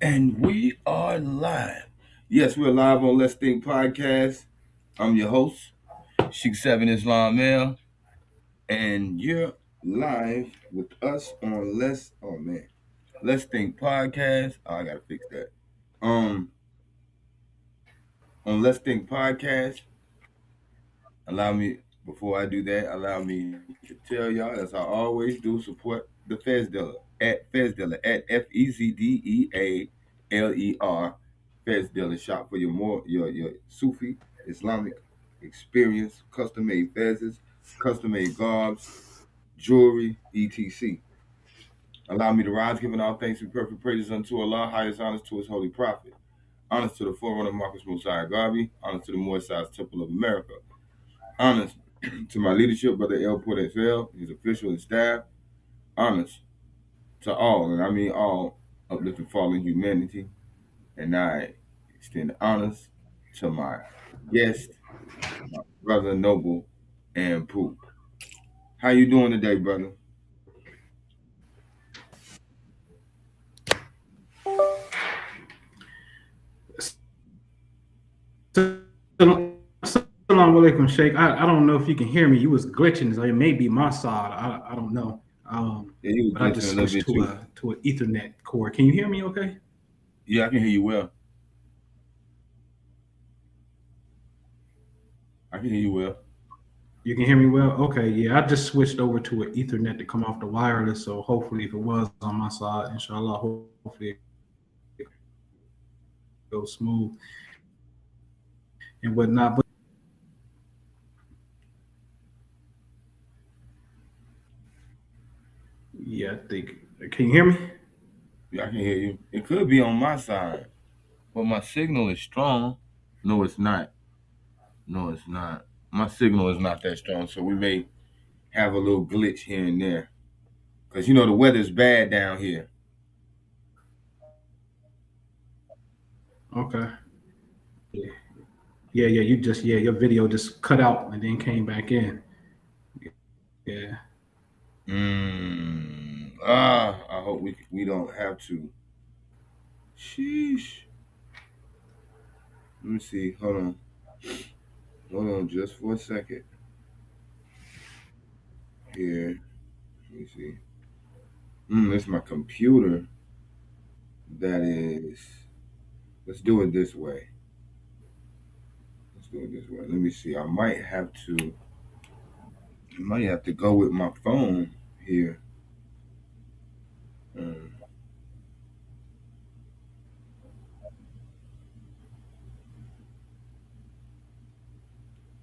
And we are live. Yes, we're live on Let's Think Podcast. I'm your host, Sheikh 7 Islam Male, and you're live with us on Let's Think Podcast. Oh, I gotta fix that. Um, on Let's Think Podcast, allow me before I do that, allow me to tell y'all, as I always do, support the Fezdealer at FEZDEALER Fezdealer shop for your Sufi Islamic experience, custom made fezes, custom made garbs, jewelry, etc. Allow me to rise, giving all thanks and perfect praises unto Allah, highest honors to his holy prophet. Honors to the forerunner Marcus Mosiah Garvey, honors to the Moorish Temple of America. Honors to my leadership, Brother L. Port FL, his official and staff. Honors to all, and I mean all, uplifting fallen humanity. And I extend honors to my guest, Brother Noble Anpu. How you doing today, brother? Assalamu alaikum, Sheikh. I don't know if you can hear me. You was glitching, so it may be my side. I don't know. Yeah, you But I was glitching just a little switched bit to too. a Ethernet cord. Can you hear me? Okay. Yeah, I can hear you well. I can hear you well. You can hear me well. Okay. Yeah, I just switched over to an Ethernet to come off the wireless. So hopefully, if it was on my side, inshallah, hopefully it goes smooth and whatnot. But yeah, I think. Can you hear me? Yeah, I can hear you. It could be on my side, but my signal is strong. No, it's not. No, it's not. My signal is not that strong, so we may have a little glitch here and there. Cause you know the weather's bad down here. Okay. Yeah. Yeah. Your video just cut out and then came back in. Yeah. I hope we don't have to. Sheesh. Let me see. Hold on, just for a second. Here. Let me see. It's my computer. That is. Let's do it this way. Let's do it this way. Let me see. I might have to. I might have to go with my phone here. Um,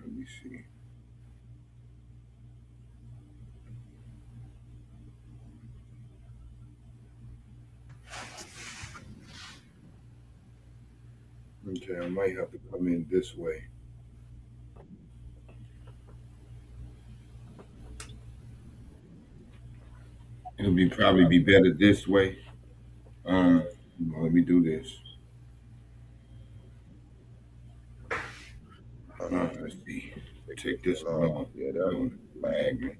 Let me see. Okay, I might have to come in this way. It'll be probably be better this way. Let me do this. Let's see. Take this one off. Yeah, that one lag me.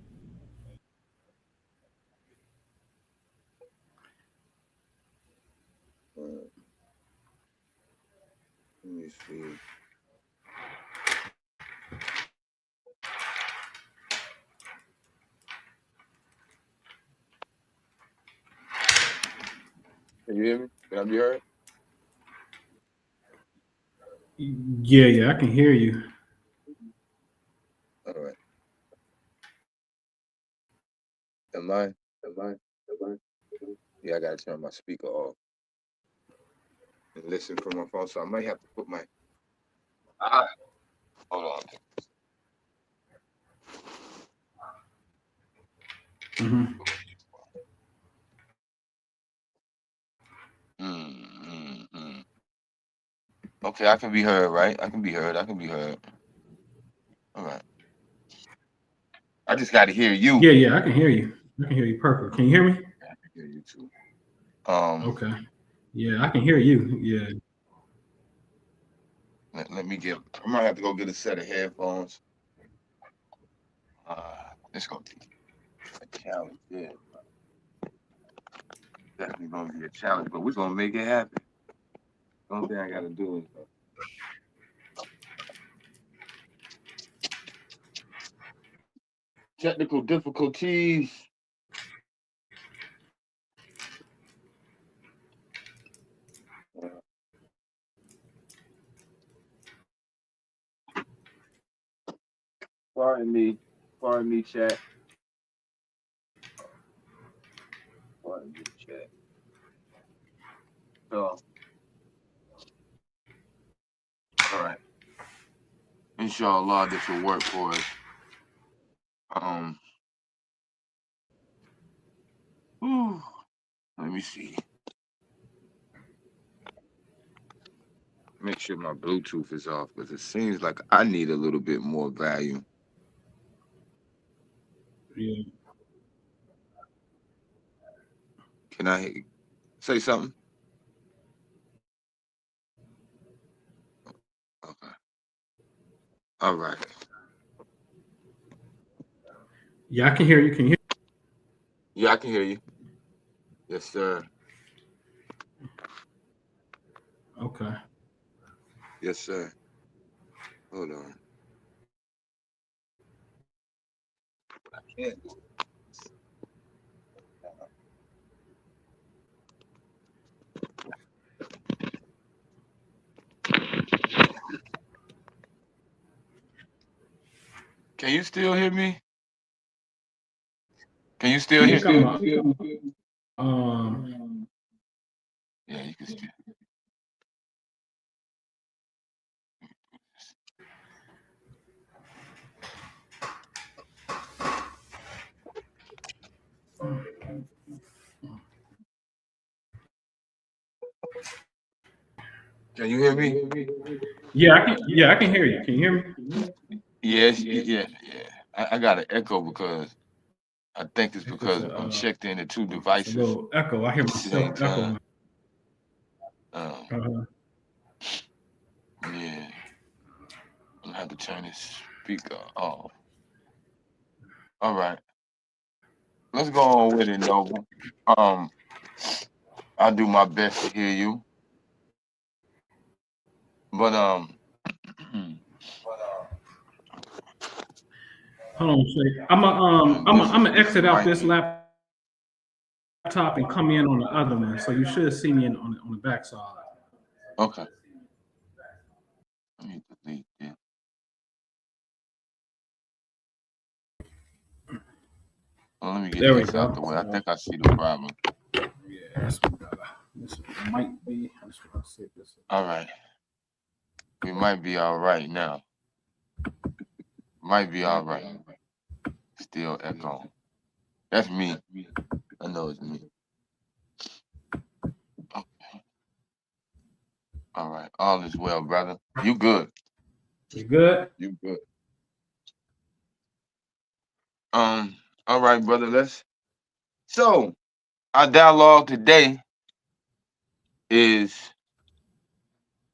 Let me see. Can you hear me? Can I be heard? Yeah, I can hear you. All right. Am I? Am I? Am I? Yeah, I gotta turn my speaker off and listen from my phone. So I might have to put my. Ah, hold on. Hmm. Mm. Okay, I can be heard, right? I can be heard. I can be heard. All right. I just got to hear you. Yeah, I can hear you. I can hear you perfect. Can you hear me? I can hear you too. Okay. Yeah, I can hear you. Yeah. Let me get. I might have to go get a set of headphones. It's gonna be a challenge. Yeah, definitely gonna be a challenge, but we're gonna make it happen. Only thing I gotta do is technical difficulties. Pardon me, chat. Pardon me, chat. So, all right. Inshallah, this will work for us. Um, whew, let me see. Make sure my Bluetooth is off because it seems like I need a little bit more value. Yeah. Can I say something? Okay. All right. Yeah, I can hear you. Can you hear? Yeah, I can hear you. Yes, sir. Okay. Yes, sir. Hold on. Can you still hear me? Can you still I hear? think I'm Yeah, you can still. Can you hear me? yeah, I can hear you. Can you hear me? Yes, yeah. I got an echo because I think it's because I'm checked into two It's a devices little echo. I hear at the myself same time. echoing. Uh, Yeah, I'm gonna have to turn this speaker off. All right, let's go on with it, Noble. Um, I'll do my best to hear you, but hold on a second. this I'm is gonna this exit out might this be laptop and come in on the other one. So you should see me on the back side. okay. Let me delete this. Well, let me get There we this out go. the way. I think I see the problem. Yes, this might be. Let's see if this. All right, we might be all right now. Might be all right. Still echo. That's me. I know it's me. Okay. All right. All is well, brother. You good? You good? You good? All right, brother. So our dialogue today is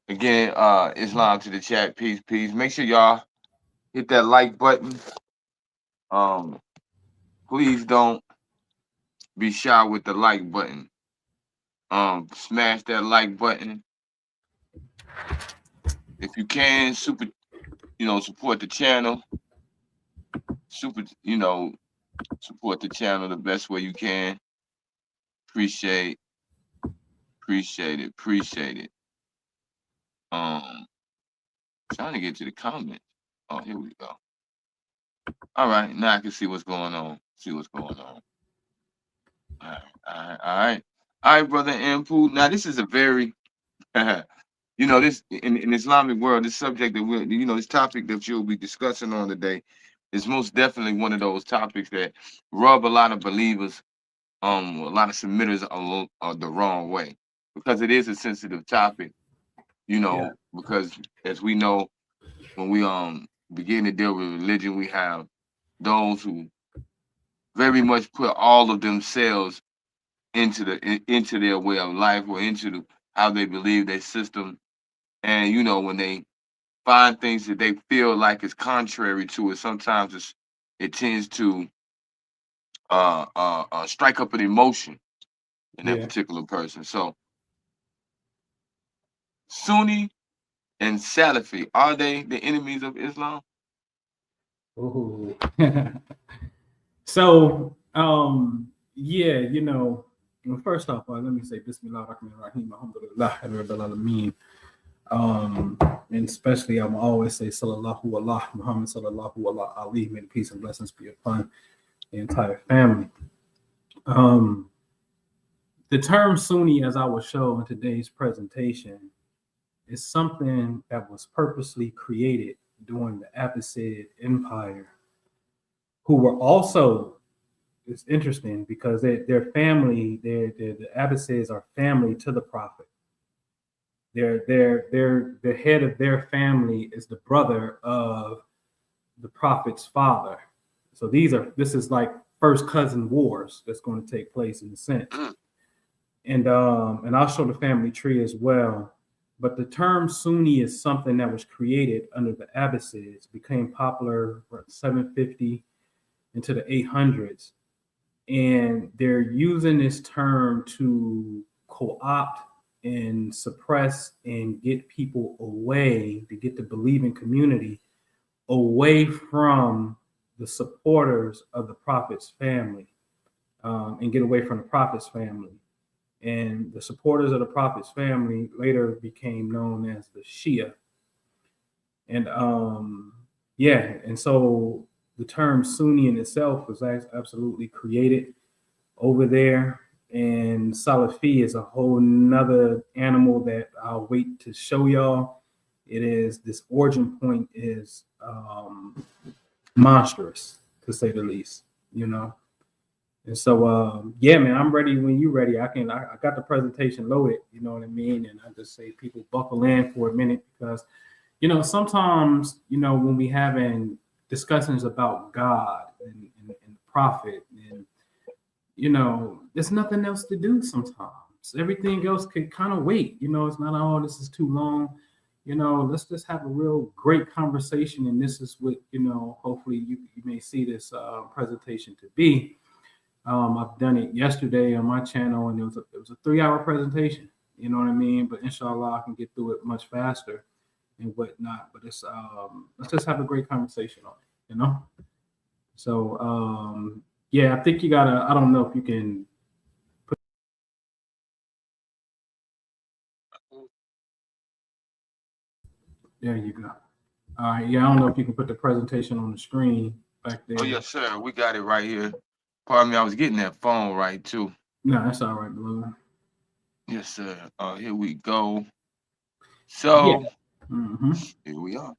again, Islam to the chat. Peace, peace. Make sure y'all hit that like button. Um, please don't be shy with the like button. Smash that like button if you can. Support the channel. Super, support the channel the best way you can. Appreciate it. Um, Trying to get to the comments. Oh, here we go. All right, now I can see what's going on. All right, brother Anpu. Now this is a very, this in Islamic world, this subject that this topic that you'll be discussing on today is most definitely one of those topics that rub a lot of believers, a lot of submitters the wrong way because it is a sensitive topic. Yeah. Because as we know, when we begin to deal with religion, we have those who very much put all of themselves into their way of life or how they believe their system. And when they find things that they feel like is contrary to it, sometimes it tends to strike up an emotion in that Yeah. particular person. So Sunni and Salafi, are they the enemies of Islam? Ooh. So, yeah, well, first off, let me say Bismillah ar-Rahman ar-Rahim, Alhamdulillah, Rabbil Alameen. And especially, I'm always say Sallallahu Allah, Muhammad Sallallahu Allah Ali, may the peace and blessings be upon the entire family. The term Sunni, as I will show in today's presentation, is something that was purposely created during the Abbasid Empire, who were also, it's interesting because their family, the Abbasids are family to the Prophet. The head of their family is the brother of the Prophet's father. So this is like first cousin wars that's going to take place in a sense. And I'll show the family tree as well. But the term Sunni is something that was created under the Abbasids, became popular from 750 into the 800s. And they're using this term to co-opt and suppress and get people away, to get the believing community away from the supporters of the Prophet's family, and get away from the Prophet's family. And the supporters of the Prophet's family later became known as the Shia. And and so the term Sunni in itself was absolutely created over there. And Salafi is a whole nother animal that I'll wait to show y'all. This origin point is monstrous, to say the least, And so, yeah, man, I'm ready when you're ready. I got the presentation loaded, you know what I mean? And I just say people buckle in for a minute because, sometimes, when we having discussions about God and the Prophet, and, there's nothing else to do sometimes. Everything else can kind of wait. It's not, oh, this is too long. Let's just have a real great conversation. And this is what, hopefully you may see this presentation to be. I've done it yesterday on my channel, and it was a 3-hour presentation. You know what I mean? But inshallah, I can get through it much faster and whatnot. But it's let's just have a great conversation on it. So yeah, I think you gotta. I don't know if you can. There you go. All right. Yeah, I don't know if you can put the presentation on the screen back there. Oh yes, sir. We got it right here. Pardon me, I was getting that phone right too. No, that's all right, beloved. Yes, sir. Here we go. So Here we are.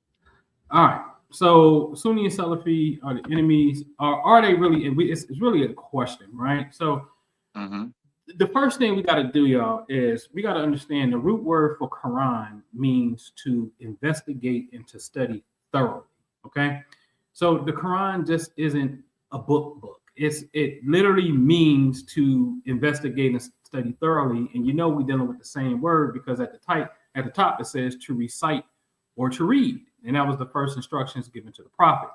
All right. So Sunni and Salafi are the enemies. Are they really? It's really a question, right? So the first thing we got to do, y'all, is we got to understand the root word for Quran means to investigate and to study thoroughly. Okay. So the Quran just isn't a book. It literally means to investigate and study thoroughly. And we're dealing with the same word because at the top it says to recite or to read. And that was the first instructions given to the Prophet.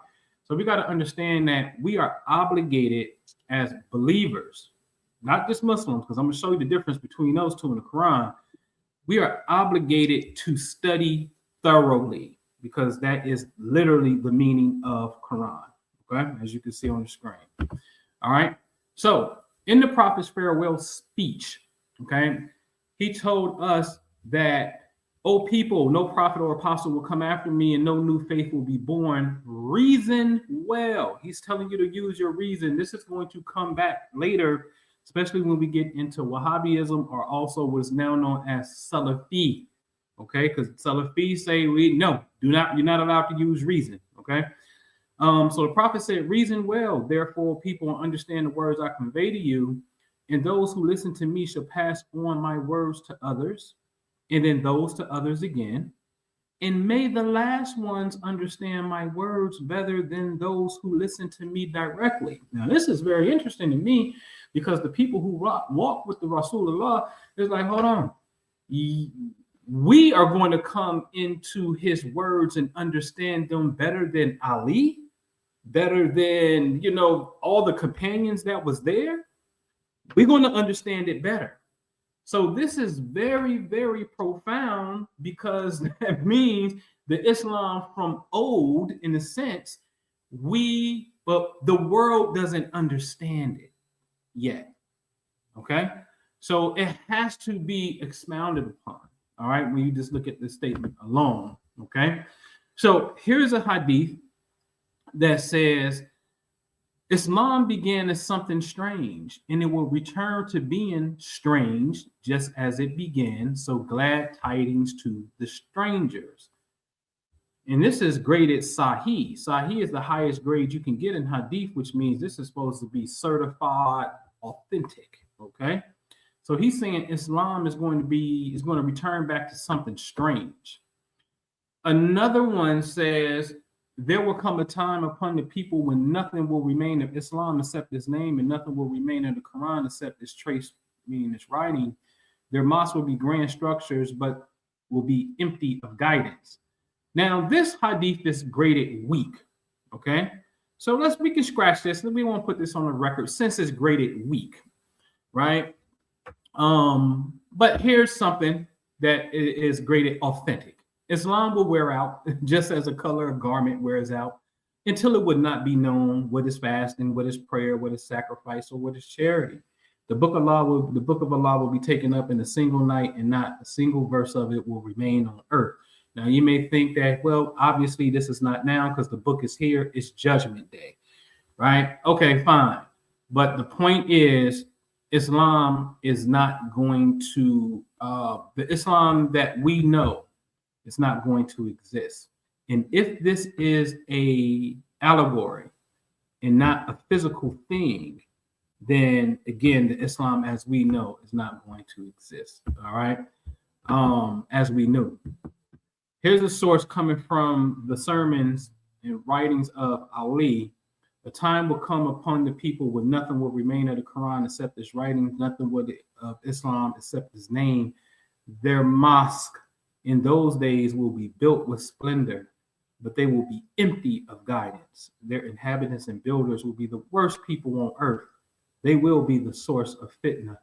So we got to understand that we are obligated as believers, not just Muslims, because I'm going to show you the difference between those two in the Quran. We are obligated to study thoroughly because that is literally the meaning of Quran. Okay, as you can see on the screen. All right. So in the Prophet's farewell speech, okay, he told us that, "O people, no prophet or apostle will come after me, and no new faith will be born. Reason well." He's telling you to use your reason. This is going to come back later, especially when we get into Wahhabism, or also what is now known as Salafi. Okay, because Salafi say you're not allowed to use reason. Okay. So the Prophet said, "Reason well, therefore, people understand the words I convey to you, and those who listen to me shall pass on my words to others, and then those to others again. And may the last ones understand my words better than those who listen to me directly." Now, this is very interesting to me because the people who walk with the Rasulullah is like, hold on. We are going to come into his words and understand them better than Ali, better than, all the companions that was there. We're going to understand it better. So this is very, very profound, because that means the Islam from old, in a sense, but the world doesn't understand it yet. Okay, so it has to be expounded upon. All right, when you just look at the statement alone. Okay, so here's a hadith that says Islam began as something strange, and it will return to being strange just as it began. So glad tidings to the strangers. And this is graded Sahih. Sahih is the highest grade you can get in hadith, which means this is supposed to be certified authentic. Okay, so he's saying Islam is going to return back to something strange. Another one says there will come a time upon the people when nothing will remain of Islam except its name, and nothing will remain of the Quran except its trace, meaning its writing. Their mosques will be grand structures, but will be empty of guidance. Now, this hadith is graded weak. Okay, so we can scratch this. We won't put this on the record since it's graded weak, right? But here's something that is graded authentic. Islam will wear out just as a color of garment wears out, until it would not be known what is fasting, what is prayer, what is sacrifice, or what is charity. The book of Allah will be taken up in a single night, and not a single verse of it will remain on earth. Now you may think that, well, obviously this is not now because the book is here. It's Judgment Day, right? Okay, fine. But the point is, Islam is not going to, the Islam that we know, it's not going to exist. And if this is a allegory and not a physical thing, then again, the Islam as we know is not going to exist. All right. As we knew. Here's a source coming from the sermons and writings of Ali. A time will come upon the people when nothing will remain of the Quran except its writings, nothing of Islam except its name. Their mosque in those days will be built with splendor, but they will be empty of guidance. Their inhabitants and builders will be the worst people on earth. They will be the source of fitna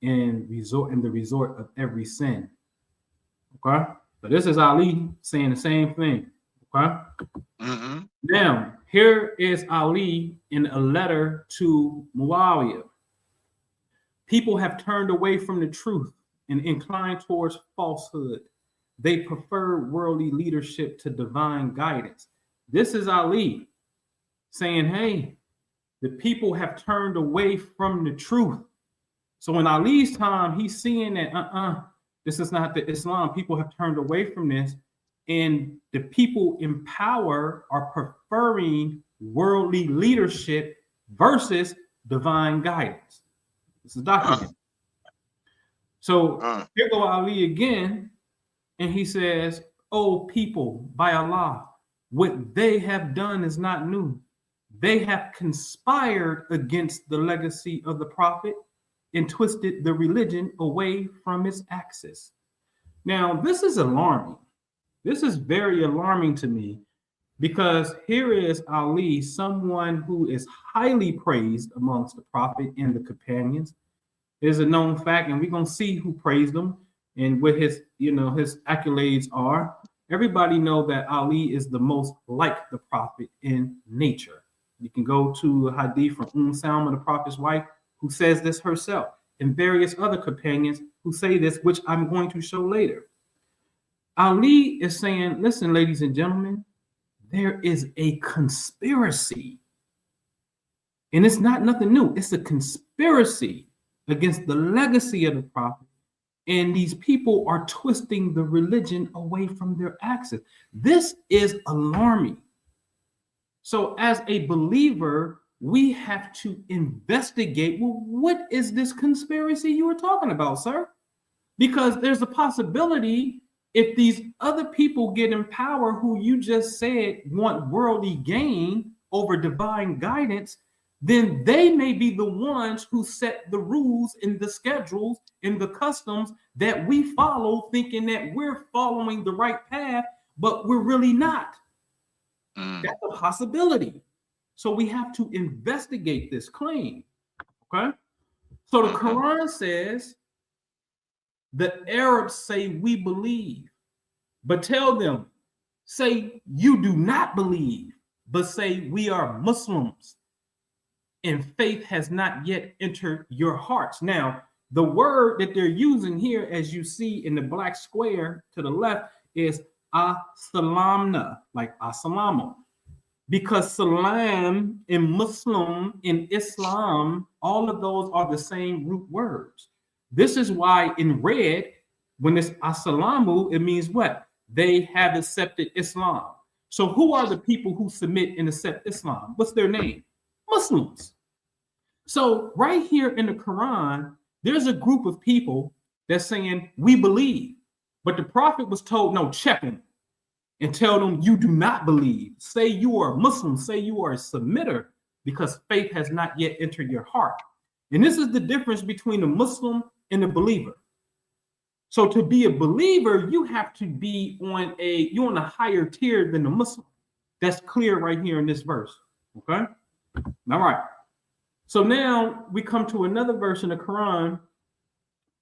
and the resort of every sin. Okay? So this is Ali saying the same thing. Okay? Mm-hmm. Now, here is Ali in a letter to Muawiyah. People have turned away from the truth and inclined towards falsehood. They prefer worldly leadership to divine guidance. This is Ali saying, hey, the people have turned away from the truth. So in Ali's time, he's seeing that, this is not the Islam. People have turned away from this. And the people in power are preferring worldly leadership versus divine guidance. This is documented. So here go Ali again. And he says, oh, people, by Allah, what they have done is not new. They have conspired against the legacy of the prophet and twisted the religion away from its axis. Now, this is alarming. This is very alarming to me, because here is Ali, someone who is highly praised amongst the prophet and the companions. It is a known fact, and we're going to see who praised him and what his accolades are. Everybody know that Ali is the most like the prophet in nature. You can go to a hadith from Salma, the prophet's wife, who says this herself, and various other companions who say this, which I'm going to show later. Ali is saying, listen, ladies and gentlemen, there is a conspiracy. And it's not nothing new. It's a conspiracy against the legacy of the prophet. And these people are twisting the religion away from their axis. This is alarming. So as a believer, we have to investigate, well, what is this conspiracy you were talking about, sir? Because there's a possibility if these other people get in power who you just said want worldly gain over divine guidance, then they may be the ones who set the rules and the schedules and the customs that we follow, thinking that we're following the right path, but we're really not. That's a possibility. So we have to investigate this claim. Okay. So the Quran says The Arabs say we believe, but tell them, say you do not believe, but say we are Muslims, and faith has not yet entered your hearts. Now, the word that they're using here, as you see in the black square to the left, is as-salamna, like as-salamu. Because salam in Muslim, in Islam, all of those are the same root words. This is why in red, when it's as-salamu, it means what? They have accepted Islam. So who are the people who submit and accept Islam? What's their name? Muslims. So right here in the Quran, there's a group of people that's saying, we believe. But the prophet was told, no, check them and tell them you do not believe. Say you are a Muslim, say you are a submitter, because faith has not yet entered your heart. And this is the difference between a Muslim and a believer. So to be a believer, you have to be you're on a higher tier than a Muslim. That's clear right here in this verse. Okay? All right. So now we come to another verse in the Quran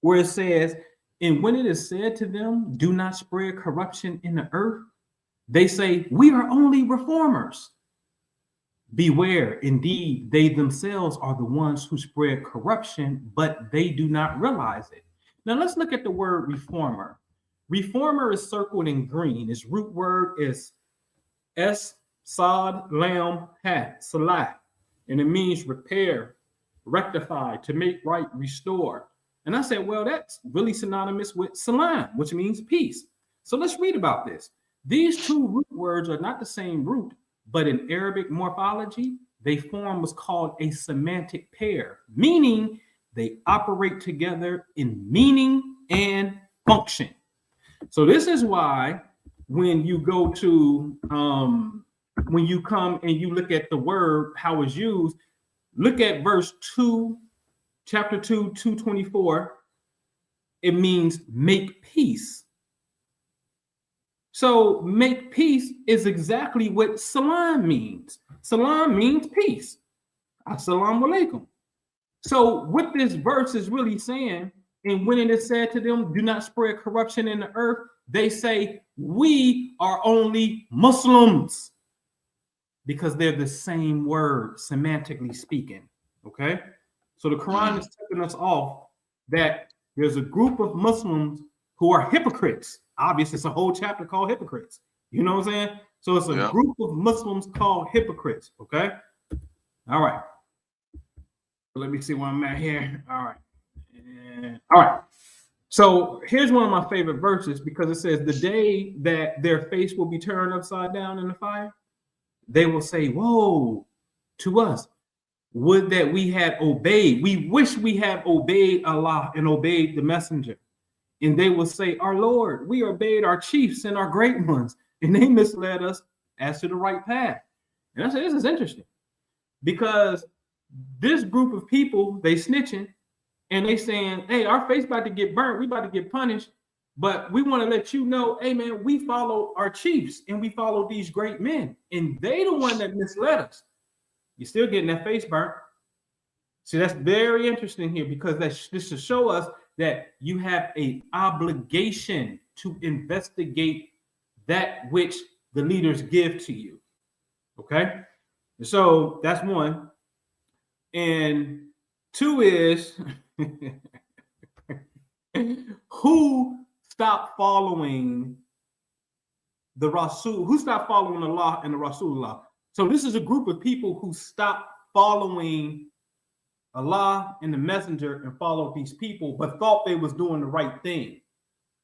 where it says, and when it is said to them, do not spread corruption in the earth, they say, we are only reformers. Beware, indeed, they themselves are the ones who spread corruption, but they do not realize it. Now let's look at the word reformer. Reformer is circled in green. Its root word is sad lam hat salah, and it means repair, rectify, to make right, restore. And I said, well, that's really synonymous with salam, which means peace. So let's read about this. These two root words are not the same root, but in Arabic morphology, they form what's called a semantic pair, meaning they operate together in meaning and function. So this is why when you go to, when you come and you look at the word, how it's used, look at verse 2, chapter 2, 224. It means make peace. So make peace is exactly what salam means. Salam means peace. Assalamu alaikum. So what this verse is really saying, and when it is said to them, do not spread corruption in the earth, they say, we are only Muslims, because they're the same word, semantically speaking. Okay? So the Quran is tipping us off that there's a group of Muslims who are hypocrites. Obviously, it's a whole chapter called hypocrites. You know what I'm saying? So it's a group of Muslims called hypocrites. Okay? All right. Let me see where I'm at here. All right. All right. So here's one of my favorite verses, because it says, the day that their face will be turned upside down in the fire, they will say, woe to us. Would that we had obeyed. We wish we had obeyed Allah and obeyed the messenger. And they will say, our Lord, we obeyed our chiefs and our great ones, and they misled us as to the right path. And I said, this is interesting, because this group of people, they snitching, and they saying, hey, our face about to get burnt, we about to get punished, but we want to let you know, hey man, we follow our chiefs and we follow these great men, and they the one that misled us. You're still getting that face burnt. See, that's very interesting here, because this to show us that you have an obligation to investigate that which the leaders give to you. Okay? So that's one. And two is who stopped following the Rasul, who stopped following Allah and the Rasulullah. So this is a group of people who stopped following Allah and the messenger and followed these people, but thought they was doing the right thing.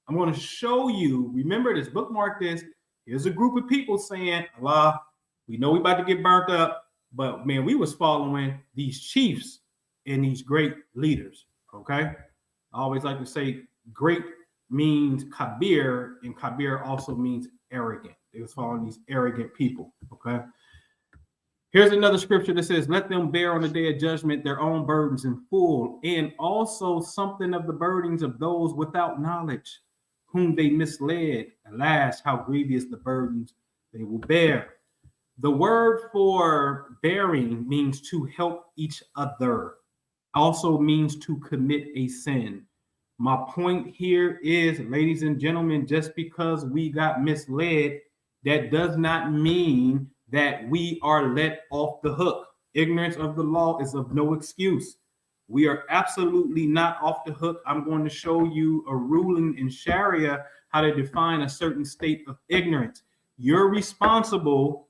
I'm going to show you, remember this, bookmark this. Here's a group of people saying, Allah, we know we about to get burnt up, but man, we was following these chiefs and these great leaders. Okay. I always like to say great means kabir, and kabir also means arrogant. They was following these arrogant people. Okay. Here's another scripture that says, let them bear on the day of judgment their own burdens in full, and also something of the burdens of those without knowledge, whom they misled. Alas, how grievous the burdens they will bear. The word for bearing means to help each other, also means to commit a sin. My point here is, ladies and gentlemen, just because we got misled, that does not mean that we are let off the hook. Ignorance of the law is of no excuse. We are absolutely not off the hook. I'm going to show you a ruling in Sharia how to define a certain state of ignorance. You're responsible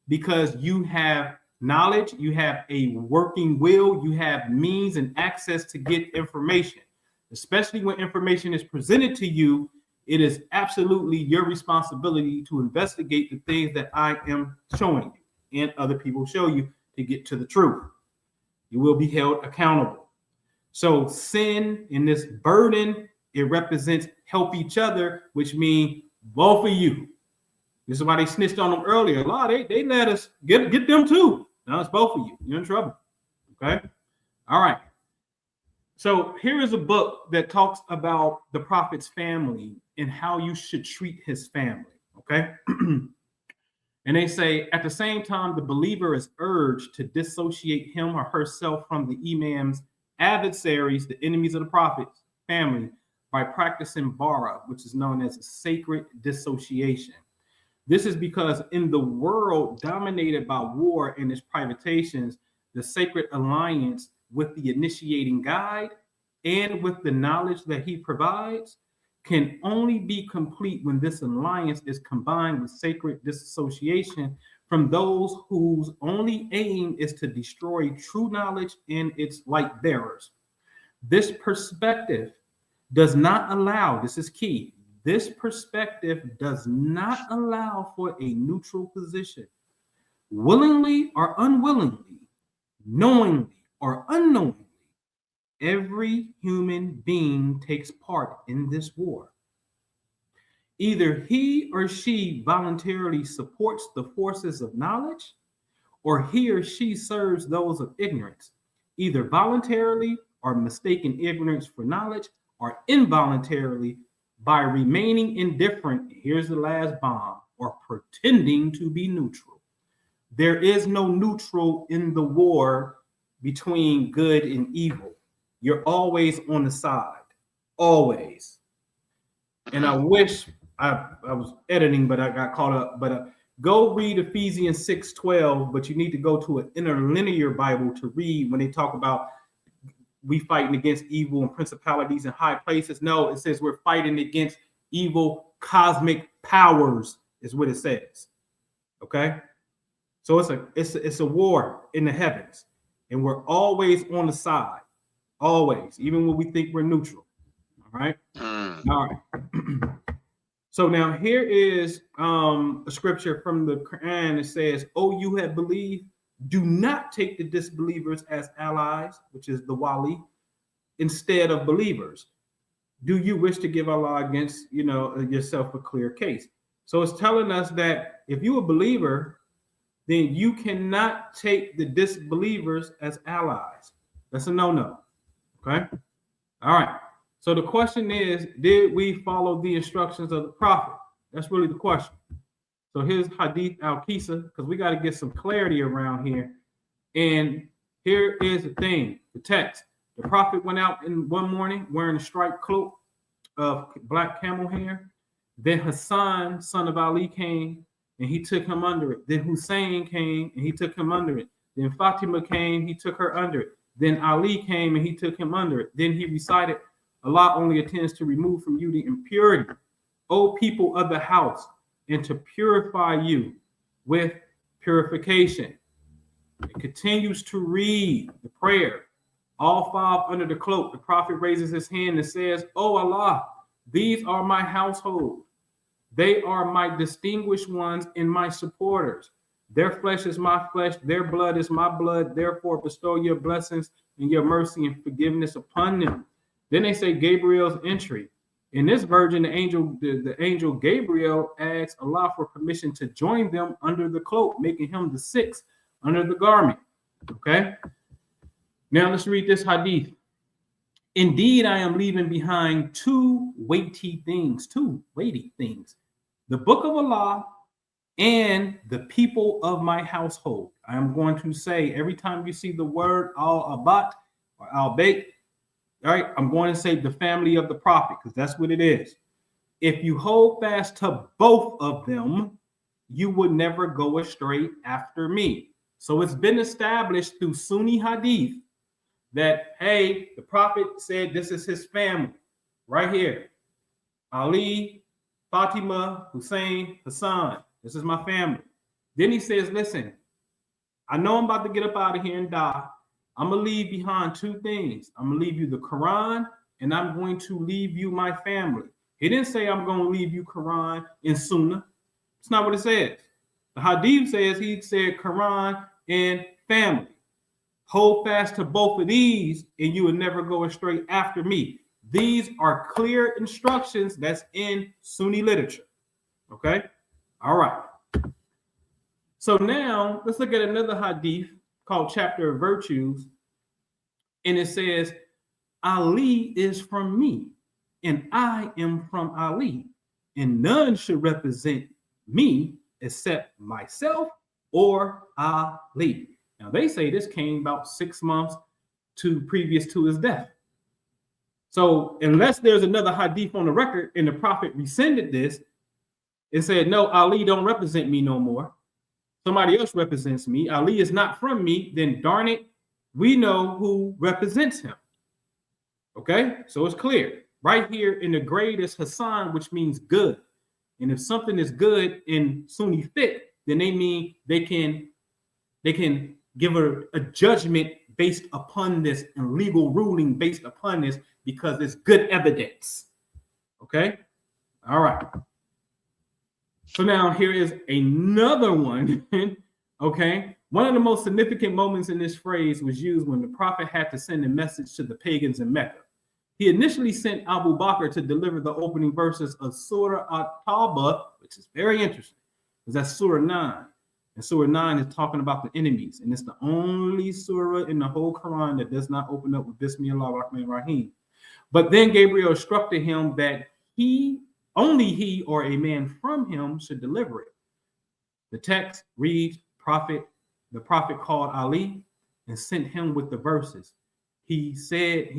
because you have knowledge, you have a working will, you have means and access to get information. Especially when information is presented to you, it is absolutely your responsibility to investigate the things that I am showing you and other people show you to get to the truth. You will be held accountable. So sin in this burden, it represents help each other, which means both of you. This is why they snitched on them earlier. A lot, they let us get them too. Now it's both of you. You're in trouble. Okay. All right. So here is a book that talks about the prophet's family and how you should treat his family. Okay. And they say, at the same time, the believer is urged to dissociate him or herself from the imam's adversaries, the enemies of the prophet's family, by practicing bara, which is known as a sacred dissociation. This is because in the world dominated by war and its privations, the sacred alliance with the initiating guide and with the knowledge that he provides can only be complete when this alliance is combined with sacred disassociation from those whose only aim is to destroy true knowledge and its light bearers. This perspective does not allow, this is key, this perspective does not allow for a neutral position. Willingly or unwillingly, knowingly or unknowingly, every human being takes part in this war. Either he or she voluntarily supports the forces of knowledge, or he or she serves those of ignorance, either voluntarily or mistaking ignorance for knowledge, or involuntarily by remaining indifferent, here's the last bomb, or pretending to be neutral. There is no neutral in the war between good and evil. You're always on the side, always. And I wish I was editing, but I got caught up. But go read Ephesians 6:12, but you need to go to an interlinear Bible to read when they talk about we fighting against evil and principalities in high places. No, it says we're fighting against evil cosmic powers, is what it says. Okay? So it's a war in the heavens, and we're always on the side. Always, even when we think we're neutral. All right. All right. So now here is a scripture from the Quran that says, "Oh, you have believed, do not take the disbelievers as allies," which is the wali, instead of believers. Do you wish to give Allah against yourself a clear case? So it's telling us that if you're a believer, then you cannot take the disbelievers as allies. That's a no-no. Okay. All right. So the question is, did we follow the instructions of the prophet? That's really the question. So here's Hadith al-Qisa, because we got to get some clarity around here. And here is the thing, the text. The prophet went out in one morning wearing a striped cloak of black camel hair. Then Hassan, son of Ali, came and he took him under it. Then Hussein came and he took him under it. Then Fatima came, he took her under it. Then Ali came and he took him under it. Then he recited, Allah only intends to remove from you the impurity, O people of the house, and to purify you with purification. It continues to read the prayer. All five under the cloak. The prophet raises his hand and says, "Oh Allah, these are my household. They are my distinguished ones and my supporters. Their flesh is my flesh, their blood is my blood. Therefore, bestow your blessings and your mercy and forgiveness upon them." Then they say Gabriel's entry. In this version, the angel Gabriel asks Allah for permission to join them under the cloak, making him the sixth under the garment. Okay. Now let's read this hadith. "Indeed, I am leaving behind two weighty things. The book of Allah and the people of my household." I am going to say every time you see the word al-abat or al-bayt, All right, I'm going to say the family of the prophet because that's what it is. If you hold fast to both of them, you would never go astray after me. So it's been established through Sunni hadith that, hey, the prophet said this is his family right here. Ali, Fatima, Hussein, Hassan. This is my family. Then he says, listen, I know I'm about to get up out of here and die. I'm going to leave behind two things. I'm going to leave you the Quran, and I'm going to leave you my family. He didn't say I'm going to leave you Quran and Sunnah. It's not what it says. The Hadith says he said Quran and family. Hold fast to both of these, and you will never go astray after me. These are clear instructions that's in Sunni literature. Okay? All right. So now let's look at another hadith called Chapter of Virtues. And it says, Ali is from me, and I am from Ali, and none should represent me except myself or Ali. Now they say this came about 6 months previous to his death. So unless there's another hadith on the record and the prophet rescinded this and said, no, Ali don't represent me no more. Somebody else represents me. Ali is not from me. Then darn it, we know who represents him. Okay, so it's clear. Right here in the grade is Hassan, which means good. And if something is good in Sunni fiqh, then they mean they can give a judgment based upon this and legal ruling based upon this because it's good evidence. Okay, all right. So now here is another one. Okay, one of the most significant moments in this phrase was used when the prophet had to send a message to the pagans in Mecca. He initially sent Abu Bakr to deliver the opening verses of Surah At-Tawbah, which is very interesting, because that's Surah 9. And Surah 9 is talking about the enemies. And it's the only surah in the whole Quran that does not open up with Bismillah ar-Rahman ar-Rahim. But then Gabriel instructed him that only he or a man from him should deliver it. The text reads, the prophet called Ali and sent him with the verses. He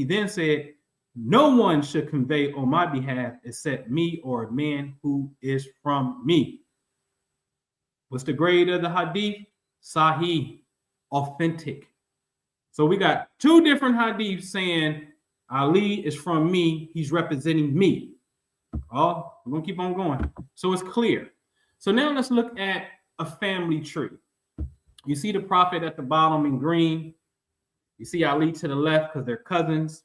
then said, no one should convey on my behalf except me or a man who is from me. What's the grade of the hadith? Sahih, authentic. So we got two different hadiths saying Ali is from me. He's representing me. Oh, we're going to keep on going. So it's clear. So now let's look at a family tree. You see the prophet at the bottom in green. You see Ali to the left because they're cousins.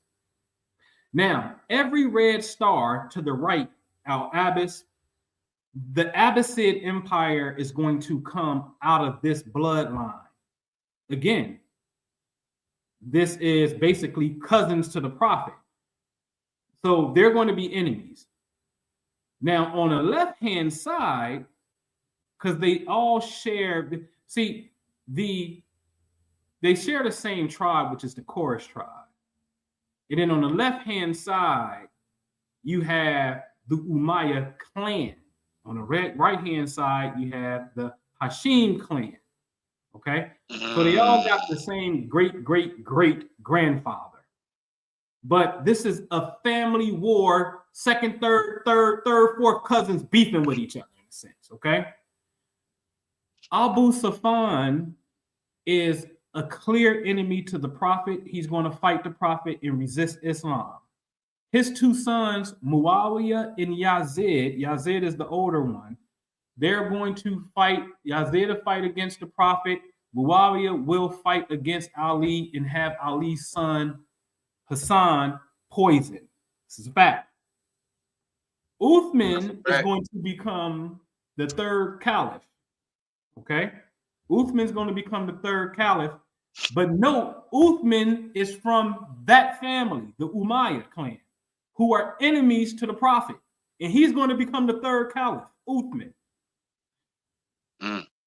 Now, every red star to the right, Al-Abbas, the Abbasid Empire is going to come out of this bloodline. Again, this is basically cousins to the prophet. So they're going to be enemies. Now, on the left-hand side, because they all share, they share the same tribe, which is the Quraysh tribe. And then on the left-hand side, you have the Umayyad clan. On the right-hand side, you have the Hashim clan. Okay? So they all got the same great-great-great-grandfather. But this is a family war, second, third, fourth cousins beefing with each other in a sense, okay? Abu Sufyan is a clear enemy to the prophet. He's going to fight the prophet and resist Islam. His two sons, Muawiyah and Yazid is the older one. They're going to fight, Yazid to fight against the prophet. Muawiyah will fight against Ali and have Ali's son, Hassan, poisoned. This is a fact. Uthman is going to become the third caliph. Okay? Uthman's going to become the third caliph. But note, Uthman is from that family, the Umayyad clan, who are enemies to the prophet. And he's going to become the third caliph, Uthman.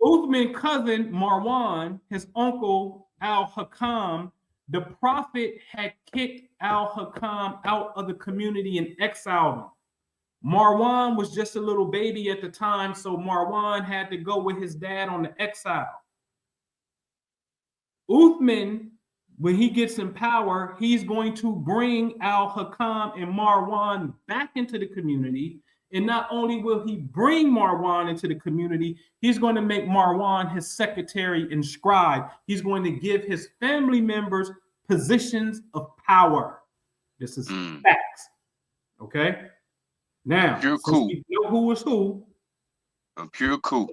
Uthman's cousin, Marwan, his uncle, Al-Hakam, the prophet had kicked Al-Hakam out of the community and exiled him. Marwan was just a little baby at the time, so Marwan had to go with his dad on the exile. Uthman when he gets in power, he's going to bring Al-Hakam and Marwan back into the community. And not only will he bring Marwan into the community, he's going to make Marwan his secretary and scribe. He's going to give his family members positions of power. This is facts. Okay? Now, pure since coup. we know who is who. A pure coup.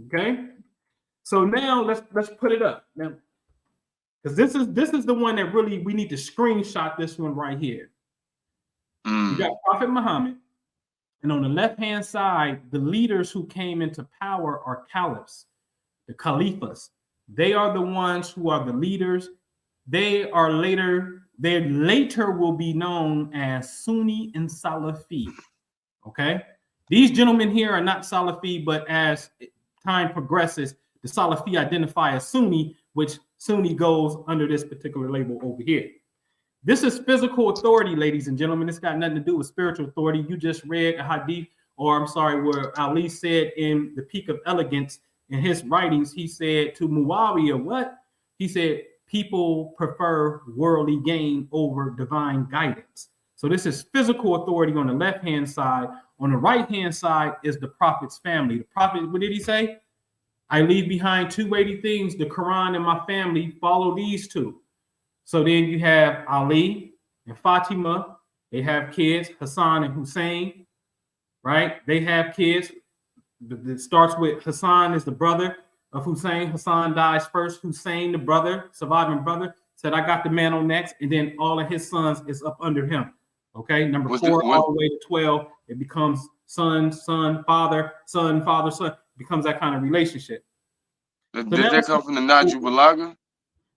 Okay? So now let's put it up. Now, because this is the one that really we need to screenshot this one right here. You got Prophet Muhammad, and on the left-hand side, the leaders who came into power are caliphs, the caliphs. They are the ones who are the leaders. They later will be known as Sunni and Salafi. Okay, these gentlemen here are not Salafi, but as time progresses, the Salafi identify as Sunni, which Sunni goes under this particular label over here. This is physical authority, ladies and gentlemen. It's got nothing to do with spiritual authority. You just read a hadith, or I'm sorry, where Ali said in the Peak of Elegance in his writings, he said to Muawiyah, what? He said, people prefer worldly gain over divine guidance. So this is physical authority on the left-hand side. On the right-hand side is the Prophet's family. The Prophet, what did he say? I leave behind two weighty things, the Quran and my family. Follow these two. So then you have Ali and Fatima. They have kids, Hassan and Hussein, right? They have kids. It starts with Hassan is the brother of Hussein. Hassan dies first. Hussein, the brother, surviving brother, said, I got the mantle next. And then all of his sons is up under him. Okay, number 4 all the way to 12. It becomes son, father, son. It becomes that kind of relationship. Did that come from the Najib Balaga?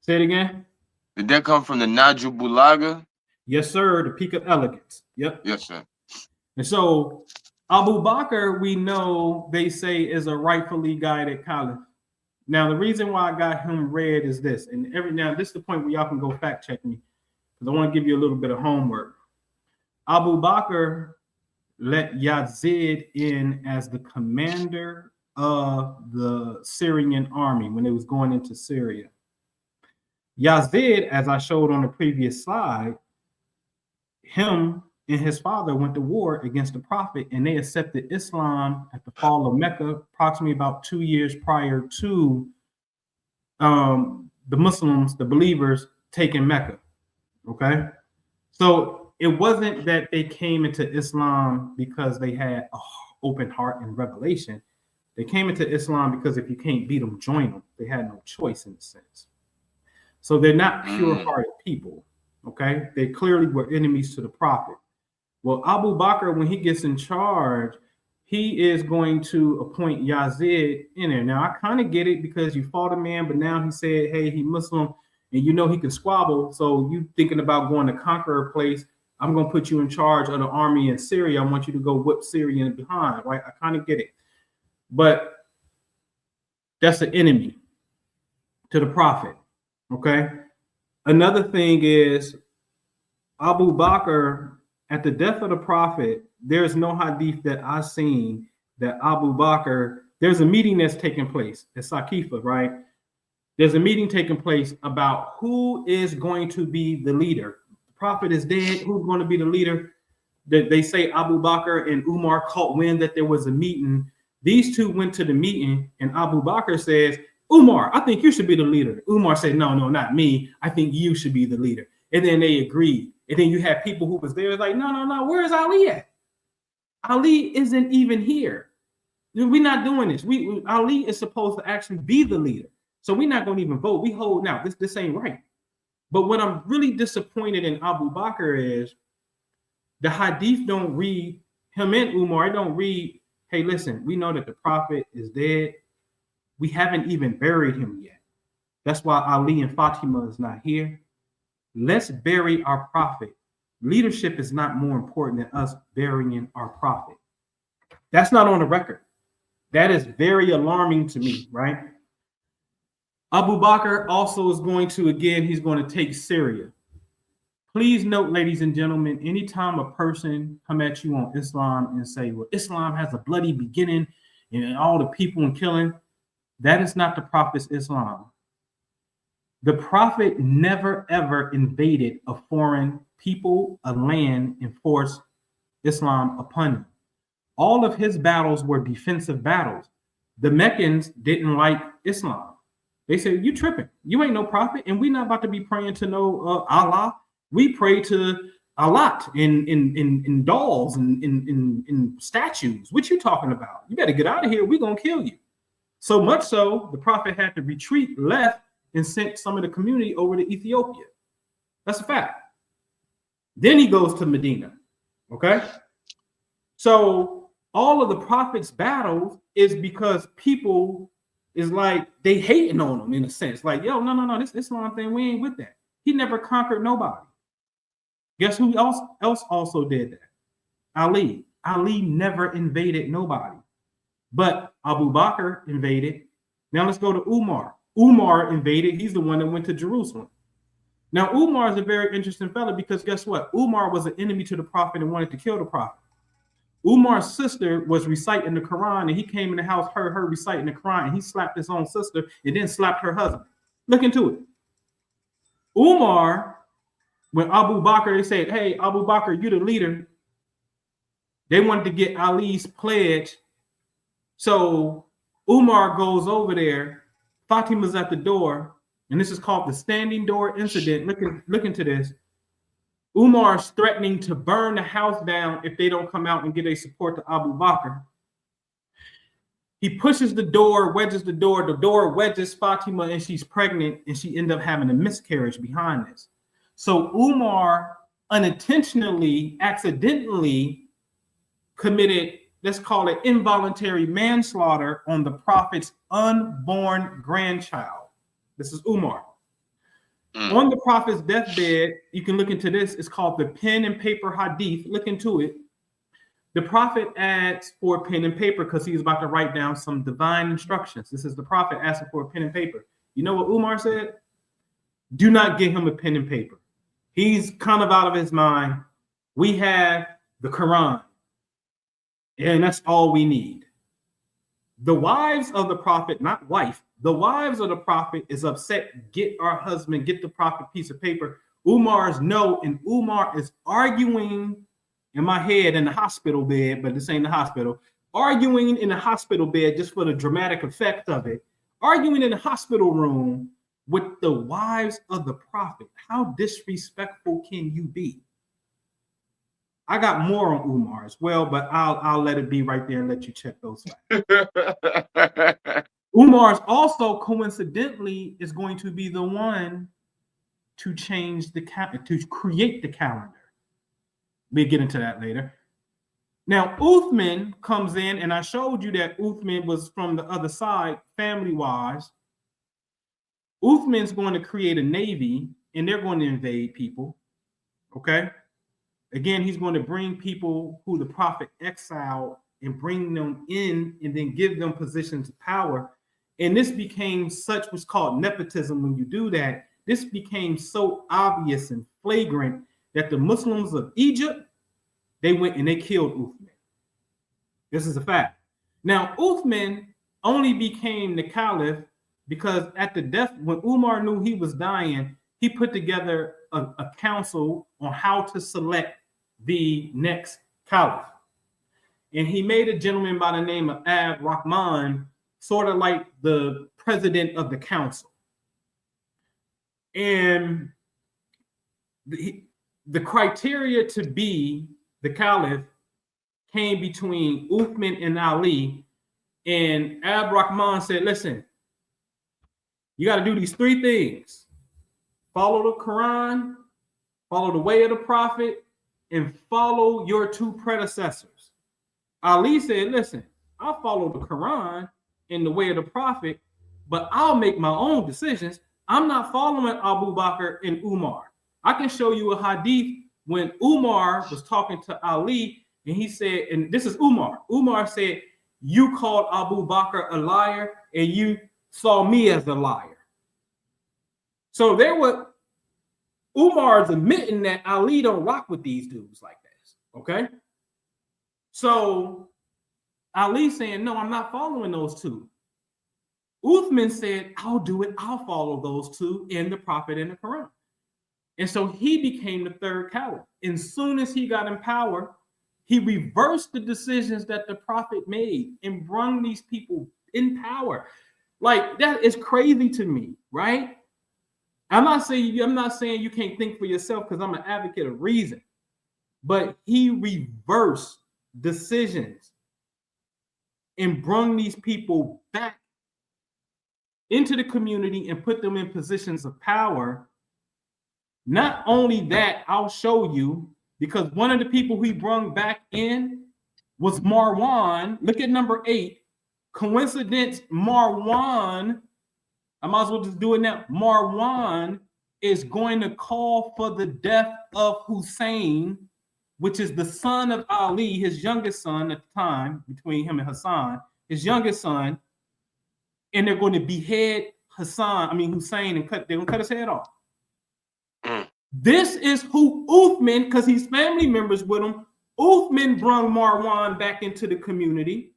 Say it again. Did that come from the Najib Balaga? Yes, sir. The Peak of Elegance. Yep. Yes, sir. And so Abu Bakr, we know they say is a rightfully guided caliph. Now, the reason why I got him red is this, and this is the point where y'all can go fact check me, because I want to give you a little bit of homework. Abu Bakr let Yazid in as the commander of the Syrian army when it was going into Syria. Yazid, as I showed on the previous slide, him and his father went to war against the Prophet, and they accepted Islam at the fall of Mecca, approximately about 2 years prior to the Muslims, the believers, taking Mecca. Okay, so it wasn't that they came into Islam because they had an open heart and revelation. They came into Islam because if you can't beat them, join them. They had no choice in a sense. So they're not pure-hearted people. Okay, they clearly were enemies to the Prophet. Well, Abu Bakr, when he gets in charge, he is going to appoint Yazid in there. Now, I kind of get it because you fought a man, but now he said, hey, he Muslim, and you know he can squabble. So you thinking about going to conquer a place, I'm going to put you in charge of the army in Syria. I want you to go whip Syria behind, right? I kind of get it. But that's an enemy to the Prophet, okay? Another thing is Abu Bakr, at the death of the Prophet, there's no hadith that I've seen that Abu Bakr, there's a meeting that's taking place at Saqifa, right? There's a meeting taking place about who is going to be the leader. The Prophet is dead. Who's going to be the leader? They say Abu Bakr and Umar caught wind that there was a meeting. These two went to the meeting, and Abu Bakr says, Umar, I think you should be the leader. Umar said, no, not me. I think you should be the leader. And then they agreed. And then you have people who was there like, no, where's Ali at? Ali isn't even here. We're not doing this. Ali is supposed to actually be the leader. So we're not going to even vote. We hold now. This ain't right. But what I'm really disappointed in Abu Bakr is the hadith don't read, him and Umar, it don't read, hey, listen, we know that the Prophet is dead. We haven't even buried him yet. That's why Ali and Fatima is not here. Let's bury our Prophet. Leadership is not more important than us burying our Prophet. That's not on the record. That is very alarming to me, right? Abu Bakr also is going to, again, he's going to take Syria. Please note, ladies and gentlemen, anytime a person come at you on Islam and say, well, Islam has a bloody beginning and all the people and killing, that is not the Prophet's Islam. The Prophet never ever invaded a foreign people, a land, and forced Islam upon him. All of his battles were defensive battles. The Meccans didn't like Islam. They said, "You tripping? You ain't no prophet, and we not about to be praying to no Allah. We pray to Allah in dolls and in statues. What you talking about? You better get out of here. We're gonna kill you." So much so, the Prophet had to retreat, left, and sent some of the community over to Ethiopia. That's a fact. Then he goes to Medina. Okay, so all of the Prophet's battles is because people is like they hating on him in a sense. Like, yo, no, this Islam thing, we ain't with that. He never conquered nobody. Guess who else also did that? Ali. Ali never invaded nobody. But Abu Bakr invaded. Now let's go to Umar. Umar invaded. He's the one that went to Jerusalem. Now, Umar is a very interesting fellow because guess what? Umar was an enemy to the Prophet and wanted to kill the Prophet. Umar's sister was reciting the Quran, and he came in the house, heard her reciting the Quran, and he slapped his own sister and then slapped her husband. Look into it. Umar, when Abu Bakr, they said, "Hey, Abu Bakr, you the leader." They wanted to get Ali's pledge. So Umar goes over there. Fatima's at the door, and this is called the standing door incident. Look into this. Umar's threatening to burn the house down if they don't come out and give their support to Abu Bakr. He pushes the door, wedges the door wedges Fatima, and she's pregnant, and she ends up having a miscarriage behind this. So Umar unintentionally, accidentally committed, let's call it involuntary manslaughter on the Prophet's unborn grandchild. This is Umar. On the Prophet's deathbed, you can look into this. It's called the pen and paper hadith. Look into it. The Prophet asks for pen and paper because he's about to write down some divine instructions. This is the Prophet asking for a pen and paper. You know what Umar said? Do not give him a pen and paper. He's kind of out of his mind. We have the Quran, and that's all we need. The wives of the Prophet, not wife, the wives of the Prophet is upset. Get our husband, get the Prophet piece of paper. Umar's no, and Umar is arguing in my head in the hospital bed, but this ain't the hospital. Arguing in the hospital bed just for the dramatic effect of it. Arguing in the hospital room with the wives of the Prophet. How disrespectful can you be? I got more on Umar as well, but I'll let it be right there and let you check those facts. Umar's also coincidentally is going to be the one to change the to create the calendar. We'll get into that later. Now, Uthman comes in, and I showed you that Uthman was from the other side, family-wise. Uthman's going to create a navy, and they're going to invade people. Okay? Again, he's going to bring people who the Prophet exiled and bring them in and then give them positions of power. And this became such what's called nepotism. When you do that, this became so obvious and flagrant that the Muslims of Egypt, they went and they killed Uthman. This is a fact. Now, Uthman only became the caliph because at the death, when Umar knew he was dying, he put together a council on how to select the next caliph. And he made a gentleman by the name of Abd Rahman sort of like the president of the council. And the criteria to be the caliph came between Uthman and Ali. And Abd Rahman said, listen, you got to do these three things. Follow the Quran, follow the way of the Prophet, and follow your two predecessors. Ali said, listen, I'll follow the Quran and the way of the Prophet, but I'll make my own decisions. I'm not following Abu Bakr and Umar. I can show you a hadith when Umar was talking to Ali, and he said, and this is Umar. Umar said, you called Abu Bakr a liar, and you saw me as a liar. So there was Umar's admitting that Ali don't rock with these dudes like this. Okay. So Ali saying, no, I'm not following those two. Uthman said, I'll do it. I'll follow those two in the Prophet and the Quran. And so he became the third caliph. And soon as he got in power, he reversed the decisions that the Prophet made and brought these people in power. Like, that is crazy to me, right? I'm not saying you can't think for yourself, because I'm an advocate of reason. But he reversed decisions and brought these people back into the community and put them in positions of power. Not only that, I'll show you, because one of the people he brought back in was Marwan. Look at number 8. Coincidence, Marwan, I might as well just do it now. Marwan is going to call for the death of Hussein, which is the son of Ali, his youngest son at the time, between him and Hassan, his youngest son, and they're going to behead Hussein, and they're going to cut his head off. This is who Uthman, because he's family members with him, Uthman brought Marwan back into the community.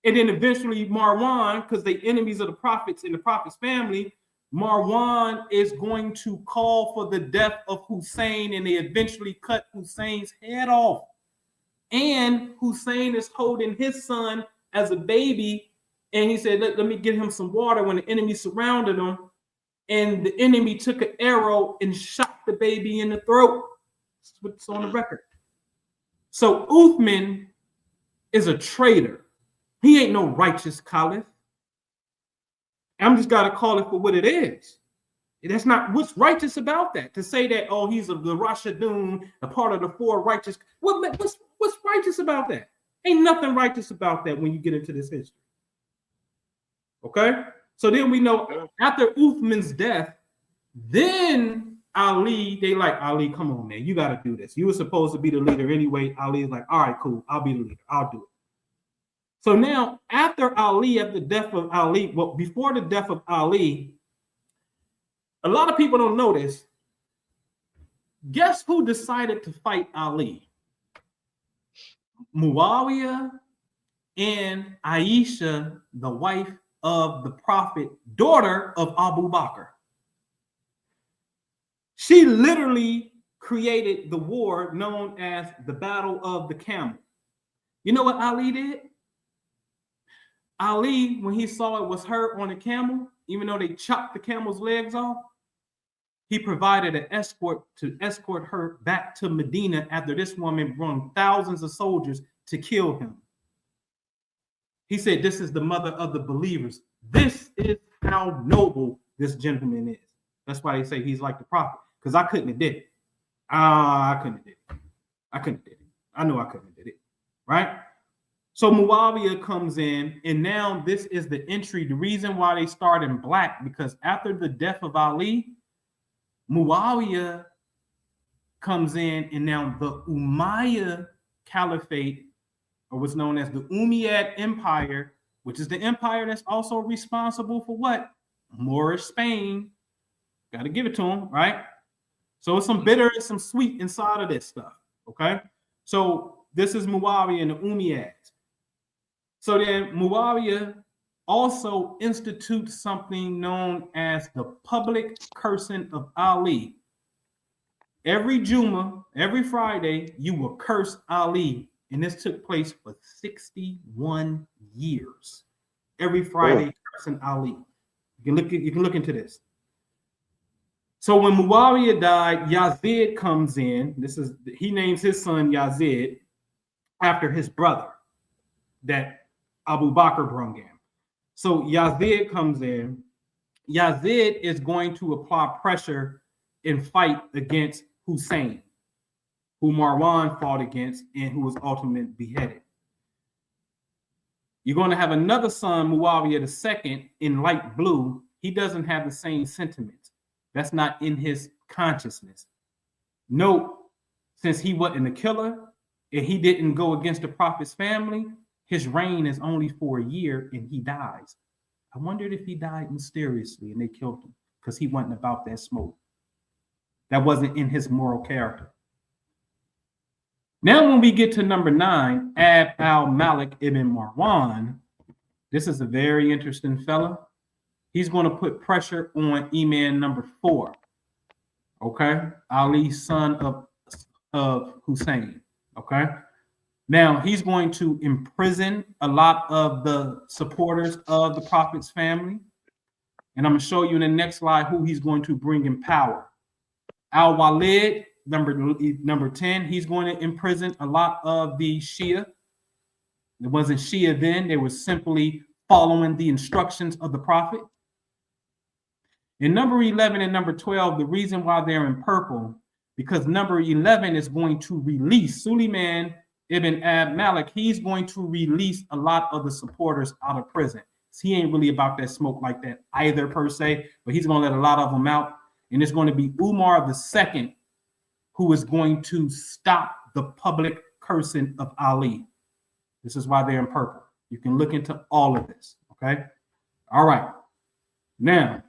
And then eventually Marwan, because they enemies of the prophets in the prophet's family, Marwan is going to call for the death of Hussein, and they eventually cut Hussein's head off. And Hussein is holding his son as a baby, and he said, let me get him some water when the enemy surrounded him. And the enemy took an arrow and shot the baby in the throat. That's what's on the record. So Uthman is a traitor. He ain't no righteous caliph. I'm just got to call it for what it is. That's not what's righteous about that. To say that, oh, he's the Rashidun, a part of the 4 righteous. What's righteous about that? Ain't nothing righteous about that when you get into this history. Okay? So then we know after Uthman's death, then Ali, they like, Ali, come on, man, you got to do this. You were supposed to be the leader anyway. Ali's like, all right, cool, I'll be the leader. I'll do it. So now after the death of Ali, well, before the death of Ali, a lot of people don't know this. Guess who decided to fight Ali? Muawiyah and Aisha, the wife of the Prophet, daughter of Abu Bakr. She literally created the war known as the Battle of the Camel. You know what Ali did? Ali, when he saw it was her on a camel, even though they chopped the camel's legs off, he provided an escort to escort her back to Medina after this woman brought thousands of soldiers to kill him. He said, this is the mother of the believers. This is how noble this gentleman is. That's why they say he's like the prophet, because I couldn't have did it. I couldn't have did it. I know I couldn't have did it, right? So Muawiyah comes in, and now this is the entry. The reason why they start in black, because after the death of Ali, Muawiyah comes in, and now the Umayyad Caliphate, or what's known as the Umayyad Empire, which is the empire that's also responsible for what? Moorish Spain. Got to give it to them, right? So it's some bitter and some sweet inside of this stuff, okay? So this is Muawiyah and the Umayyads. So then Muawiyah also institutes something known as the public cursing of Ali. Every Juma, every Friday, you will curse Ali. And this took place for 61 years. Every Friday, cursing Ali. You can look into this. So when Muawiyah died, Yazid comes in. He names his son Yazid after his brother that Abu Bakr brought in. So Yazid comes in. Yazid is going to apply pressure and fight against Hussein, who Marwan fought against and who was ultimately beheaded. You're going to have another son, Muawiyah II, in light blue. He doesn't have the same sentiments. That's not in his consciousness. Note, since he wasn't a killer and he didn't go against the Prophet's family, his reign is only for a year and he dies. I wondered if he died mysteriously and they killed him because he wasn't about that smoke. That wasn't in his moral character. Now, when we get to number 9, Abd al-Malik ibn Marwan, This is a very interesting fella. He's going to put pressure on Imam number 4. Okay, Ali, son of Hussein. Okay, now he's going to imprison a lot of the supporters of the Prophet's family, and I'm going to show you in the next slide who he's going to bring in power. Al-Walid, number 10, he's going to imprison a lot of the Shia. It wasn't Shia then, they were simply following the instructions of the Prophet. In number 11 and number 12, the reason why they're in purple, because number 11 is going to release Suleiman ibn Ab Malik. He's going to release a lot of the supporters out of prison. So he ain't really about that smoke like that either per se, but he's going to let a lot of them out. And it's going to be Umar II who is going to stop the public cursing of Ali. This is why they're in purple. You can look into all of this, okay? All right. Now,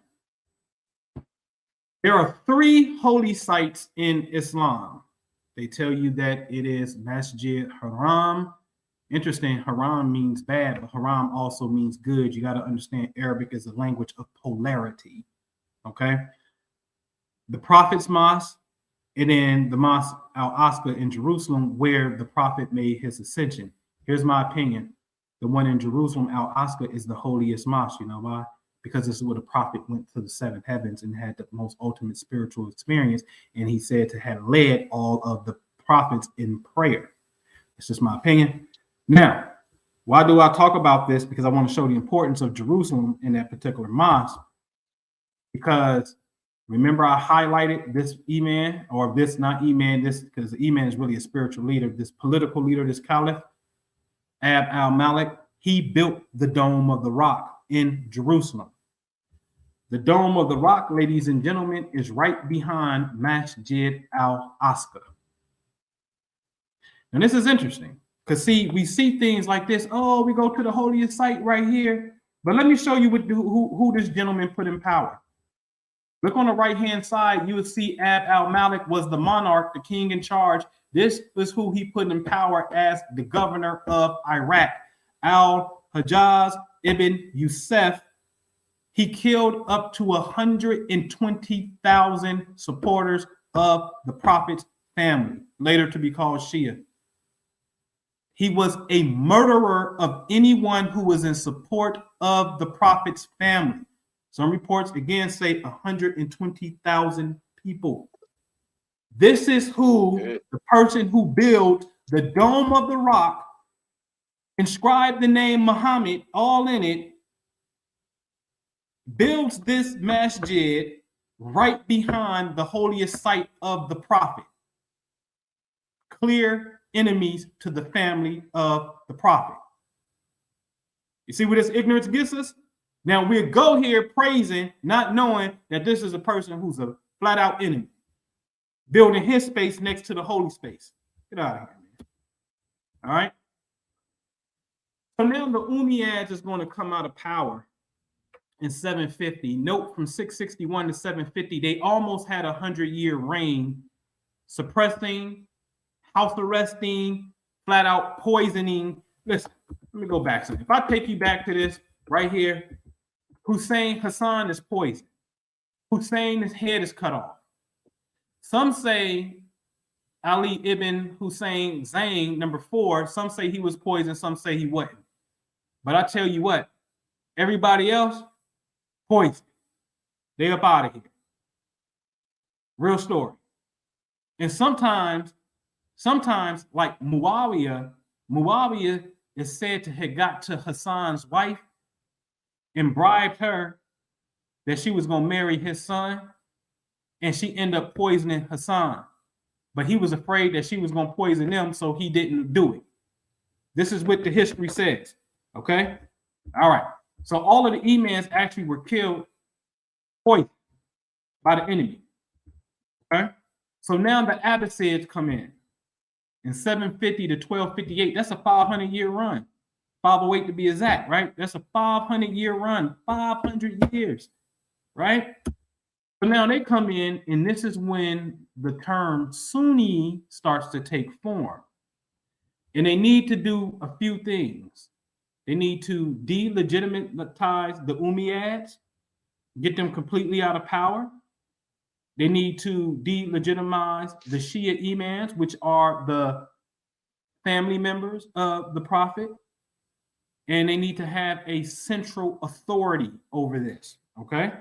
there are 3 holy sites in Islam. They tell you that it is Masjid Haram. Interesting, Haram means bad, but Haram also means good. You got to understand Arabic is a language of polarity, okay? The Prophet's Mosque, and then the Mosque Al-Aqsa in Jerusalem, where the Prophet made his ascension. Here's my opinion. The one in Jerusalem, Al-Aqsa, is the holiest mosque. You know why? Because this is where the Prophet went to the 7 heavens and had the most ultimate spiritual experience. And he said to have led all of the prophets in prayer. It's just my opinion. Now, why do I talk about this? Because I want to show the importance of Jerusalem in that particular mosque. Because remember, I highlighted this Imam, or this, not Imam, this, because Imam is really a spiritual leader, this political leader, this Caliph, Ab al-Malik. He built the Dome of the Rock in Jerusalem. The Dome of the Rock, ladies and gentlemen, is right behind Masjid al-Aqsa. And this is interesting, because see, we see things like this. Oh, we go to the holiest site right here. But let me show you who this gentleman put in power. Look on the right-hand side, you will see Ab al-Malik was the monarch, the king in charge. This is who he put in power as the governor of Iraq. Al-Hajjaj ibn Yusuf. He killed up to 120,000 supporters of the Prophet's family, later to be called Shia. He was a murderer of anyone who was in support of the Prophet's family. Some reports again say 120,000 people. This is who the person who built the Dome of the Rock, inscribed the name Muhammad all in it, builds this masjid right behind the holiest site of the Prophet. Clear enemies to the family of the Prophet. You see where this ignorance gets us? Now we go here praising, not knowing that this is a person who's a flat out enemy, building his space next to the holy space. Get out of here, man. All right. So now the Umayyads is going to come out of power in 750. Note, from 661 to 750, they almost had 100-year reign, suppressing, house arresting, flat out poisoning. Listen, let me go back. So if I take you back to this right here, Hassan is poisoned. Hussein's head is cut off. Some say Ali ibn Hussein Zayn, number 4, some say he was poisoned, some say he wasn't. But I tell you what, everybody else, poison. They up out of here. Real story. And sometimes like Muawiyah is said to have got to Hassan's wife and bribed her that she was going to marry his son, and she ended up poisoning Hassan. But he was afraid that she was going to poison them, so he didn't do it. This is what the history says, okay? All right. So all of the imams actually were killed, poisoned by the enemy, okay? So now the Abbasids come in 750 to 1258. That's a 500-year run. 508 to be exact, right? That's a 500-year run, 500 years, right? So now they come in, and this is when the term Sunni starts to take form. And they need to do a few things. They need to delegitimize the Umayyads, get them completely out of power. They need to delegitimize the Shia Imams, which are the family members of the Prophet. And they need to have a central authority over this, okay?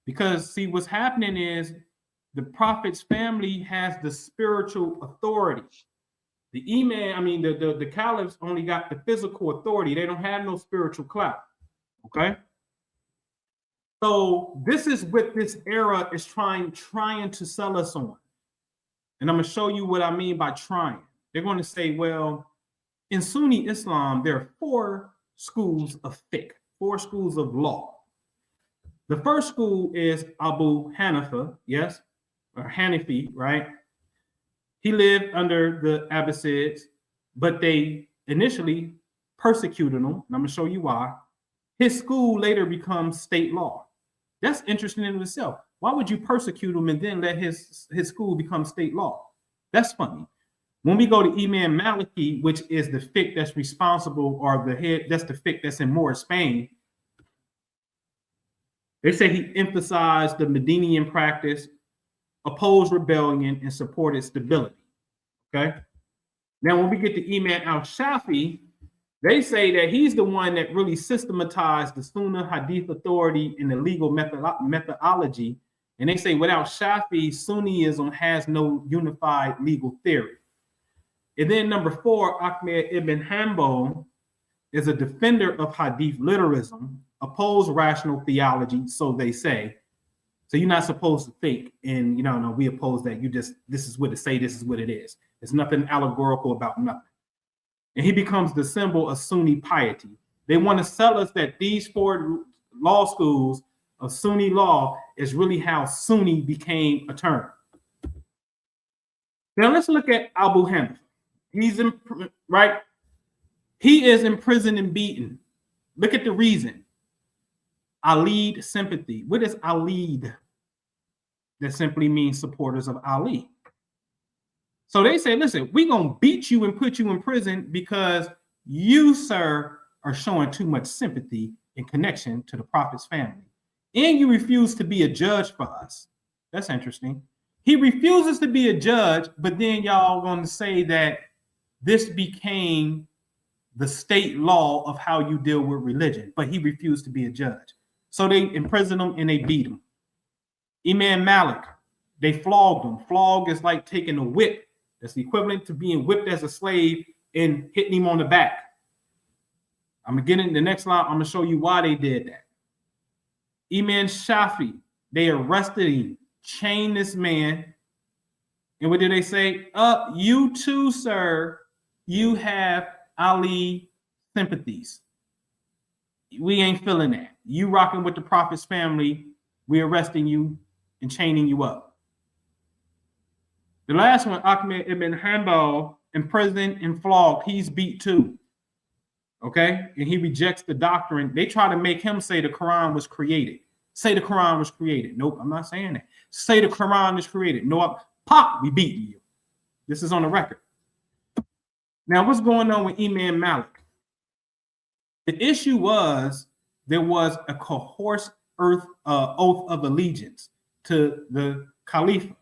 Because, see, what's happening is the Prophet's family has the spiritual authority. The Imam, the caliphs only got the physical authority. They don't have no spiritual clout, okay? So this is what this era is trying to sell us on. And I'm going to show you what I mean by trying. They're going to say, well, in Sunni Islam, there are 4 schools of fiqh, 4 schools of law. The first school is Abu Hanifa, yes, or Hanafi, right? He lived under the Abbasids, but they initially persecuted him. And I'm going to show you why. His school later becomes state law. That's interesting in itself. Why would you persecute him and then let his school become state law? That's funny. When we go to Imam Maliki, which is the fiqh that's responsible, or the head, that's the fiqh that's in Moorish Spain, they say he emphasized the Medinian practice, opposed rebellion, and supported stability. Okay. Now, when we get to Imam al-Shafi, they say that he's the one that really systematized the Sunnah Hadith authority in the legal methodology. And they say without Shafi, Sunniism has no unified legal theory. And then number 4, Ahmed ibn Hanbal is a defender of Hadith literalism, opposed rational theology, so they say. So you're not supposed to think, and no, we oppose that. This is what it say, this is what it is. There's nothing allegorical about nothing. And he becomes the symbol of Sunni piety. They want to sell us that these 4 law schools of Sunni law is really how Sunni became a term. Now let's look at Abu Hanifa. He's in, right? He is imprisoned and beaten. Look at the reason. Alid sympathy. What is Alid? That simply means supporters of Ali. So they say, listen, we're going to beat you and put you in prison because you, sir, are showing too much sympathy and connection to the Prophet's family. And you refuse to be a judge for us. That's interesting. He refuses to be a judge, but then y'all going to say that this became the state law of how you deal with religion, but he refused to be a judge. So they imprisoned him and they beat him. Imam Malik, they flogged him. Flog is like taking a whip. That's the equivalent to being whipped as a slave and hitting him on the back. I'm going to get in the next line. I'm going to show you why they did that. Imam Shafi, they arrested him, chained this man. And what did they say? You too, sir, you have Ali sympathies. We ain't feeling that. You rocking with the Prophet's family. We're arresting you and chaining you up. The last one, Ahmed ibn Hanbal, imprisoned and flogged. He's beat too. Okay? And he rejects the doctrine. They try to make him say the Quran was created. Say the Quran was created. Nope, I'm not saying that. Say the Quran is created. No, pop, we beating you. This is on the record. Now, what's going on with Imam Malik? The issue was there was a coerced oath of allegiance to the Khalifa.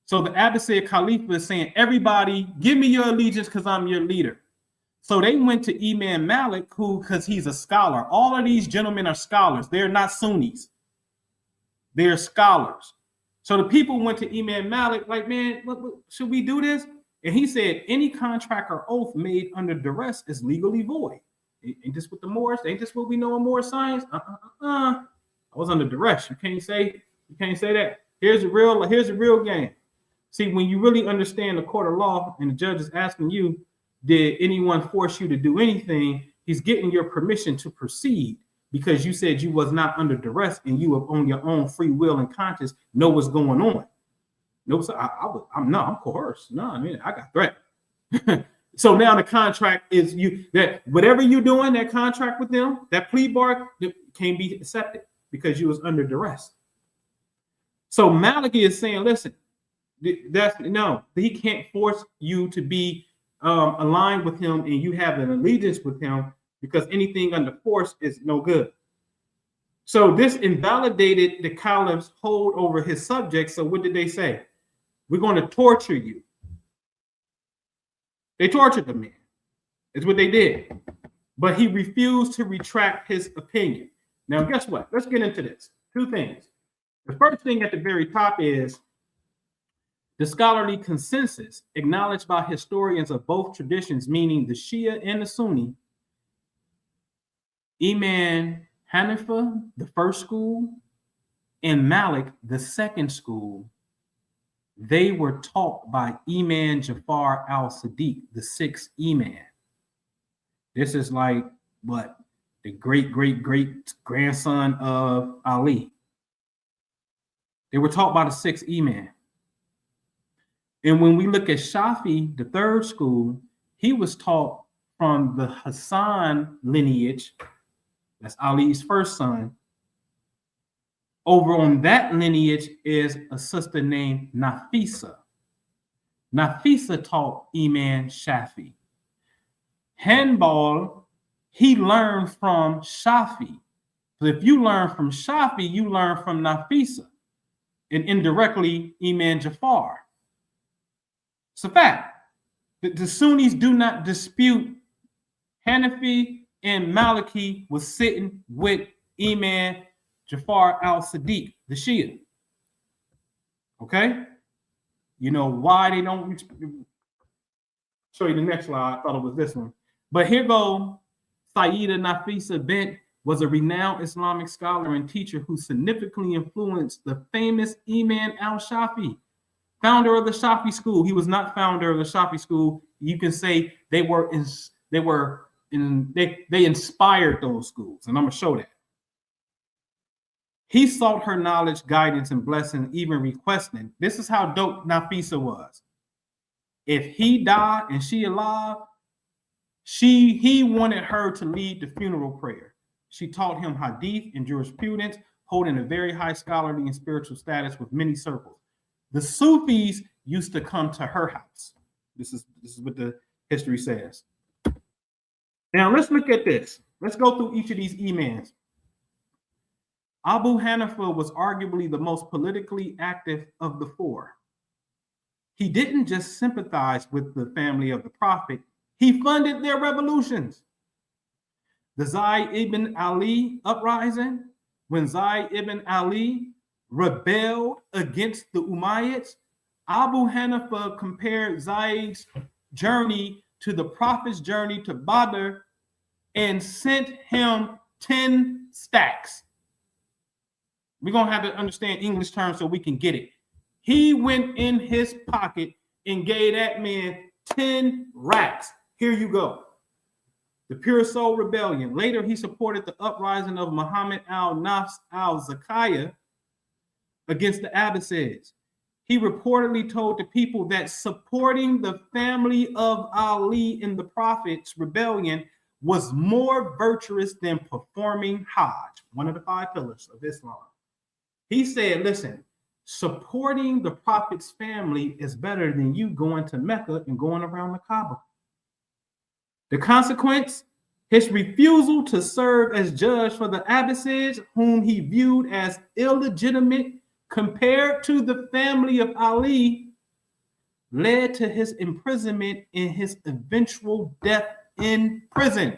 So the Abbasid Khalifa is saying, everybody, give me your allegiance because I'm your leader. So they went to Imam Malik, because he's a scholar. All of these gentlemen are scholars. They're not Sunnis. They're scholars. So the people went to Imam Malik like, man, what, should we do this? And he said, any contract or oath made under duress is legally void. Ain't this what the Moors? Ain't this what we know in Moorish science? I was under duress. You can't say that. Here's a real game. See, when you really understand the court of law and the judge is asking you, did anyone force you to do anything? He's getting your permission to proceed because you said you was not under duress and you have on your own free will and conscience know what's going on. No, so I'm coerced. No, I mean, I got threat. So now the contract is that whatever you're doing, that contract with them, that plea bar can't be accepted because you was under duress. So Maliki is saying, listen, he can't force you to be aligned with him and you have an allegiance with him because anything under force is no good. So this invalidated the caliph's hold over his subjects. So what did they say? We're going to torture you. They tortured the man. It's what they did. But he refused to retract his opinion. Now, guess what? Let's get into this. Two things. The first thing at the very top is the scholarly consensus acknowledged by historians of both traditions, meaning the Shia and the Sunni. Imam Hanifa, the first school, and Malik, the second school, they were taught by Imam Jafar al-Sadiq, the sixth Imam. This is like what? The great-great-great-grandson of Ali. They were taught by the sixth Imam. And when we look at Shafi, the third school, he was taught from the Hassan lineage. That's Ali's first son. Over on that lineage is a sister named Nafisa. Nafisa taught Imam Shafi. Hanbal, he learned from Shafi. So if you learn from Shafi, you learn from Nafisa, and indirectly Imam Jafar. It's a fact. The Sunnis do not dispute Hanafi and Maliki was sitting with Imam Jafar al-Sadiq, the Shia. Okay? You know why they don't show you the next slide. I thought it was this one. But here go Sayyida Nafisa Bint was a renowned Islamic scholar and teacher who significantly influenced the famous Imam al-Shafi, founder of the Shafi school. He was not founder of the Shafi school. You can say they inspired those schools, and I'm gonna show that. He sought her knowledge, guidance, and blessing, even requesting. This is how dope Nafisa was. If he died and she alive, he wanted her to lead the funeral prayer. She taught him hadith and jurisprudence, holding a very high scholarly and spiritual status with many circles. The Sufis used to come to her house. This is what the history says. Now let's look at this. Let's go through each of these imams. Abu Hanifa was arguably the most politically active of the four. He didn't just sympathize with the family of the Prophet, he funded their revolutions. The Zayd ibn Ali uprising, when Zayd ibn Ali rebelled against the Umayyads, Abu Hanifa compared Zayd's journey to the Prophet's journey to Badr and sent him 10 stacks. We're going to have to understand English terms so we can get it. He went in his pocket and gave that man 10 racks. Here you go. The Pure Soul Rebellion. Later, he supported the uprising of Muhammad al-Nafs al-Zakiyah against the Abbasids. He reportedly told the people that supporting the family of Ali in the Prophet's rebellion was more virtuous than performing Hajj, one of the 5 pillars of Islam. He said, listen, supporting the Prophet's family is better than you going to Mecca and going around the Kaaba. The consequence, his refusal to serve as judge for the Abbasids, whom he viewed as illegitimate compared to the family of Ali, led to his imprisonment and his eventual death in prison.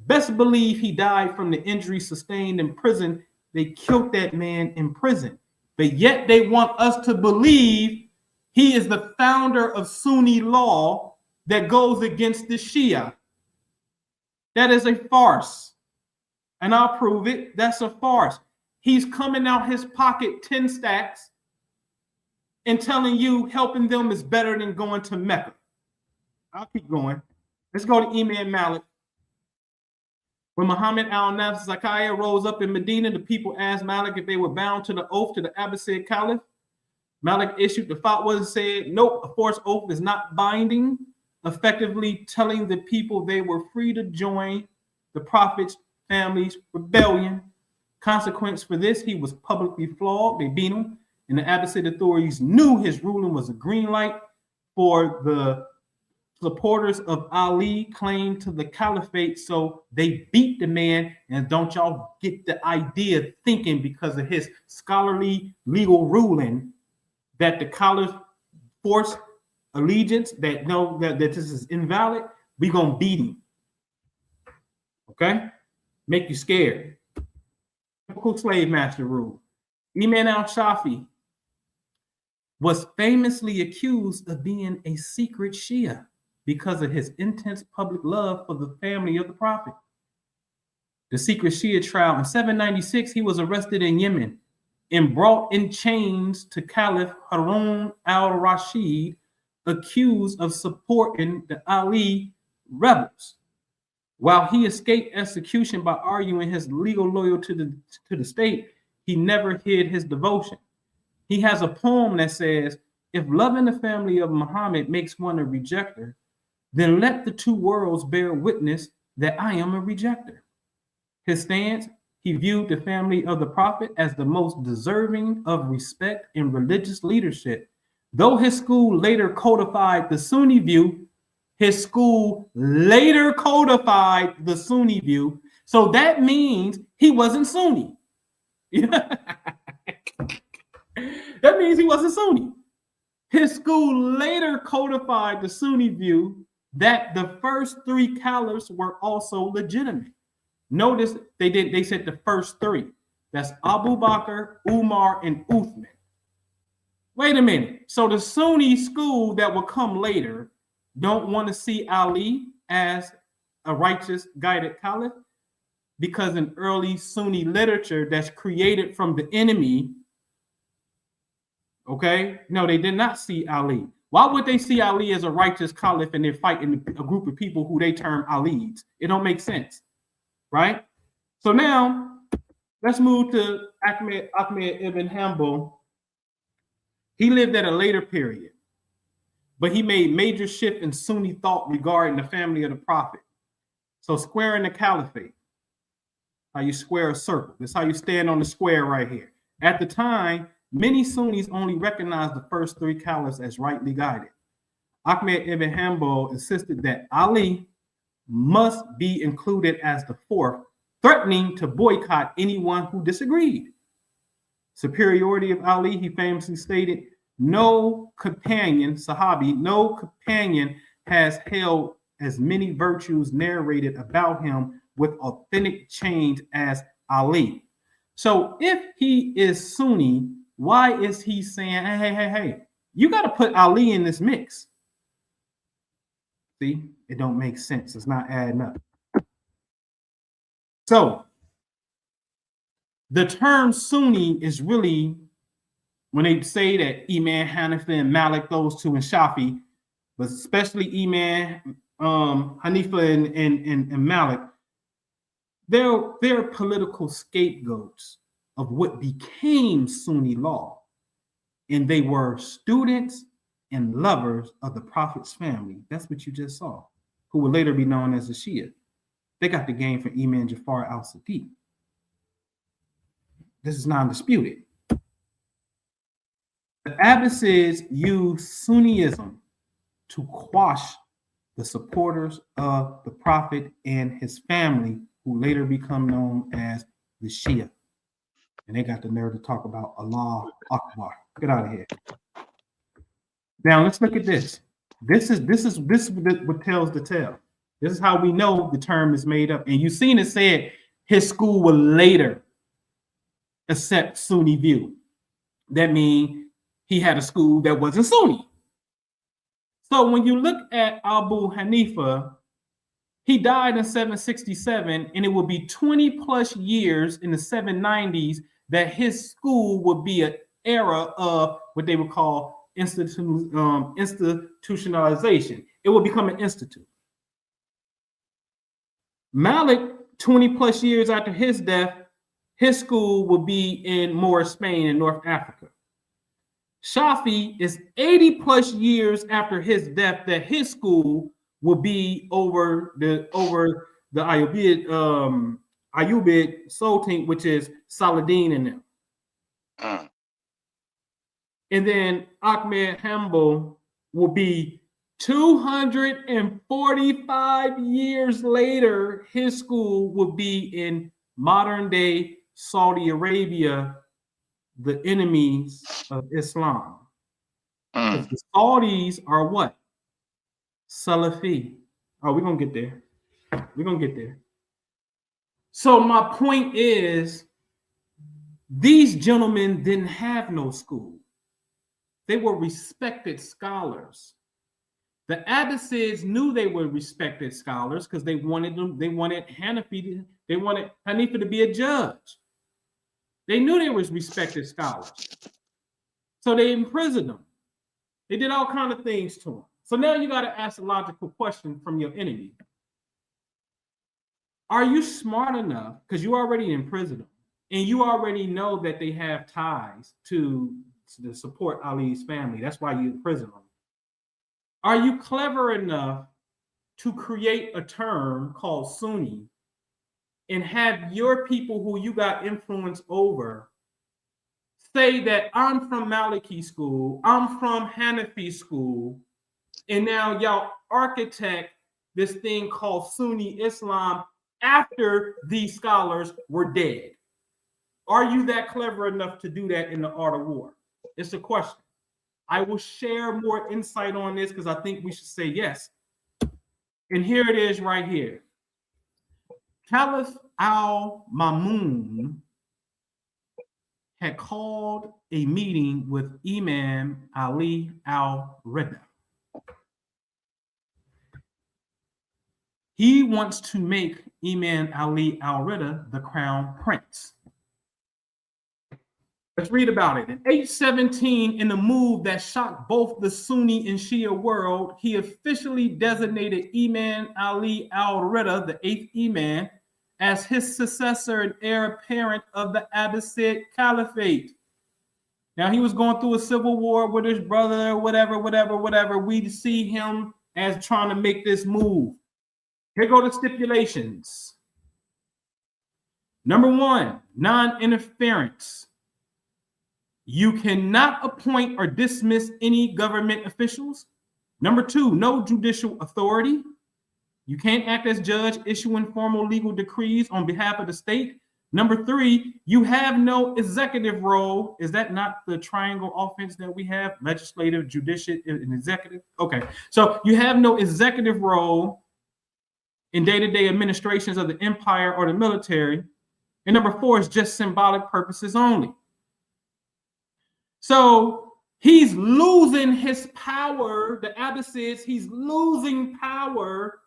Best believe he died from the injuries sustained in prison. They killed that man in prison. But yet they want us to believe he is the founder of Sunni law that goes against the Shia. That is a farce. And I'll prove it. That's a farce. He's coming out his pocket 10 stacks and telling you helping them is better than going to Mecca. I'll keep going. Let's go to Imam Malik. When Muhammad al-Nafs Zakiyah rose up in Medina, the people asked Malik if they were bound to the oath to the Abbasid Caliph. Malik issued the fatwa and said, nope, a forced oath is not binding, effectively telling the people they were free to join the Prophet's family's rebellion. Consequence for this, he was publicly flogged. They beat him, and the Abbasid authorities knew his ruling was a green light for the supporters of Ali claim to the caliphate, so they beat the man. And don't y'all get the idea thinking because of his scholarly legal ruling that the caliph forced allegiance, that no, that this is invalid, we gonna beat him. Okay? Make you scared. Typical slave master rule. Imam al-Shafi was famously accused of being a secret Shia because of his intense public love for the family of the Prophet. The secret Shia trial in 796, he was arrested in Yemen and brought in chains to Caliph Harun al-Rashid, accused of supporting the Ali rebels. While he escaped execution by arguing his legal loyalty to the state, he never hid his devotion. He has a poem that says, if loving the family of Muhammad makes one a rejecter, then let the two worlds bear witness that I am a rejecter. His stance, he viewed the family of the Prophet as the most deserving of respect in religious leadership. Though his school later codified the Sunni view, so that means he wasn't Sunni. That means he wasn't Sunni. His school later codified the Sunni view that the first three caliphs were also legitimate. Notice they said the first three. That's Abu Bakr, Umar, and Uthman. Wait a minute. So the Sunni school that will come later don't want to see Ali as a righteous, guided caliph, because in early Sunni literature that's created from the enemy, okay, no, they did not see Ali. Why would they see Ali as a righteous caliph and they're fighting a group of people who they term Alids? It don't make sense, right? So now let's move to Ahmed ibn Hanbal. He lived at a later period, but he made major shift in Sunni thought regarding the family of the Prophet. So squaring the caliphate, how you square a circle. That's how you stand on the square right here. At the time, many Sunnis only recognized the first three caliphs as rightly guided. Ahmed ibn Hanbal insisted that Ali must be included as the fourth, threatening to boycott anyone who disagreed. Superiority of Ali, he famously stated, no companion has held as many virtues narrated about him with authentic change as Ali. So if he is Sunni, why is he saying, hey, you got to put Ali in this mix? See, it don't make sense. It's not adding up. So the term Sunni is really, when they say that Imam Hanifa and Malik, those two, and Shafi, but especially Imam Hanifa and Malik, they're political scapegoats of what became Sunni law. And they were students and lovers of the Prophet's family. That's what you just saw, who would later be known as the Shia. They got the game from Imam Jafar al-Sadiq. This is non-disputed. The Abbasids used Sunnism to quash the supporters of the Prophet and his family, who later become known as the Shia. And they got the nerve to talk about Allah Akbar. Get out of here. Now let's look at this. This is what tells the tale. This is how we know the term is made up. And you've seen it said his school will later accept Sunni view. That means he had a school that wasn't Sunni. So when you look at Abu Hanifa, he died in 767, and it will be 20 plus years in the 790s that his school would be an era of what they would call institutionalization. It will become an institute. Malik, 20 plus years after his death, his school will be in Moorish Spain in North Africa. Shafi is 80 plus years after his death that his school will be over the Ayyubid Sultan, which is Saladin and them. And then Ahmed Hanbal will be 245 years later, his school would be in modern day Saudi Arabia, the enemies of Islam. Because the Saudis are what? Salafi. Oh, we're going to get there. We're going to get there. So my point is, these gentlemen didn't have no school. They were respected scholars. The Abbasids knew they were respected scholars because they wanted Hanifa to be a judge. They knew they was respected scholars. So they imprisoned them. They did all kinds of things to them. So now you got to ask a logical question from your enemy. Are you smart enough, because you already imprisoned them, and you already know that they have ties to support Ali's family? That's why you imprison them. Are you clever enough to create a term called Sunni and have your people who you got influence over say that I'm from Maliki school, I'm from Hanafi school, and now y'all architect this thing called Sunni Islam after these scholars were dead? Are you that clever enough to do that in the art of war? It's a question. I will share more insight on this because I think we should say yes. And here it is right here. Caliph al-Mamun had called a meeting with Imam Ali al-Rida. He wants to make Imam Ali al-Rida the crown prince. Let's read about it. In 817, in a move that shocked both the Sunni and Shia world, he officially designated Imam Ali al-Rida, the 8th Imam, as his successor and heir apparent of the Abbasid Caliphate. Now, he was going through a civil war with his brother, whatever. We see him as trying to make this move. Here go the stipulations. Number 1, non-interference. You cannot appoint or dismiss any government officials. Number 2, no judicial authority. You can't act as judge, issuing formal legal decrees on behalf of the state. Number 3, you have no executive role. Is that not the triangle offense that we have? Legislative, judicial, and executive? Okay, so you have no executive role in day-to-day administrations of the empire or the military. And number 4 is just symbolic purposes only. So he's losing his power. The Abbasids, he's losing power.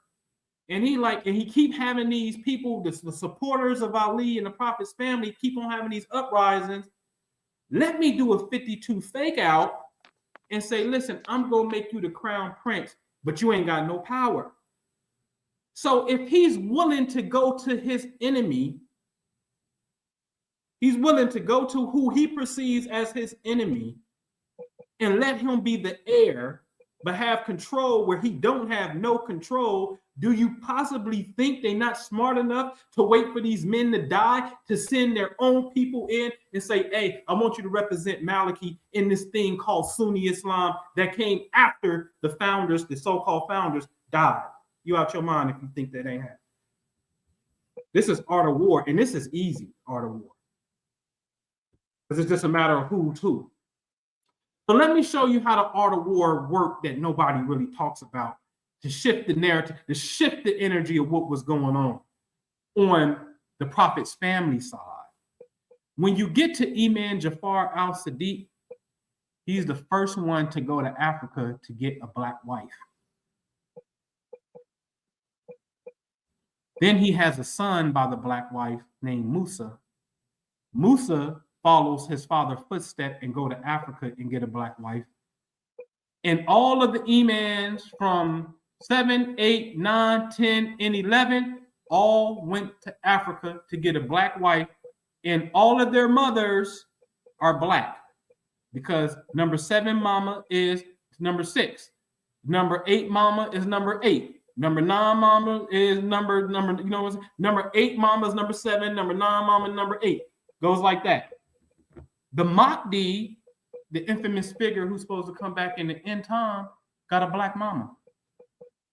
And he keep having these people, the supporters of Ali and the Prophet's family, keep on having these uprisings. Let me do a 52 fake out and say, listen, I'm going to make you the crown prince, but you ain't got no power. So if he's willing to go to his enemy, he's willing to go to who he perceives as his enemy and let him be the heir, but have control where he don't have no control. Do you possibly think they're not smart enough to wait for these men to die to send their own people in and say, hey, I want you to represent Maliki in this thing called Sunni Islam that came after the founders, the so-called founders, died? You out your mind if you think that ain't happening. This is art of war, and this is easy art of war. Because it's just a matter of who's who. So let me show you how the art of war worked that nobody really talks about to shift the narrative, to shift the energy of what was going on the Prophet's family side. When you get to Imam Jafar al-Sadiq, he's the first one to go to Africa to get a black wife. Then he has a son by the black wife named Musa. Musa follows his father's footsteps and go to Africa and get a black wife. And all of the imams from 7, 8, 9, 10, and 11 all went to Africa to get a black wife. And all of their mothers are black because number 7 mama is number 6. Number 8 mama is number 8. Number 9 mama is number 8 mama is number 7. Number 9 mama number 8. Goes like that. The Mahdi, the infamous figure who's supposed to come back in the end time, got a black mama.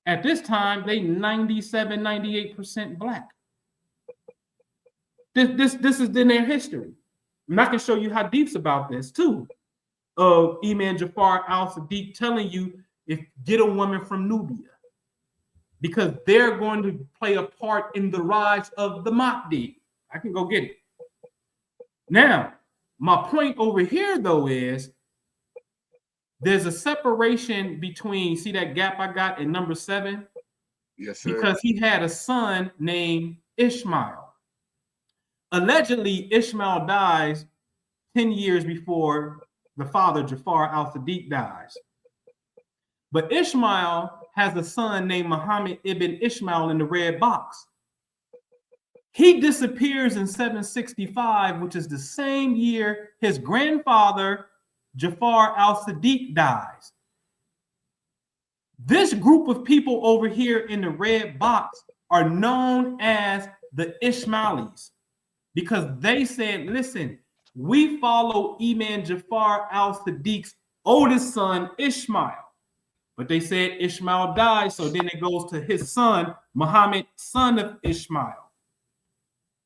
At this time, they 97, 98% black. This is in their history. And I can show you hadiths about this too. Of Imam Jafar al-Sadiq telling you if get a woman from Nubia, because they're going to play a part in the rise of the Mahdi. I can go get it. Now, my point over here though is there's a separation between, see that gap I got in number 7? Yes, sir. Because he had a son named Ishmael. Allegedly, Ishmael dies 10 years before the father, Jafar al-Sadiq, dies. But Ishmael has a son named Muhammad ibn Ishmael in the red box. He disappears in 765, which is the same year his grandfather, Jafar al-Sadiq, dies. This group of people over here in the red box are known as the Ishmaelis because they said, listen, we follow Imam Jafar al-Sadiq's oldest son, Ishmael. But they said Ishmael died, so then it goes to his son, Muhammad, son of Ishmael.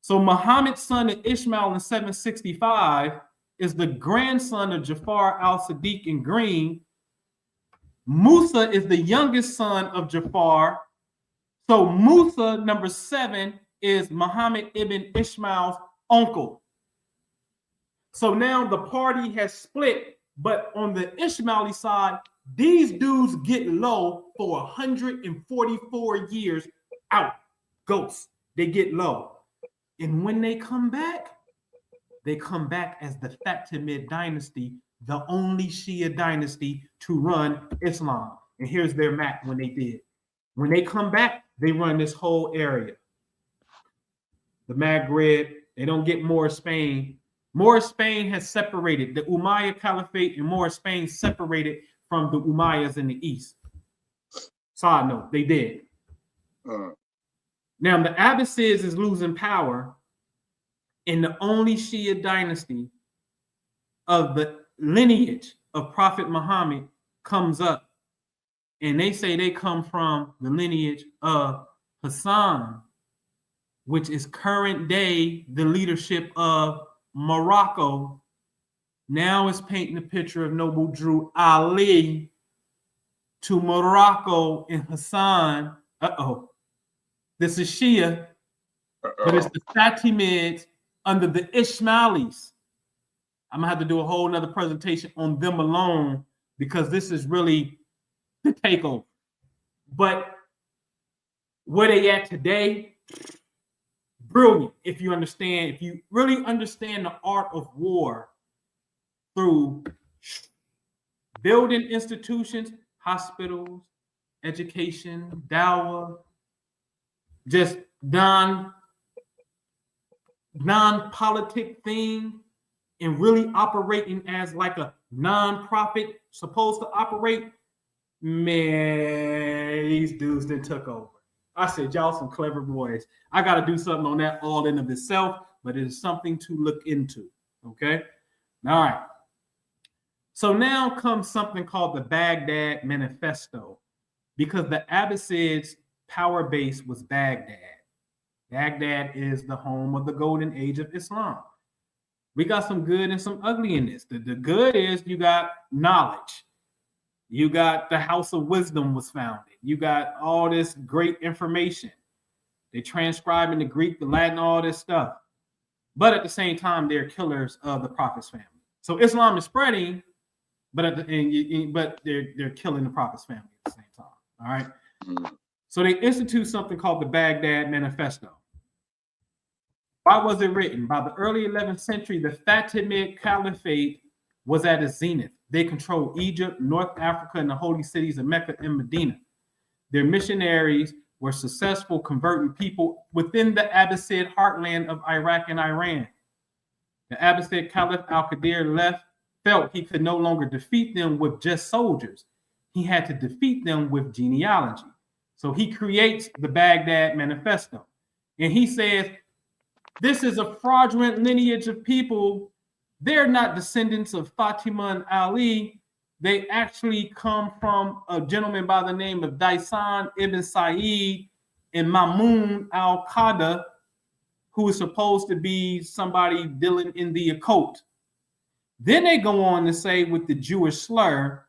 So Muhammad, son of Ishmael in 765 is the grandson of Jafar al-Sadiq in green. Musa is the youngest son of Jafar. So Musa, number 7, is Muhammad ibn Ishmael's uncle. So now the party has split, but on the Ishmaeli side, these dudes get low for 144 years out. Ghosts, they get low. And when they come back as the Fatimid dynasty, the only Shia dynasty to run Islam. And here's their map when they did. When they come back, they run this whole area. The Maghreb, they don't get more Spain. More Spain has separated. The Umayyad Caliphate and more Spain separated from the Umayyads in the east. Side note, they did. Now, the Abbasids is losing power, and the only Shia dynasty of the lineage of Prophet Muhammad comes up, and they say they come from the lineage of Hassan, which is current day the leadership of Morocco. Now it's painting a picture of Noble Drew Ali to Morocco and Hassan. This is Shia, but it's the Fatimids under the Ishmaelis. I'm gonna have to do a whole nother presentation on them alone because this is really the takeover. But where they at today, brilliant. If you understand, if you really understand the art of war through building institutions, hospitals, education, dawah, just non-politic thing, and really operating as like a non-profit supposed to operate, man, these dudes that took over. I said, y'all some clever boys. I got to do something on that all in of itself, but it is something to look into, okay? All right. So now comes something called the Baghdad Manifesto, because the Abbasids' power base was Baghdad. Baghdad is the home of the golden age of Islam. We got some good and some ugly in this. The good is you got knowledge. You got the House of Wisdom was founded. You got all this great information. They transcribe in the Greek, the Latin, all this stuff. But at the same time, they're killers of the Prophet's family. So Islam is spreading, but they're killing the Prophet's family at the same time. All right. So they institute something called the Baghdad Manifesto. Why was it written? By the early 11th century, the Fatimid Caliphate was at its zenith. They controlled Egypt, North Africa, and the holy cities of Mecca and Medina. Their missionaries were successful converting people within the Abbasid heartland of Iraq and Iran. The Abbasid Caliph al-Qadir felt he could no longer defeat them with just soldiers. He had to defeat them with genealogy. So he creates the Baghdad Manifesto. And he says, this is a fraudulent lineage of people. They're not descendants of Fatima and Ali. they actually come from a gentleman by the name of Daisan ibn Sa'id and Mamun al-Qada, who is supposed to be somebody dealing in the occult. Then they go on to say with the Jewish slur,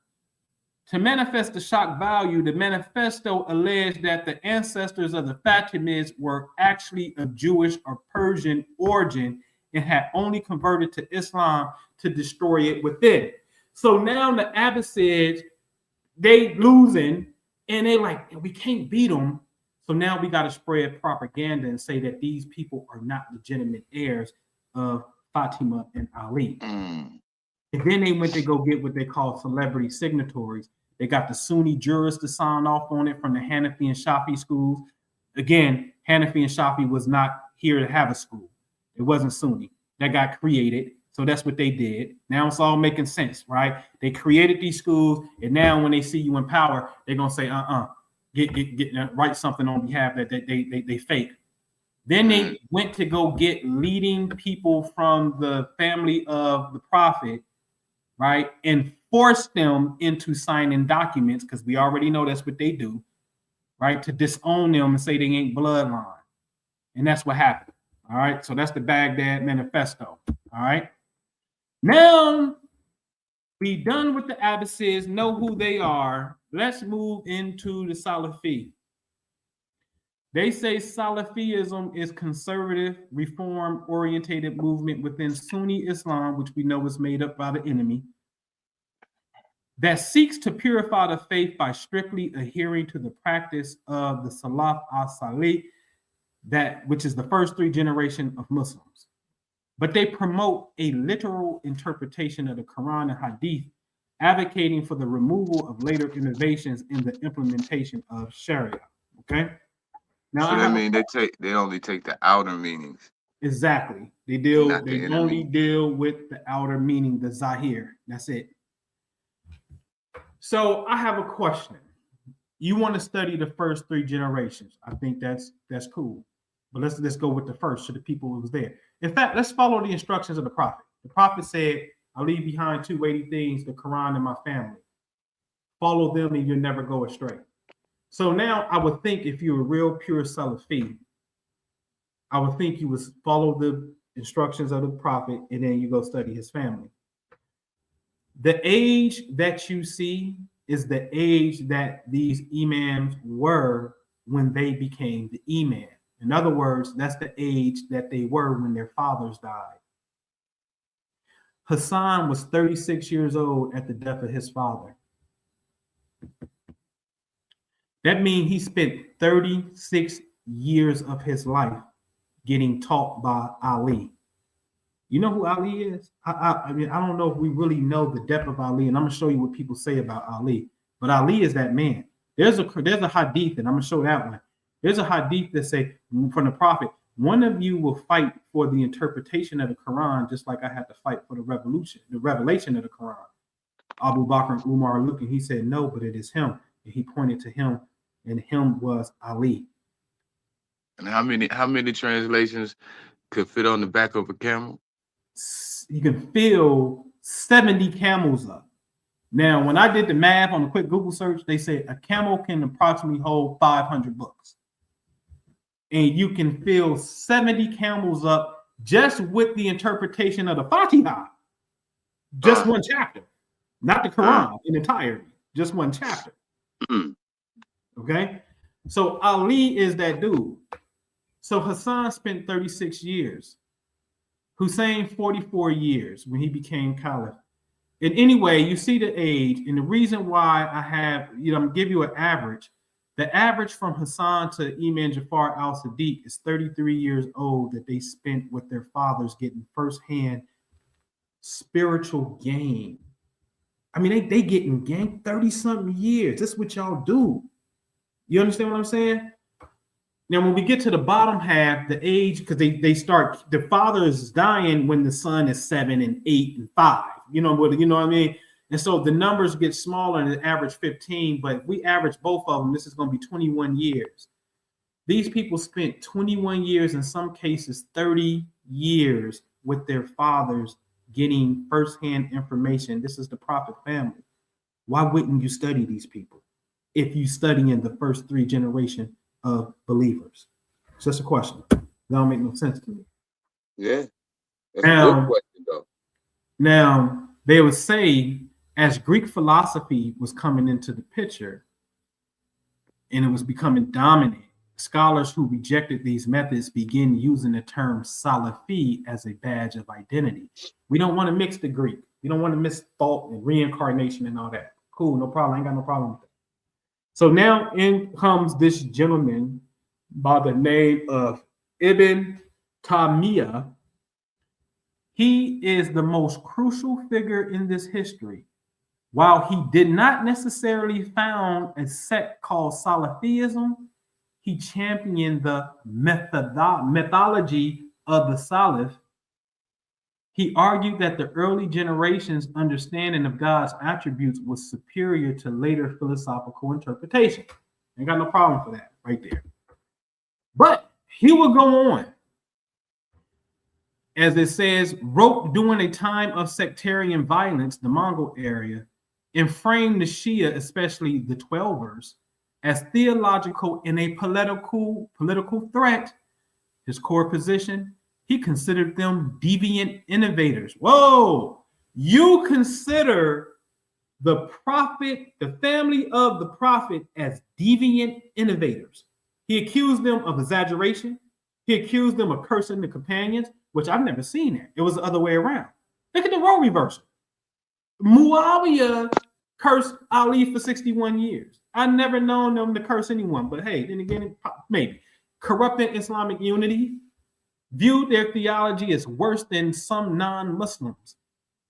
to manifest the shock value, the manifesto alleged that the ancestors of the Fatimids were actually of Jewish or Persian origin and had only converted to Islam to destroy it within. So now the Abbasids, they losing, and they like, we can't beat them. So now we got to spread propaganda and say that these people are not legitimate heirs of Fatima and Ali. And then they went to go get what they call celebrity signatories. They got the Sunni jurists to sign off on it from the Hanafi and Shafi schools. Again, Hanafi and Shafi was not here to have a school. It wasn't Sunni. That got created. So that's what they did. Now it's all making sense, right? They created these schools, and now when they see you in power, they're gonna say, get write something on behalf that they fake. Then they went to go get leading people from the family of the Prophet, right, and force them into signing documents, because we already know that's what they do, right, to disown them and say they ain't bloodline. And that's what happened. All right, so that's the Baghdad Manifesto. All right, now we done with the Abbasids, know who they are. Let's move into the Salafi. They say Salafism is conservative, reform-orientated movement within Sunni Islam, which we know is made up by the enemy, that seeks to purify the faith by strictly adhering to the practice of the Salaf al-Salih, which is the first three generations of Muslims. But they promote a literal interpretation of the Quran and Hadith, advocating for the removal of later innovations in the implementation of Sharia. Okay. Now, so that means they only take the outer meanings. Exactly. They only deal with the outer meaning, the Zahir. That's it. So I have a question. You want to study the first three generations. I think that's cool. But let's go with the first, to the people who was there. In fact, let's follow the instructions of the Prophet. The Prophet said, I leave behind two weighty things, the Quran and my family. Follow them and you'll never go astray. So now I would think if you're a real pure Salafi, I would think you would follow the instructions of the Prophet and then you go study his family. The age that you see is the age that these imams were when they became the imam. In other words, that's the age that they were when their fathers died. Hassan was 36 years old at the death of his father. That means he spent 36 years of his life getting taught by Ali. You know who Ali is? I mean, I don't know if we really know the depth of Ali, and I'm gonna show you what people say about Ali. But Ali is that man. There's a hadith, and I'm gonna show that one. There's a hadith that say from the Prophet, one of you will fight for the interpretation of the Quran, just like I had to fight for the revelation of the Quran. Abu Bakr and Umar looked, and he said, no, but it is him. And he pointed to him, and him was Ali. And how many translations could fit on the back of a camel? You can fill 70 camels up. Now, when I did the math on a quick Google search, they say a camel can approximately hold 500 books. And you can fill 70 camels up just with the interpretation of the Fatiha. Just one chapter. Not the Quran in entirety. Just one chapter. Okay? So Ali is that dude. So Hassan spent 36 years. Hussein 44 years when he became caliph. And anyway, you see the age, and the reason why I have, I'm gonna give you an average. The average from Hassan to Imam Jafar al-Sadiq is 33 years old that they spent with their fathers getting firsthand spiritual gain. I mean, they getting gain 30-something years. That's what y'all do. You understand what I'm saying? Now, when we get to the bottom half, the age, because they start, the father is dying when the son is 7 and 8 and 5. You know what I mean? And so the numbers get smaller and it average 15. But if we average both of them, this is going to be 21 years. These people spent 21 years, in some cases 30 years, with their fathers getting firsthand information. This is the Prophet family. why wouldn't you study these people if you study in the first 3 generations of believers? It's just a question. That don't make no sense to me. Yeah, that's a good question, though. Now, they would say, as Greek philosophy was coming into the picture and it was becoming dominant, scholars who rejected these methods began using the term Salafi as a badge of identity. We don't want to mix the Greek. We don't want to mix thought and reincarnation and all that. Cool, no problem. I ain't got no problem with that. So now in comes this gentleman by the name of Ibn Taymiyyah. He is the most crucial figure in this history. While he did not necessarily found a sect called Salafism, he championed the methodology of the Salaf. He argued that the early generations' understanding of God's attributes was superior to later philosophical interpretation. Ain't got no problem for that right there. But he will go on. As it says, wrote during a time of sectarian violence, the Mongol area, and framed the Shia, especially the Twelvers, as theological and a political threat. His core position, he considered them deviant innovators. Whoa! You consider the prophet, the family of the prophet, as deviant innovators. He accused them of exaggeration. He accused them of cursing the companions, which I've never seen that. It was the other way around. Look at the role reversal. Muawiyah cursed Ali for 61 years. I've never known them to curse anyone, but hey, then again, maybe. Corrupting Islamic unity, viewed their theology as worse than some non-Muslims.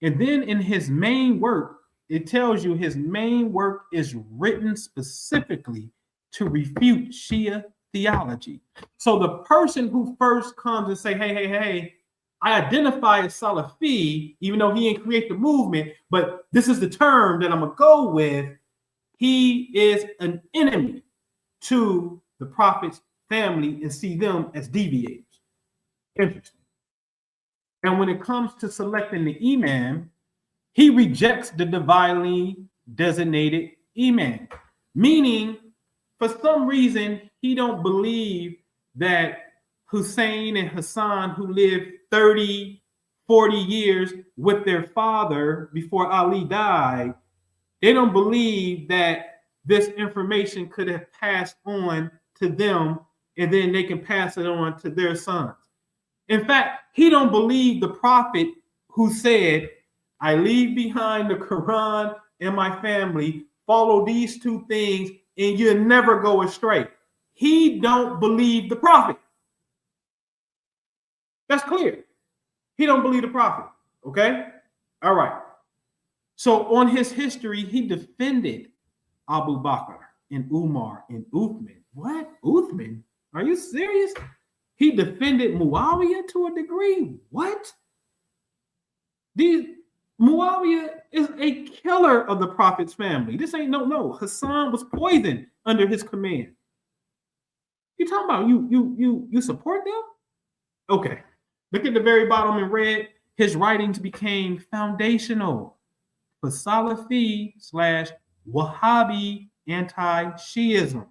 And then in his main work, it tells you his main work is written specifically to refute Shia theology. So the person who first comes and say, hey, I identify as Salafi, even though he didn't create the movement, but this is the term that I'm going to go with, he is an enemy to the prophet's family and see them as deviators. Interesting. And when it comes to selecting the imam, he rejects the divinely designated imam, meaning for some reason he don't believe that Hussein and Hassan, who lived 30, 40 years with their father before Ali died, they don't believe that this information could have passed on to them and then they can pass it on to their sons. In fact, he don't believe the prophet who said, I leave behind the Quran and my family, follow these 2 things and you'll never go astray. He don't believe the prophet. That's clear. He don't believe the prophet. Okay? All right. So on his history, he defended Abu Bakr and Umar and Uthman. What? Uthman? Are you serious? He defended Muawiyah to a degree. What? Muawiyah is a killer of the prophet's family. This ain't no. Hassan was poisoned under his command. You talking about you support them? Okay. Look at the very bottom in red. His writings became foundational for Salafi/Wahhabi anti-Shiism.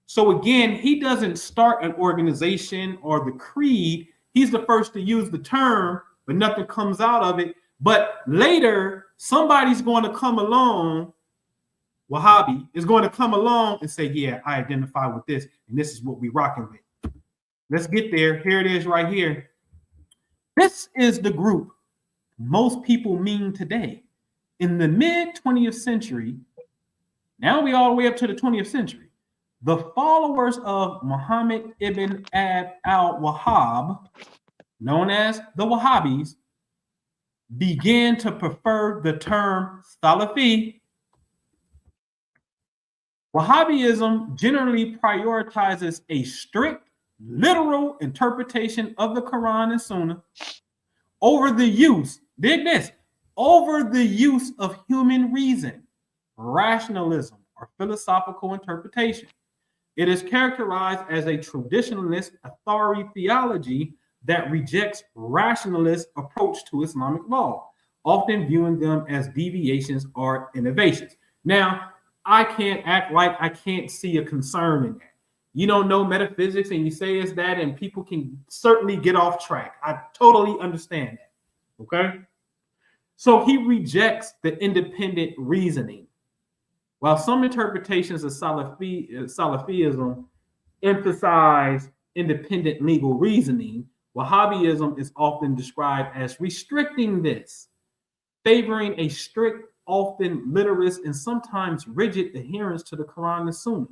So again, he doesn't start an organization or the creed. He's the first to use the term, but nothing comes out of it. But later, somebody's going to come along, Wahhabi is going to come along and say, yeah, I identify with this, and this is what we're rocking with. Let's get there. Here it is right here. This is the group most people mean today. In the mid-20th century, now we all the way up to the 20th century, the followers of Muhammad ibn al-Wahhab, known as the Wahhabis, began to prefer the term Salafi. Wahhabism generally prioritizes a strict, literal interpretation of the Quran and Sunnah over the use, dig this, over the use of human reason, rationalism, or philosophical interpretation. It is characterized as a traditionalist authority theology that rejects rationalist approach to Islamic law, often viewing them as deviations or innovations. Now, I can't act like I can't see a concern in that. You don't know metaphysics and you say it's that, and people can certainly get off track. I totally understand that. Okay? So he rejects the independent reasoning. While some interpretations of Salafism emphasize independent legal reasoning, Wahhabism is often described as restricting this, favoring a strict, often literist, and sometimes rigid adherence to the Quran and Sunnah.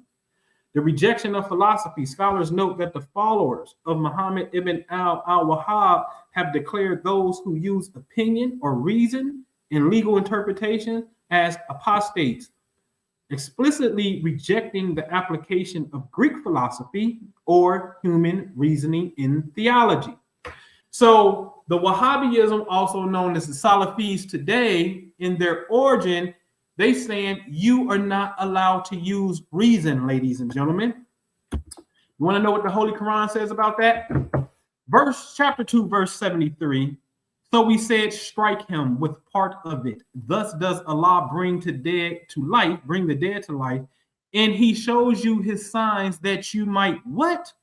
The rejection of philosophy. Scholars note that the followers of Muhammad ibn al-Wahhab have declared those who use opinion or reason in legal interpretation as apostates, explicitly rejecting the application of Greek philosophy or human reasoning in theology. So the Wahhabism, also known as the Salafis today, in their origin, they saying you are not allowed to use reason, ladies and gentlemen. You want to know what the Holy Quran says about that? Chapter 2, verse 73. So we said, strike him with part of it. Thus does Allah bring the dead to life, and he shows you his signs that you might what?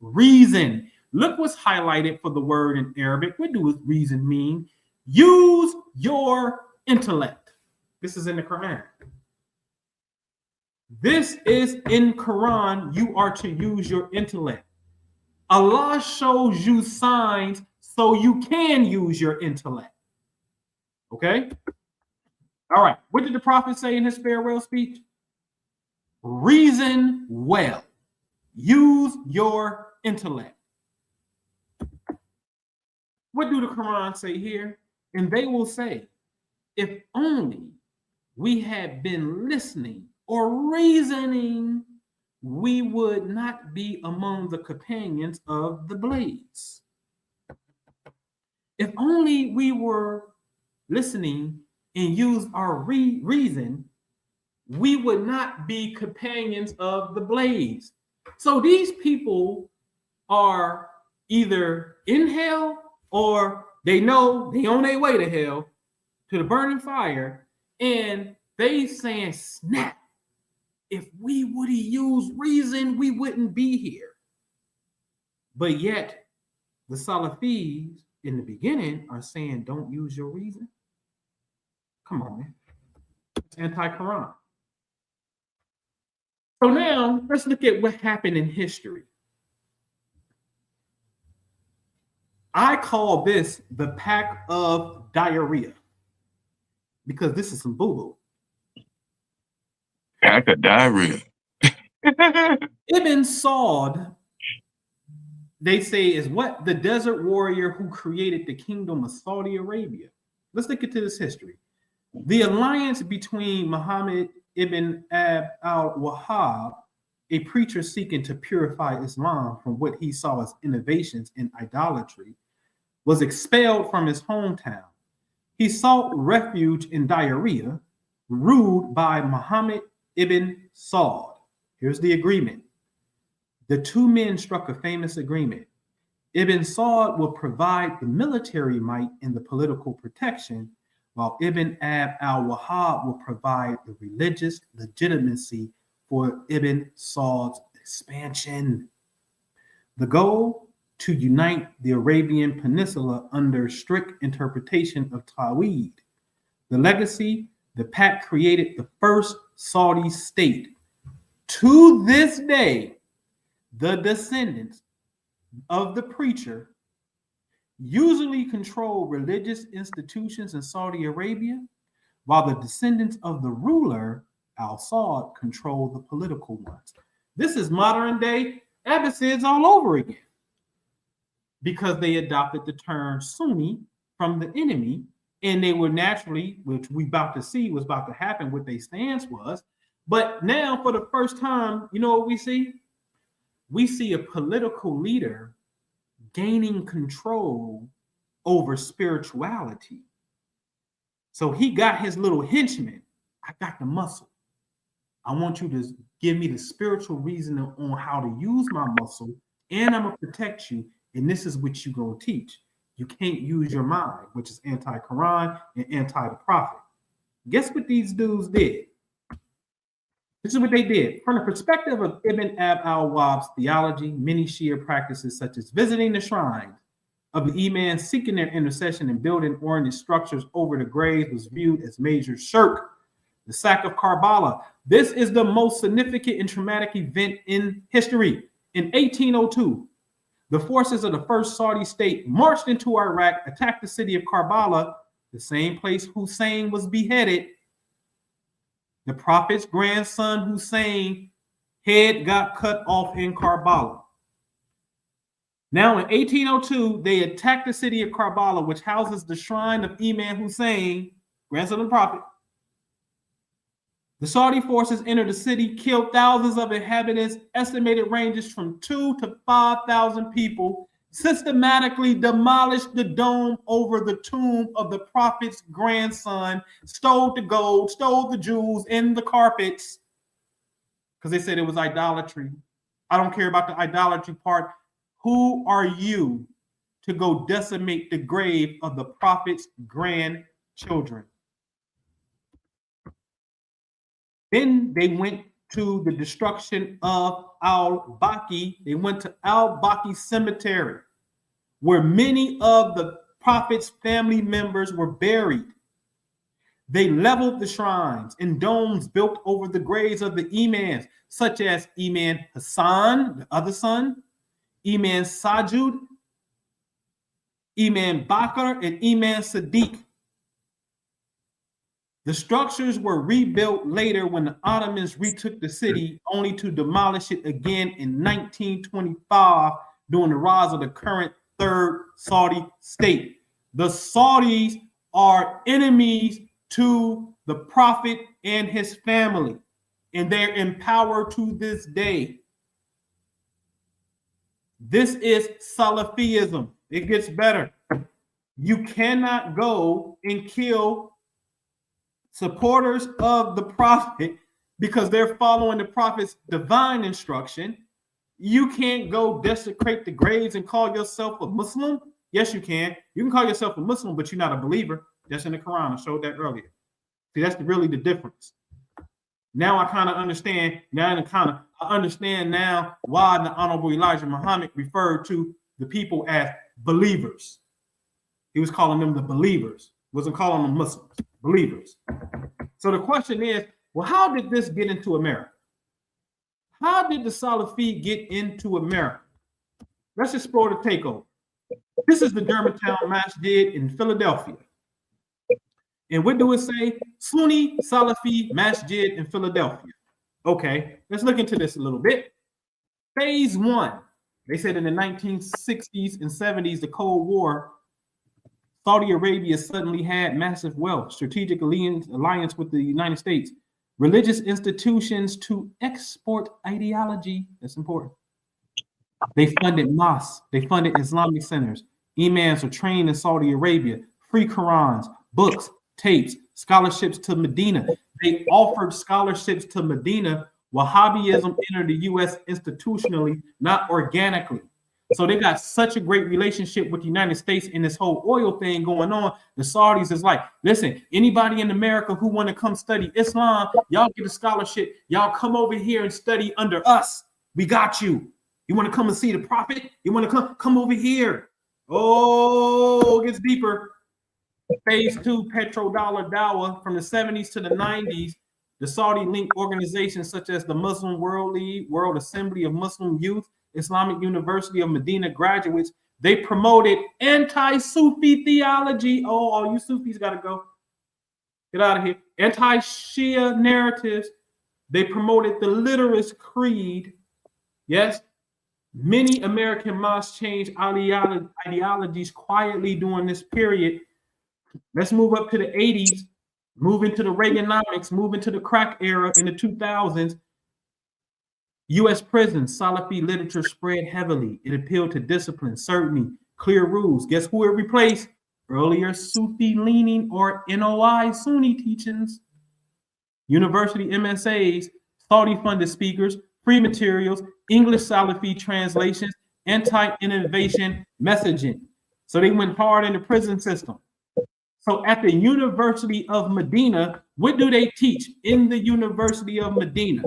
Reason. Look what's highlighted for the word in Arabic. What does reason mean? Use your intellect. This is in the Quran. This is in Quran. You are to use your intellect. Allah shows you signs so you can use your intellect. Okay? All right. What did the prophet say in his farewell speech? Reason well. Use your intellect. What do the Quran say here? And they will say, if only we had been listening or reasoning, we would not be among the companions of the blades. If only we were listening and used our reason, we would not be companions of the blades. So these people are either in hell or they know they on their way to hell, to the burning fire, and they saying, snap, if we would have used reason, we wouldn't be here. But yet, the Salafis in the beginning are saying, don't use your reason. Come on, man. It's anti-Quran. So now, let's look at what happened in history. I call this the pack of diarrhea, because this is some boo-boo. Pack of diarrhea. Ibn Saud, they say, is what? The desert warrior who created the kingdom of Saudi Arabia. Let's look into this history. The alliance between Muhammad ibn al-Wahhab, a preacher seeking to purify Islam from what he saw as innovations in idolatry, was expelled from his hometown. He sought refuge in diarrhea, ruled by Muhammad ibn Saud. Here's the agreement. The two men struck a famous agreement. Ibn Saud will provide the military might and the political protection, while Ibn al-Wahhab will provide the religious legitimacy for Ibn Saud's expansion. The goal? To unite the Arabian Peninsula under strict interpretation of Tawhid. The legacy? The pact created the first Saudi state. To this day, the descendants of the preacher usually control religious institutions in Saudi Arabia, while the descendants of the ruler, al-Saud, control the political ones. This is modern day Abbasids all over again, because they adopted the term Sunni from the enemy, and they were naturally, which we about to see was about to happen, what their stance was. But now, for the first time, you know what we see? We see a political leader gaining control over spirituality. So he got his little henchman. I got the muscle. I want you to give me the spiritual reasoning on how to use my muscle, and I'm going to protect you. And this is what you're going to teach. You can't use your mind, which is anti-Quran and anti-the Prophet. Guess what these dudes did? This is what they did. From the perspective of Ibn Ab al-Wahb's theology, many Shia practices such as visiting the shrine of the Imam, seeking their intercession, and building ordnance structures over the graves was viewed as major shirk. The sack of Karbala. This is the most significant and traumatic event in history. In 1802, the forces of the first Saudi state marched into Iraq, attacked the city of Karbala, the same place Hussein was beheaded. The prophet's grandson Hussein head got cut off in Karbala. Now in 1802, they attacked the city of Karbala, which houses the shrine of Imam Hussein, grandson of the prophet. The Saudi forces entered the city, killed thousands of inhabitants, estimated ranges from 2,000 to 5,000 people, systematically demolished the dome over the tomb of the prophet's grandson, stole the gold, stole the jewels and the carpets, because they said it was idolatry. I don't care about the idolatry part. Who are you to go decimate the grave of the prophet's grandchildren? Then they went to the destruction of al-Baqi. They went to al-Baqi cemetery, where many of the prophet's family members were buried. They leveled the shrines and domes built over the graves of the imams, such as Imam Hassan, the other son, Imam Sajud, Imam Bakr, and Imam Sadiq. The structures were rebuilt later when the Ottomans retook the city, only to demolish it again in 1925 during the rise of the current third Saudi state. The Saudis are enemies to the prophet and his family, and they're in power to this day. This is Salafism. It gets better. You cannot go and kill supporters of the prophet because they're following the prophet's divine instruction. You can't go desecrate the graves and call yourself a Muslim. Yes, you can. You can call yourself a Muslim, but you're not a believer. That's in the Quran. I showed that earlier. See, that's really the difference. Now I kind of understand. I understand now why the Honorable Elijah Muhammad referred to the people as believers. He was calling them the believers. Wasn't calling them Muslims. Believers. So the question is, well, how did this get into America? How did the Salafi get into America? Let's explore the takeover. This is the Germantown Masjid in Philadelphia. And what do it say? Sunni Salafi Masjid in Philadelphia. Okay, let's look into this a little bit. Phase one. They said in the 1960s and 70s, the Cold War, Saudi Arabia suddenly had massive wealth, strategic alliance with the United States, religious institutions to export ideology. That's important. They funded mosques. They funded Islamic centers. Imams were trained in Saudi Arabia. Free Qurans, books, tapes, scholarships to Medina. They offered scholarships to Medina. Wahhabism entered the U.S. institutionally, not organically. So they got such a great relationship with the United States in this whole oil thing going on. The Saudis is like, listen, anybody in America who want to come study Islam, y'all get a scholarship. Y'all come over here and study under us. We got you. You want to come and see the prophet? You want to come over here. Oh, it gets deeper. Phase two, petrodollar dawah from the 70s to the 90s. The Saudi-linked organizations such as the Muslim World League, World Assembly of Muslim Youth, Islamic University of Medina graduates, they promoted anti-Sufi theology. Oh, all you Sufis got to go. Get out of here. Anti-Shia narratives. They promoted the literist creed. Yes. Many American mosques changed ideologies quietly during this period. Let's move up to the 80s, move into the Reaganomics, move into the crack era in the 2000s. U.S. prisons, Salafi literature spread heavily. It appealed to discipline, certainty, clear rules. Guess who it replaced? Earlier Sufi-leaning or NOI Sunni teachings. University MSAs, Saudi-funded speakers, free materials, English Salafi translations, anti-innovation messaging. So they went hard in the prison system. So at the University of Medina, what do they teach in the University of Medina?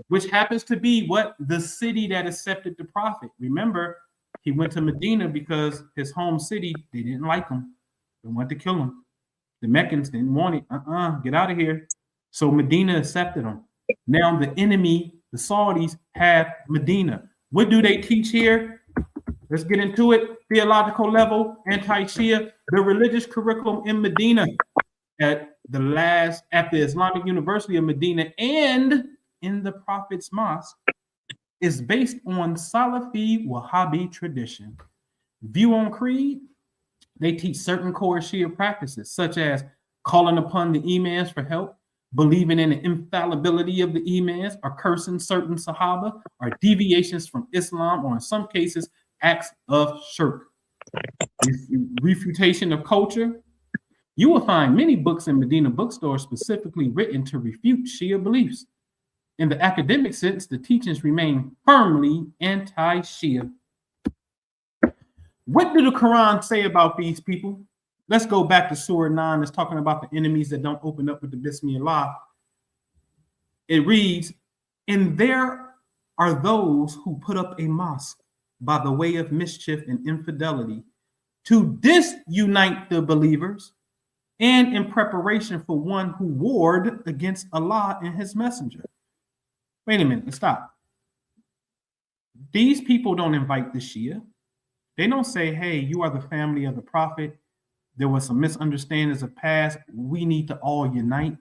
Which happens to be what? The city that accepted the prophet. Remember, he went to Medina because his home city, they didn't like him. They wanted to kill him. The Meccans didn't want it. Get out of here. So Medina accepted him. Now the enemy, the Saudis, have Medina. What do they teach here? Let's get into it. Theological level, anti-Shia, the religious curriculum in Medina at the Islamic University of Medina and in the Prophet's Mosque is based on Salafi Wahhabi tradition. View on creed, they teach certain core Shia practices, such as calling upon the imams for help, believing in the infallibility of the imams, or cursing certain Sahaba, or deviations from Islam, or in some cases, acts of shirk. Refutation of culture. You will find many books in Medina bookstores specifically written to refute Shia beliefs. In the academic sense, the teachings remain firmly anti-Shia. What did the Quran say about these people? Let's go back to Surah 9. It's talking about the enemies that don't open up with the Bismillah. It reads, and there are those who put up a mosque by the way of mischief and infidelity to disunite the believers and in preparation for one who warred against Allah and his messenger. Wait a minute, stop. These people don't invite the Shia. They don't say, hey, you are the family of the prophet. There was some misunderstandings of past. We need to all unite.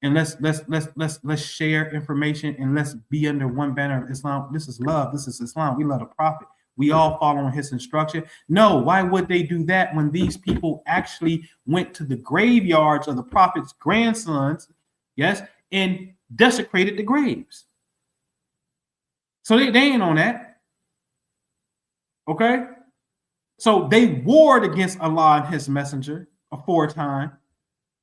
And let's share information and let's be under one banner of Islam. This is love. This is Islam. We love the prophet. We all following his instruction. No, why would they do that when these people actually went to the graveyards of the prophet's grandsons, yes, and desecrated the graves? So they ain't on that. Okay? So they warred against Allah and his messenger aforetime.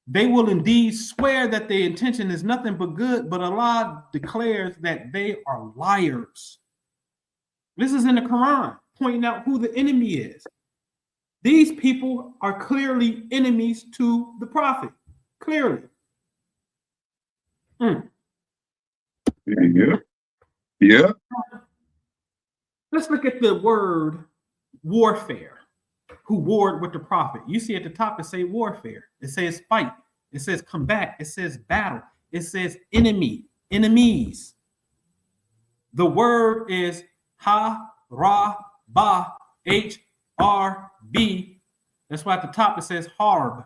They will indeed swear that their intention is nothing but good, but Allah declares that they are liars. This is in the Quran, pointing out who the enemy is. These people are clearly enemies to the prophet. Clearly. Yeah. Let's look at the word warfare. Who warred with the prophet? You see at the top it says warfare. It says fight. It says combat. It says battle. It says enemy, enemies. The word is ha-ra-ba, H-R-B. That's why at the top it says harb,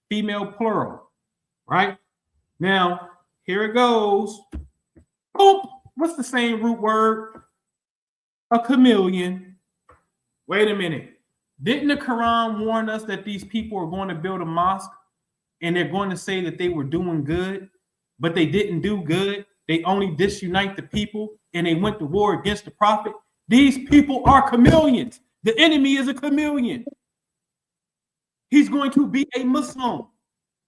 female plural, right? Now, here it goes. Boom. What's the same root word? A chameleon. Wait a minute. Didn't the Quran warn us that these people are going to build a mosque and they're going to say that they were doing good, but they didn't do good? They only disunite the people and they went to war against the prophet. These people are chameleons. The enemy is a chameleon. He's going to be a Muslim.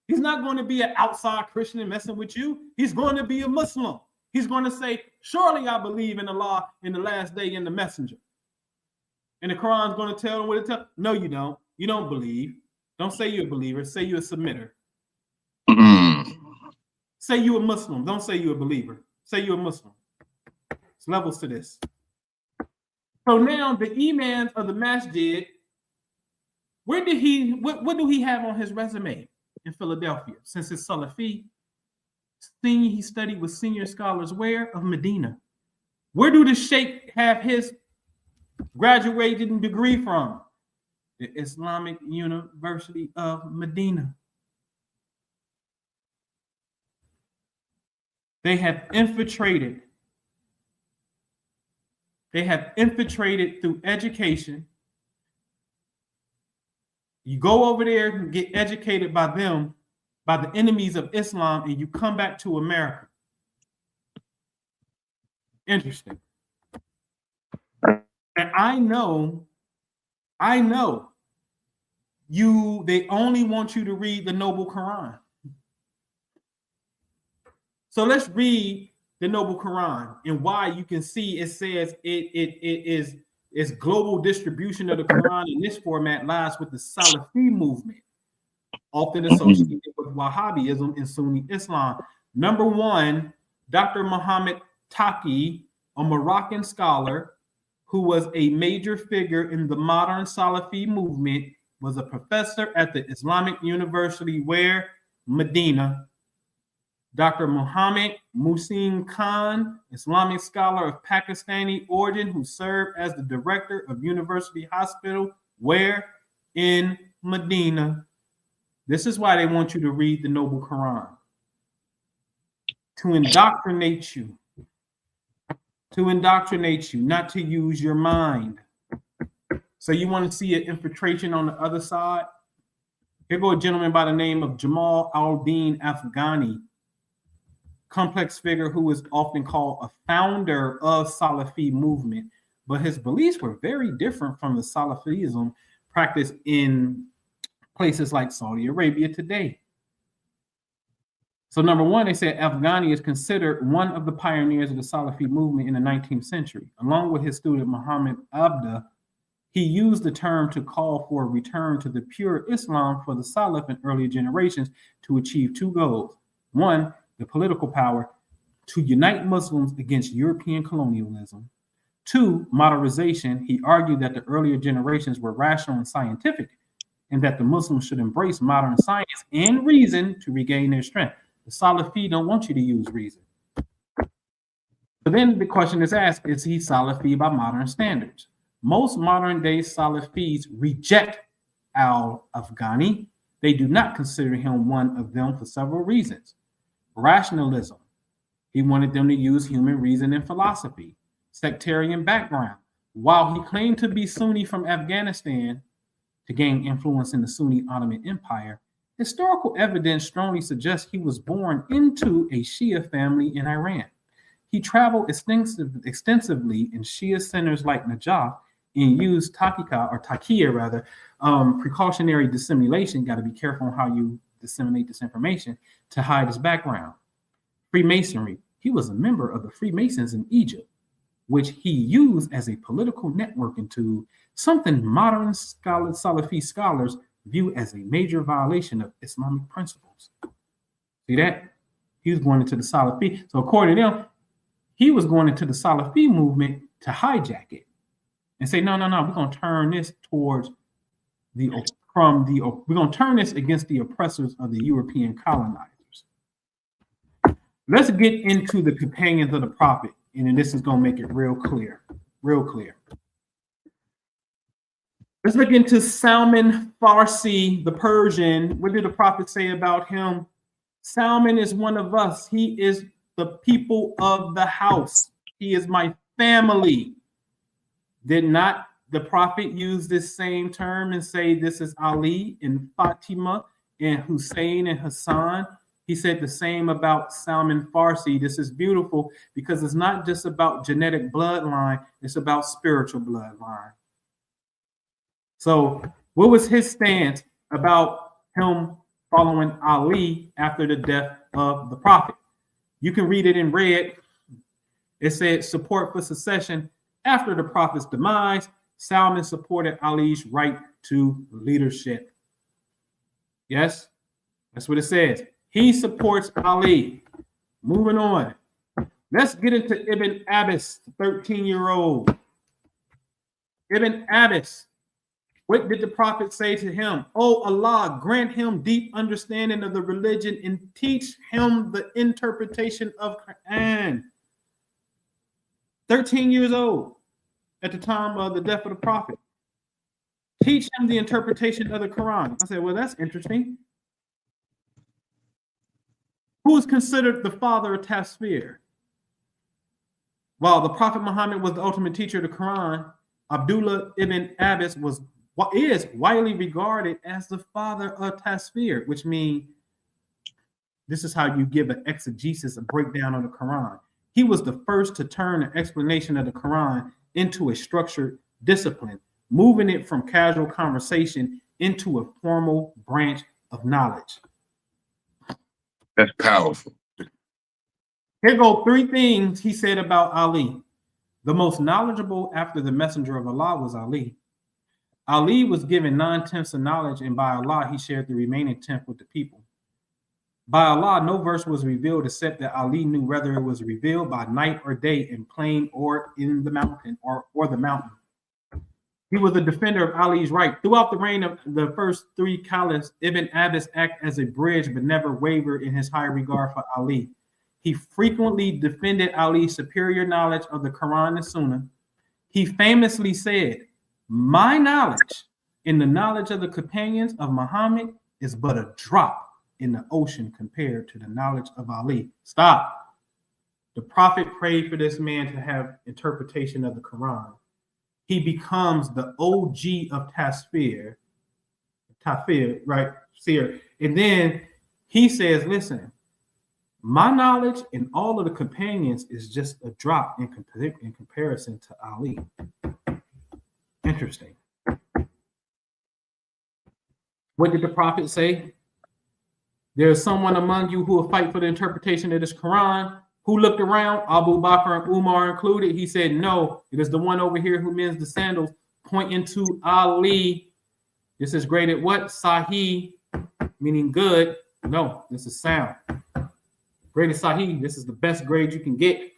He's not going to be an outside Christian and messing with you. He's going to be a Muslim. He's going to say, surely I believe in Allah in the last day in the messenger. And the Quran's going to tell them what it tells. No, you don't. You don't believe. Don't say you're a believer. Say you're a submitter. Say you're a Muslim. Don't say you're a believer. Say you're a Muslim. It's levels to this. So now the imams of the masjid, what do he have on his resume in Philadelphia? Since it's Salafi, he studied with senior scholars where? Of Medina. Where do the Sheikh have his graduating degree from? The Islamic University of Medina. They have infiltrated. They have infiltrated through education. You go over there and get educated by them, by the enemies of Islam, and you come back to America. Interesting. And I know they only want you to read the Noble Quran. So let's read the Noble Quran and why you can see it says it's global distribution of the Quran in this format lies with the Salafi movement. often associated with Wahhabism and Sunni Islam. Number one, Dr. Muhammad Taqi, a Moroccan scholar who was a major figure in the modern Salafi movement, was a professor at the Islamic University where? Medina. Dr. Muhammad Muhsin Khan, Islamic scholar of Pakistani origin who served as the director of University Hospital where? In Medina. This is why they want you to read the Noble Quran. To indoctrinate you. To indoctrinate you, not to use your mind. So you want to see an infiltration on the other side? Here go a gentleman by the name of Jamal al-Din Afghani, complex figure who is often called a founder of Salafi movement, but his beliefs were very different from the Salafism practiced in places like Saudi Arabia today. So number one, they said Afghani is considered one of the pioneers of the Salafi movement in the 19th century. Along with his student Muhammad Abda, he used the term to call for a return to the pure Islam for the Salaf in earlier generations to achieve two goals. One, the political power to unite Muslims against European colonialism. Two, modernization. He argued that the earlier generations were rational and scientific, and that the Muslims should embrace modern science and reason to regain their strength. The Salafi don't want you to use reason. But then the question is asked, is he Salafi by modern standards? Most modern day Salafis reject al-Afghani. They do not consider him one of them for several reasons. Rationalism. He wanted them to use human reason and philosophy. Sectarian background. While he claimed to be Sunni from Afghanistan to gain influence in the Sunni Ottoman Empire, historical evidence strongly suggests he was born into a Shia family in Iran. He traveled extensively in Shia centers like Najaf and used taqiyya, precautionary dissimulation. Got to be careful on how you disseminate this information to hide his background. Freemasonry. He was a member of the Freemasons in Egypt, which he used as a political networking tool, something modern Salafi scholars view as a major violation of Islamic principles. See that? He was going into the Salafi. So according to them, he was going into the Salafi movement to hijack it and say, no, we're going to turn this towards we're going to turn this against the oppressors of the European colonizers. Let's get into the companions of the prophet, and then this is going to make it real clear. Let's look into Salman Farsi, the Persian. What did the prophet say about him? Salman is one of us. He is the people of the house. He is my family. Did not the prophet use this same term and say this is Ali and Fatima and Hussein and Hassan? He said the same about Salman Farsi. This is beautiful because it's not just about genetic bloodline, it's about spiritual bloodline. So what was his stance about him following Ali after the death of the prophet? You can read it in red. It said support for secession. After the prophet's demise, Salman supported Ali's right to leadership. Yes, that's what it says. He supports Ali. Moving on. Let's get into Ibn Abbas, 13-year-old. Ibn Abbas. What did the prophet say to him? Oh Allah, grant him deep understanding of the religion and teach him the interpretation of Quran. 13 years old at the time of the death of the prophet. Teach him the interpretation of the Quran. I said, well, that's interesting. Who is considered the father of tafsir? While the Prophet Muhammad was the ultimate teacher of the Quran, Abdullah ibn Abbas is widely regarded as the father of tafsir, which means this is how you give an exegesis, a breakdown of the Quran. He was the first to turn an explanation of the Quran into a structured discipline, moving it from casual conversation into a formal branch of knowledge. That's powerful. Here go 3 things he said about Ali. The most knowledgeable after the messenger of Allah was Ali. Ali was given 9/10 of knowledge, and by Allah, he shared the remaining 10th with the people. By Allah, no verse was revealed except that Ali knew whether it was revealed by night or day, in plain or in the mountain or the mountain. He was a defender of Ali's right. Throughout the reign of the first three caliphs, Ibn Abbas acted as a bridge but never wavered in his high regard for Ali. He frequently defended Ali's superior knowledge of the Quran and Sunnah. He famously said, "My knowledge and the knowledge of the companions of Muhammad is but a drop in the ocean compared to the knowledge of Ali." Stop. The Prophet prayed for this man to have interpretation of the Quran. He becomes the OG of Tafsir, right? Seer. And then he says, listen, my knowledge and all of the companions is just a drop in comparison to Ali. Interesting. What did the Prophet say? There is someone among you who will fight for the interpretation of this Quran. Who looked around? Abu Bakr and Umar included. He said, no, it is the one over here who mends the sandals, pointing to Ali. This is graded what? Sahih, meaning good. No, this is sound. Graded Sahih, this is the best grade you can get.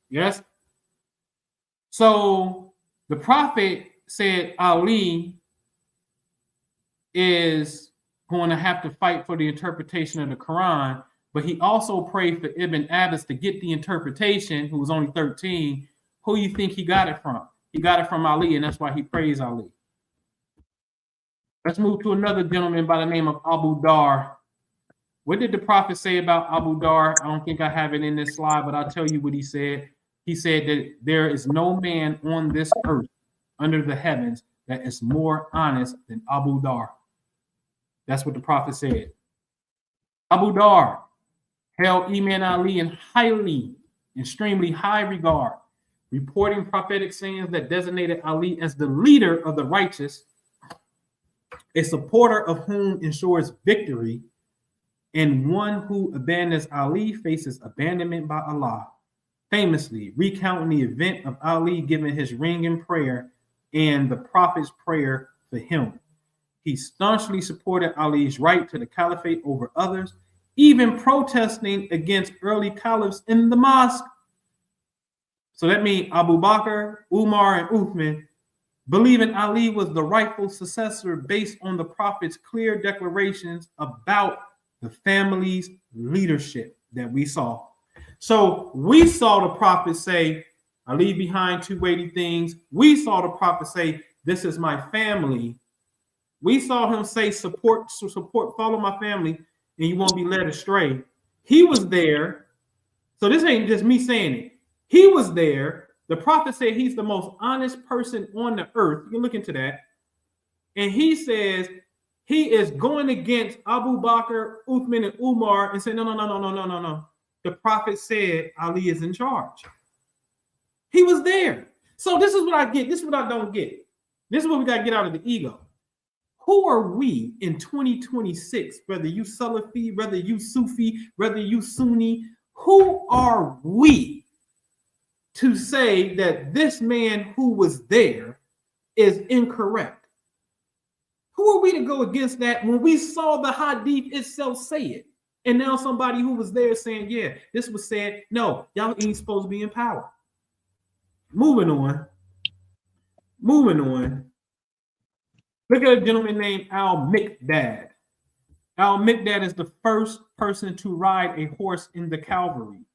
Yes? So the Prophet said Ali is going to have to fight for the interpretation of the Quran. But he also prayed for Ibn Abbas to get the interpretation, who was only 13. Who you think he got it from? He got it from Ali, and that's why he praised Ali. Let's move to another gentleman by the name of Abu Dar. What did the Prophet say about Abu Dar? I don't think I have it in this slide, but I'll tell you what he said. He said that there is no man on this earth under the heavens that is more honest than Abu Dar. That's what the Prophet said. Abu Dar held Imam Ali in extremely high regard, reporting prophetic sayings that designated Ali as the leader of the righteous, a supporter of whom ensures victory, and one who abandons Ali faces abandonment by Allah. Famously recounting the event of Ali giving his ring in prayer and the Prophet's prayer for him. He staunchly supported Ali's right to the caliphate over others, even protesting against early caliphs in the mosque. So that means Abu Bakr, Umar, and Uthman believing Ali was the rightful successor based on the Prophet's clear declarations about the family's leadership that we saw. So we saw the Prophet say, I leave behind two weighty things. We saw the Prophet say, this is my family. We saw him say, support, follow my family, and you won't be led astray. He was there. So this ain't just me saying it. He was there. The Prophet said he's the most honest person on the earth. You can look into that. And he says he is going against Abu Bakr, Uthman, and Umar and said, no. The Prophet said Ali is in charge. He was there. So this is what I get. This is what I don't get. This is what we got to get out of the ego. Who are we in 2026, whether you Salafi, whether you Sufi, whether you Sunni, who are we to say that this man who was there is incorrect? Who are we to go against that when we saw the hadith itself say it? And now somebody who was there saying, yeah, this was said, no, y'all ain't supposed to be in power. Moving on. Look at a gentleman named Al-Miqdad. Al-Miqdad is the first person to ride a horse in the cavalry.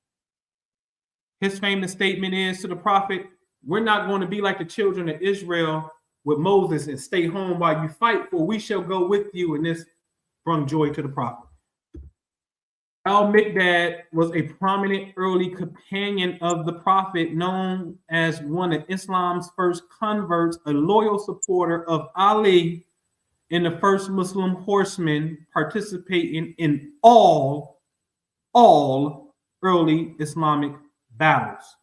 His famous statement is to the Prophet, we're not going to be like the children of Israel with Moses and stay home while you fight, for we shall go with you. And this brought joy to the Prophet. Al-Miqdad was a prominent early companion of the Prophet, known as one of Islam's first converts, a loyal supporter of Ali, and the first Muslim horseman participating in all early Islamic battles.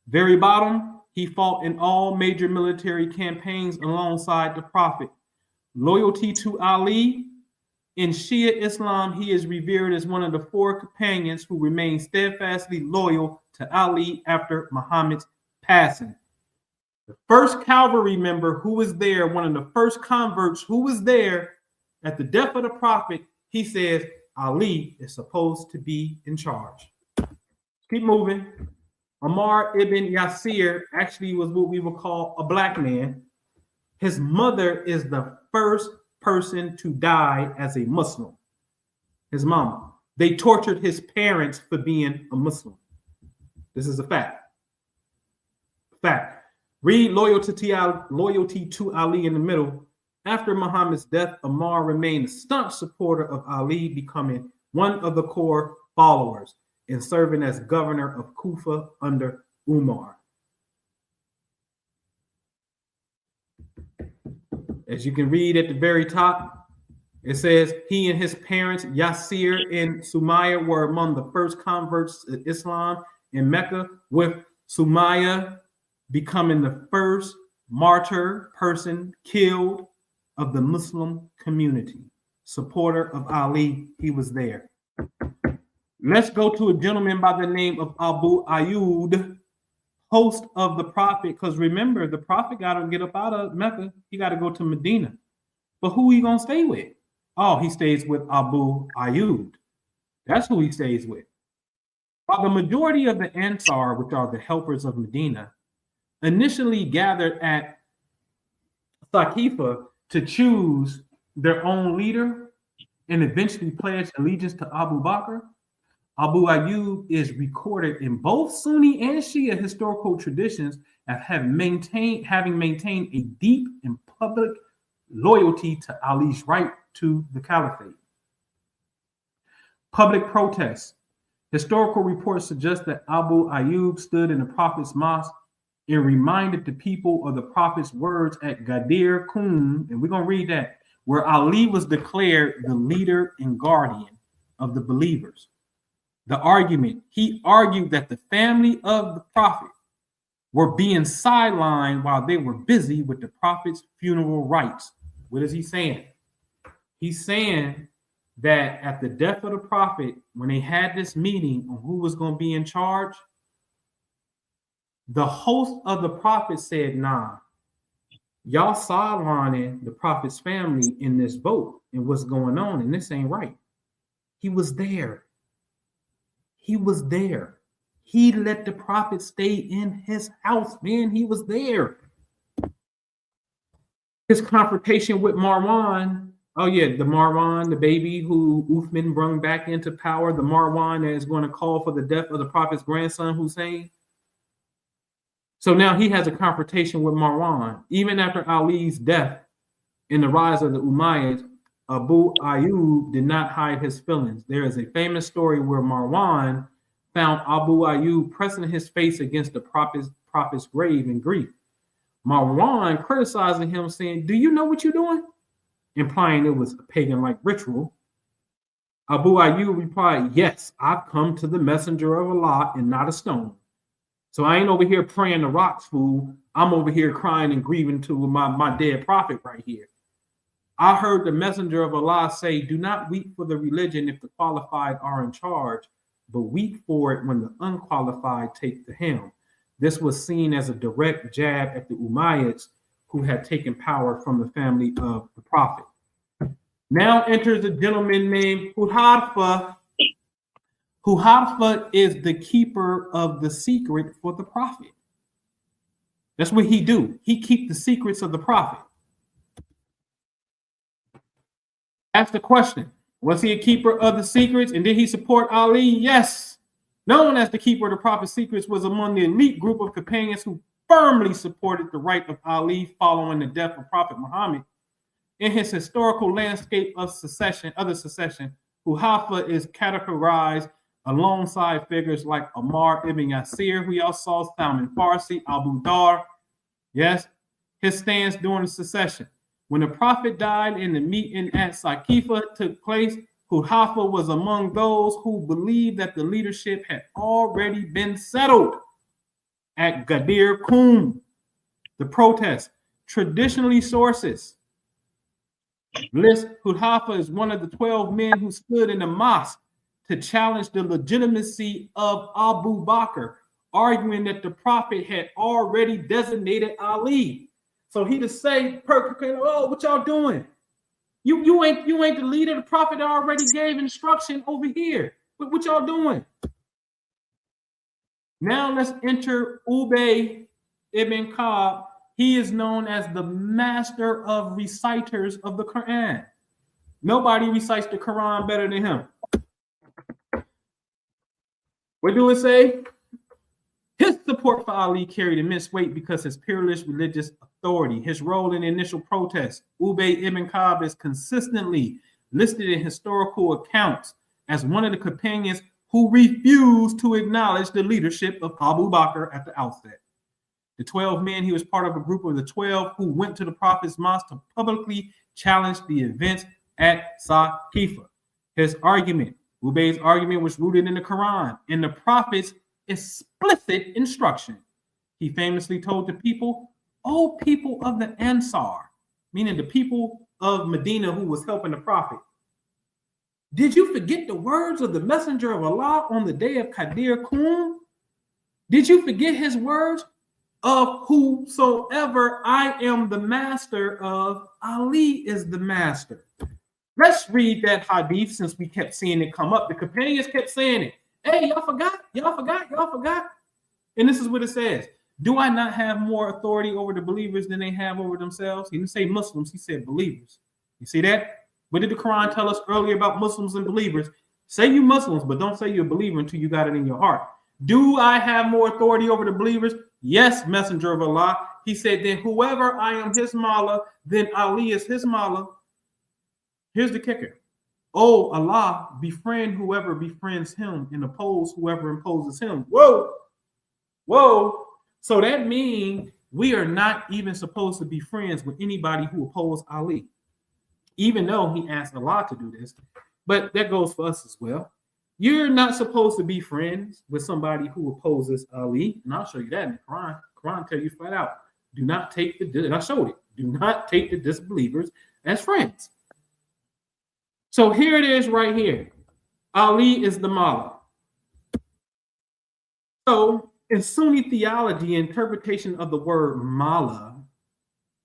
Very bottom, he fought in all major military campaigns alongside the Prophet. Loyalty to Ali. In Shia Islam, he is revered as one of the four companions who remain steadfastly loyal to Ali after Muhammad's passing. The first cavalry member who was there, one of the first converts who was there at the death of the prophet, he says, Ali is supposed to be in charge. Keep moving. Ammar ibn Yasir actually was what we would call a black man. His mother is the first person to die as a Muslim. His mama. They tortured his parents for being a Muslim. This is a fact. Fact. Read loyalty to Ali in the middle. After Muhammad's death, Ammar remained a staunch supporter of Ali, becoming one of the core followers and serving as governor of Kufa under Umar. As you can read at the very top, it says he and his parents, Yasir and Sumayya, were among the first converts to Islam in Mecca, with Sumayya becoming the first martyr person killed of the Muslim community. Supporter of Ali, he was there. Let's go to a gentleman by the name of Abu Ayyub, host of the prophet, because remember, the prophet got to get up out of Mecca. He got to go to Medina. But who he going to stay with? Oh, he stays with Abu Ayyub. That's who he stays with. While the majority of the Ansar, which are the helpers of Medina, initially gathered at Saqifa to choose their own leader and eventually pledged allegiance to Abu Bakr, Abu Ayyub is recorded in both Sunni and Shia historical traditions as having maintained a deep and public loyalty to Ali's right to the caliphate. Public protests. Historical reports suggest that Abu Ayyub stood in the Prophet's mosque and reminded the people of the Prophet's words at Ghadir Khum, and we're going to read that, where Ali was declared the leader and guardian of the believers. The argument, he argued that the family of the Prophet were being sidelined while they were busy with the Prophet's funeral rites. What is he saying? He's saying that at the death of the Prophet, when they had this meeting on who was going to be in charge, the host of the Prophet said, nah, y'all sidelining the Prophet's family in this vote and what's going on, and this ain't right. He was there. He was there. He let the Prophet stay in his house, man. He was there. His confrontation with Marwan. Oh, yeah, the Marwan, the baby who Uthman brought back into power, the Marwan that is going to call for the death of the Prophet's grandson, Hussein. So now he has a confrontation with Marwan. Even after Ali's death and the rise of the Umayyads, Abu Ayyub did not hide his feelings. There is a famous story where Marwan found Abu Ayyub pressing his face against the prophet's grave in grief. Marwan criticizing him, saying, "Do you know what you're doing?" Implying it was a pagan-like ritual. Abu Ayyub replied, "Yes, I've come to the messenger of Allah and not a stone. So I ain't over here praying to rocks, fool. I'm over here crying and grieving to my dead prophet right here. I heard the messenger of Allah say, do not weep for the religion if the qualified are in charge, but weep for it when the unqualified take the helm." This was seen as a direct jab at the Umayyads, who had taken power from the family of the Prophet. Now enters a gentleman named Hudhaifa. Hudhaifa is the keeper of the secret for the Prophet. That's what he do. He keep the secrets of the Prophet. Ask the question, was he a keeper of the secrets and did he support Ali? Yes. Known as the keeper of the Prophet's secrets, was among the elite group of companions who firmly supported the right of Ali following the death of Prophet Muhammad. In his historical landscape of secession, Hudhaifa is categorized alongside figures like Ammar ibn Yasir, who y'all saw, Salman Farsi, Abu Dar. Yes, his stance during the secession. When the Prophet died and the meeting at Saqifa took place, Hudhaifa was among those who believed that the leadership had already been settled. At Ghadir Khum, the protest, traditionally sources list Hudhaifa as one of the 12 men who stood in the mosque to challenge the legitimacy of Abu Bakr, arguing that the prophet had already designated Ali. So he to say, oh, what y'all doing? You ain't the leader. The prophet already gave instruction over here. What y'all doing? Now let's enter Ubay ibn Ka'b. He is known as the master of reciters of the Quran. Nobody recites the Quran better than him. What do it say? His support for Ali carried immense weight because his peerless religious authority. His role in the initial protest, Ubay ibn Ka'b, is consistently listed in historical accounts as one of the companions who refused to acknowledge the leadership of Abu Bakr at the outset. The 12 men, he was part of a group of the 12 who went to the Prophet's mosque to publicly challenge the events at Saqifa. His argument, Ubay's argument, was rooted in the Quran and the Prophet's explicit instruction. He famously told the people, "O people of the Ansar," meaning the people of Medina who was helping the Prophet, "did you forget the words of the messenger of Allah on the day of Qadir Kum? Did you forget his words of whosoever I am the master of, Ali is the master?" Let's read that hadith since we kept seeing it come up. The companions kept saying it. Hey, y'all forgot. And this is what it says. Do I not have more authority over the believers than they have over themselves? He didn't say Muslims, he said believers. You see that? What did the Quran tell us earlier about Muslims and believers? Say you Muslims, but don't say you're a believer until you got it in your heart. Do I have more authority over the believers? Yes, messenger of Allah. He said, then whoever I am his mala, then Ali is his mala. Here's the kicker. Oh, Allah, befriend whoever befriends him and oppose whoever imposes him. Whoa. So that means we are not even supposed to be friends with anybody who opposes Ali, even though he asked Allah to do this. But that goes for us as well. You're not supposed to be friends with somebody who opposes Ali. And I'll show you that in the Quran. Quran tell you flat out, do not take and I showed it. Do not take the disbelievers as friends. So here it is right here. Ali is the Mala. So in Sunni theology, interpretation of the word Mala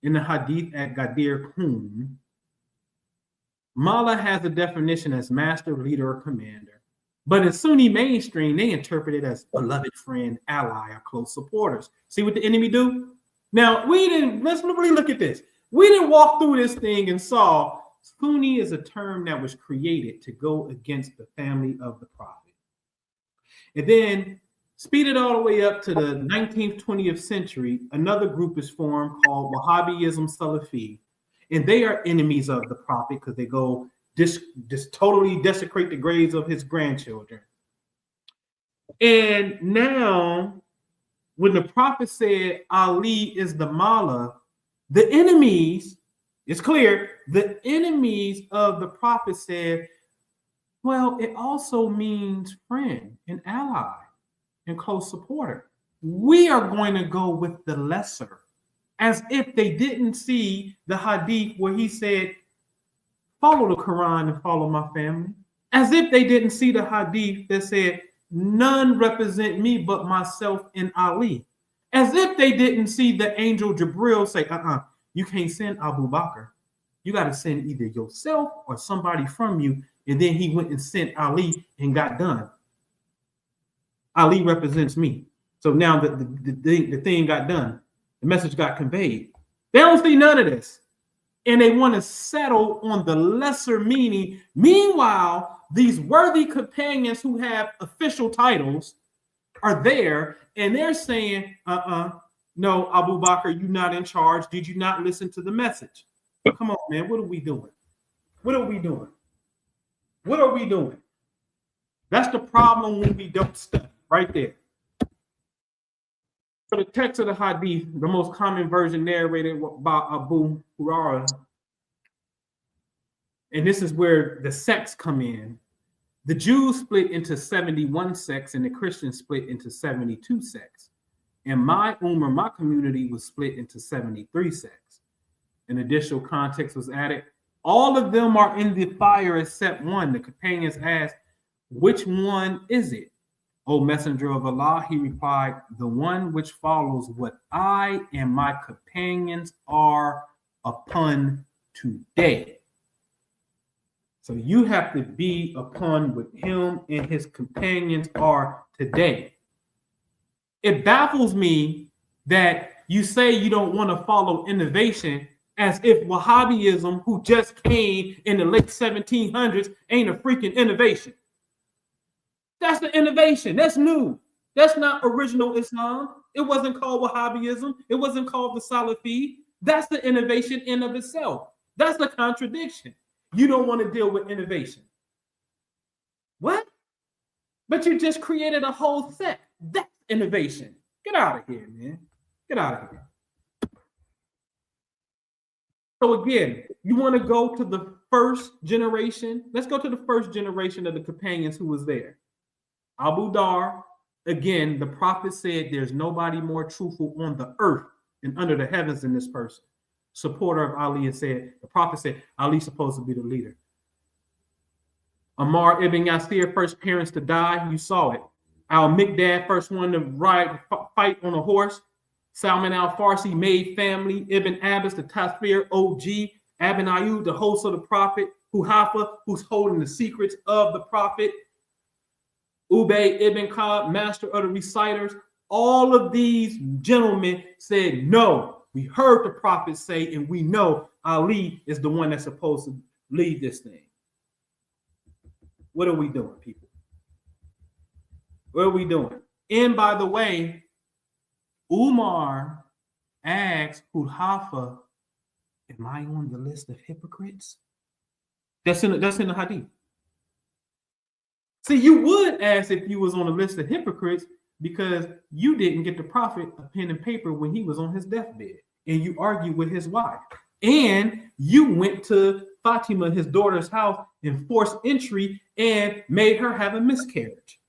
in the hadith at Qadir Kum, Mala has a definition as master, leader, or commander. But in Sunni mainstream, they interpret it as beloved friend, ally, or close supporters. See what the enemy do? Now, let's really look at this. We didn't walk through this thing and saw Sunni is a term that was created to go against the family of the Prophet. And then speed it all the way up to the 19th, 20th century, another group is formed called Wahhabism Salafi. And they are enemies of the Prophet because they go totally desecrate the graves of his grandchildren. And now, when the Prophet said Ali is the Mala, the enemies, it's clear, the enemies of the Prophet said, well, it also means friend and ally and close supporter. We are going to go with the lesser, as if they didn't see the hadith where he said, follow the Quran and follow my family. As if they didn't see the hadith that said, none represent me but myself and Ali. As if they didn't see the angel Jibril say, you can't send Abu Bakr. You got to send either yourself or somebody from you. And then he went and sent Ali and got done. Ali represents me. So now the thing got done. The message got conveyed. They don't see none of this. And they want to settle on the lesser meaning. Meanwhile, these worthy companions who have official titles are there, and they're saying, no, Abu Bakr, you're not in charge. Did you not listen to the message? Come on, man. What are we doing? That's the problem when we don't study, right there. So the text of the hadith, the most common version narrated by Abu Hurairah, and this is where the sects come in. The Jews split into 71 sects and the Christians split into 72 sects. And my community was split into 73 sects. An additional context was added. All of them are in the fire except one. The companions asked, which one is it? O messenger of Allah, he replied, the one which follows what I and my companions are upon today. So you have to be upon what him and his companions are today. It baffles me that you say you don't want to follow innovation as if Wahhabism, who just came in the late 1700s, ain't a freaking innovation. That's the innovation. That's new. That's not original Islam. It wasn't called Wahhabism. It wasn't called the Salafi. That's the innovation in of itself. That's the contradiction. You don't want to deal with innovation. What? But you just created a whole sect. That's innovation. Get out of here, man. Get out of here. So again, you want to go to the first generation? Let's go to the first generation of the companions who was there. Abu Dar, again, the prophet said there's nobody more truthful on the earth and under the heavens than this person. Supporter of Ali said, the prophet said, Ali's supposed to be the leader. Ammar ibn Yasir, first parents to die, you saw it. Al-Miqdad, first one to fight on a horse. Salman al-Farsi made family. Ibn Abbas, the Tasfir OG. Ibn Ayyub, the host of the prophet. Huhafa, who's holding the secrets of the prophet. Ubay ibn Ka'b, master of the reciters. All of these gentlemen said, no, we heard the prophet say, and we know Ali is the one that's supposed to lead this thing. What are we doing, people? What are we doing? And by the way, Umar asked Huhafa, am I on the list of hypocrites? That's in the hadith. See, you would ask if you was on a list of hypocrites because you didn't get the prophet a pen and paper when he was on his deathbed, and you argued with his wife, and you went to Fatima, his daughter's house, and forced entry and made her have a miscarriage.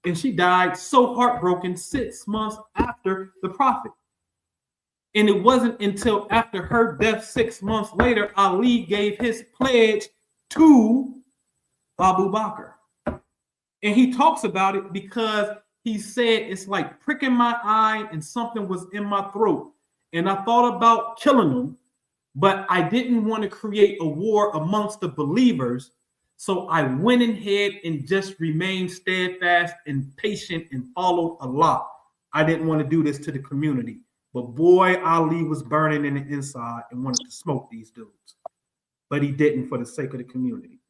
And she died so heartbroken 6 months after the prophet. And it wasn't until after her death 6 months later, Ali gave his pledge to Abu Bakr. And he talks about it because he said, it's like pricking my eye and something was in my throat. And I thought about killing him, but I didn't want to create a war amongst the believers. So I went ahead and just remained steadfast and patient and followed Allah. I didn't want to do this to the community. But boy, Ali was burning in the inside and wanted to smoke these dudes. But he didn't for the sake of the community.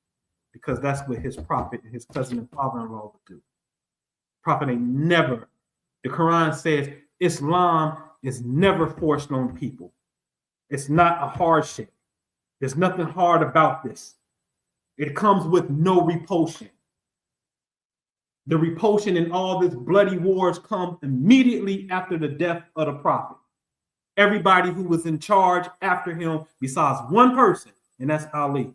Because that's what his prophet and his cousin and father-in-law would do. Prophet ain't never. The Quran says Islam is never forced on people. It's not a hardship. There's nothing hard about this. It comes with no repulsion. The repulsion in all this bloody wars come immediately after the death of the prophet. Everybody who was in charge after him, besides one person, and that's Ali.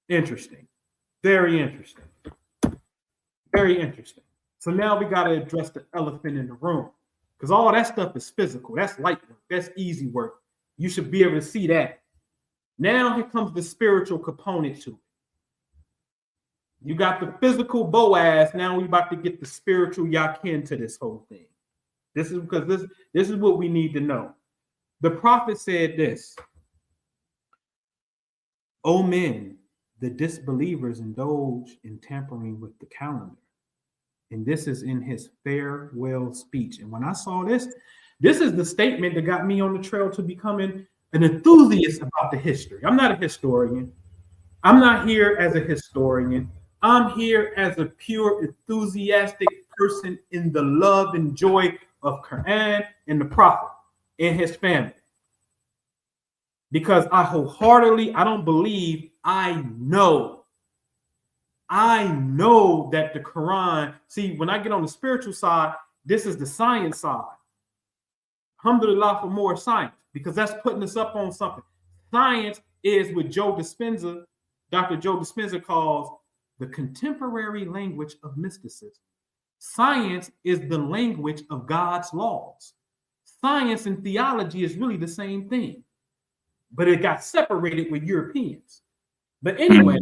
Interesting. Very interesting. Very interesting. So now we got to address the elephant in the room, because all that stuff is physical. That's light work. That's easy work. You should be able to see that. Now here comes the spiritual component to it. You got the physical Boaz. Now we about to get the spiritual Yakin to this whole thing. This is because this is what we need to know. The prophet said this: O men, the disbelievers indulge in tampering with the calendar. And this is in his farewell speech. And when I saw this, this is the statement that got me on the trail to becoming an enthusiast about the history. I'm not a historian. I'm not here as a historian. I'm here as a pure enthusiastic person in the love and joy of Quran and the Prophet and his family. Because I wholeheartedly, I don't believe, I know that the Quran, see, when I get on the spiritual side, this is the science side. Alhamdulillah for more science, because that's putting us up on something. Science is what Dr. Joe Dispenza calls the contemporary language of mysticism. Science is the language of God's laws. Science and theology is really the same thing, but it got separated with Europeans. But anyway,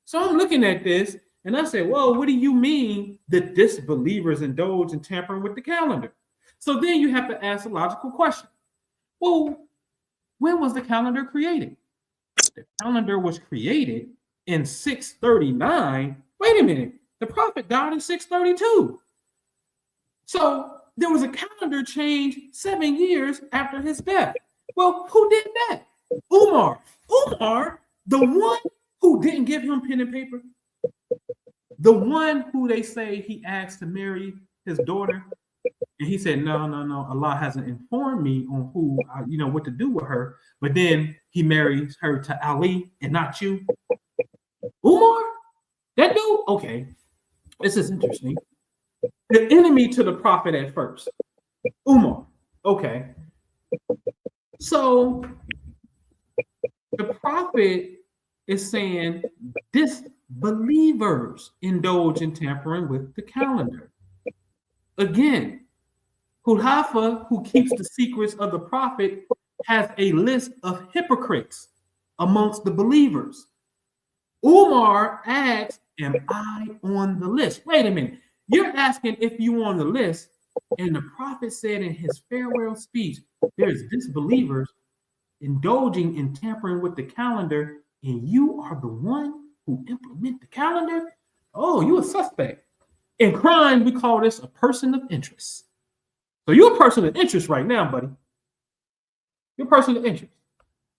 so I'm looking at this And I said, well, what do you mean that disbelievers indulge in tampering with the calendar? So then you have to ask a logical question. Well, when was the calendar created? The calendar was created in 639. Wait a minute. The prophet died in 632. So there was a calendar change 7 years after his death. Well, who did that? Umar. Umar, the one who didn't give him pen and paper, the one who they say he asked to marry his daughter, and he said, no, Allah hasn't informed me on who, what to do with her. But then he marries her to Ali and not you. Umar? That dude? Okay. This is interesting. The enemy to the prophet at first. Umar. Okay. So the prophet is saying disbelievers indulge in tampering with the calendar. Again, Hudhaifa, who keeps the secrets of the prophet, has a list of hypocrites amongst the believers. Umar asks, am I on the list? Wait a minute. You're asking if you on the list, and the prophet said in his farewell speech, there's disbelievers indulging in tampering with the calendar, and you are the one who implement the calendar? Oh, you a suspect. In crime, we call this a person of interest. So you're a person of interest right now, buddy. You're a person of interest.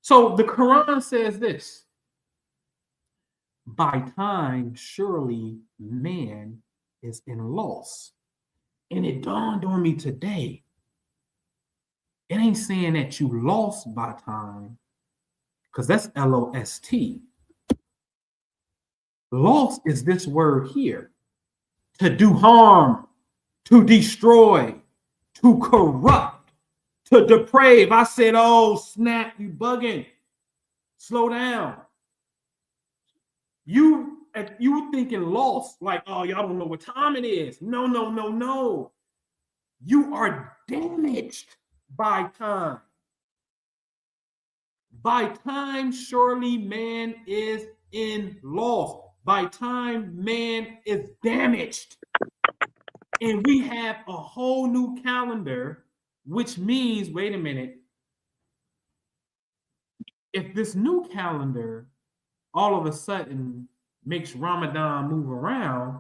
So the Quran says this: by time, surely man is in loss. And it dawned on me today. It ain't saying that you lost by time, because that's L-O-S-T. Loss is this word here: to do harm, to destroy, to corrupt, to deprave. I said, oh, snap, you bugging. Slow down. You thinking lost, like, oh, y'all don't know what time it is. No. You are damaged by time. By time, surely man is in loss. By time, man is damaged. And we have a whole new calendar, which means, wait a minute, if this new calendar all of a sudden makes Ramadan move around,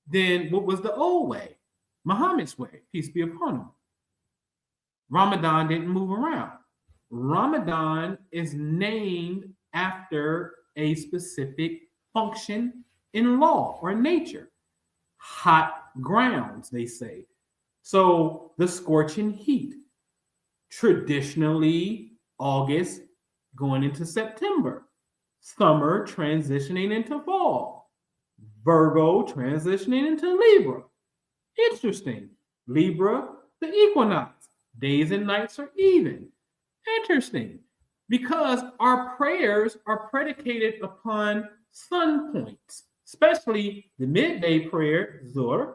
then what was the old way? Muhammad's way, peace be upon him. Ramadan didn't move around. Ramadan is named after a specific function in law or nature. Hot grounds, they say. So the scorching heat, traditionally August going into September, summer transitioning into fall, Virgo transitioning into Libra. Interesting. Libra, the equinox, days and nights are even. Interesting. Because our prayers are predicated upon sun points, especially the midday prayer, Zuhr.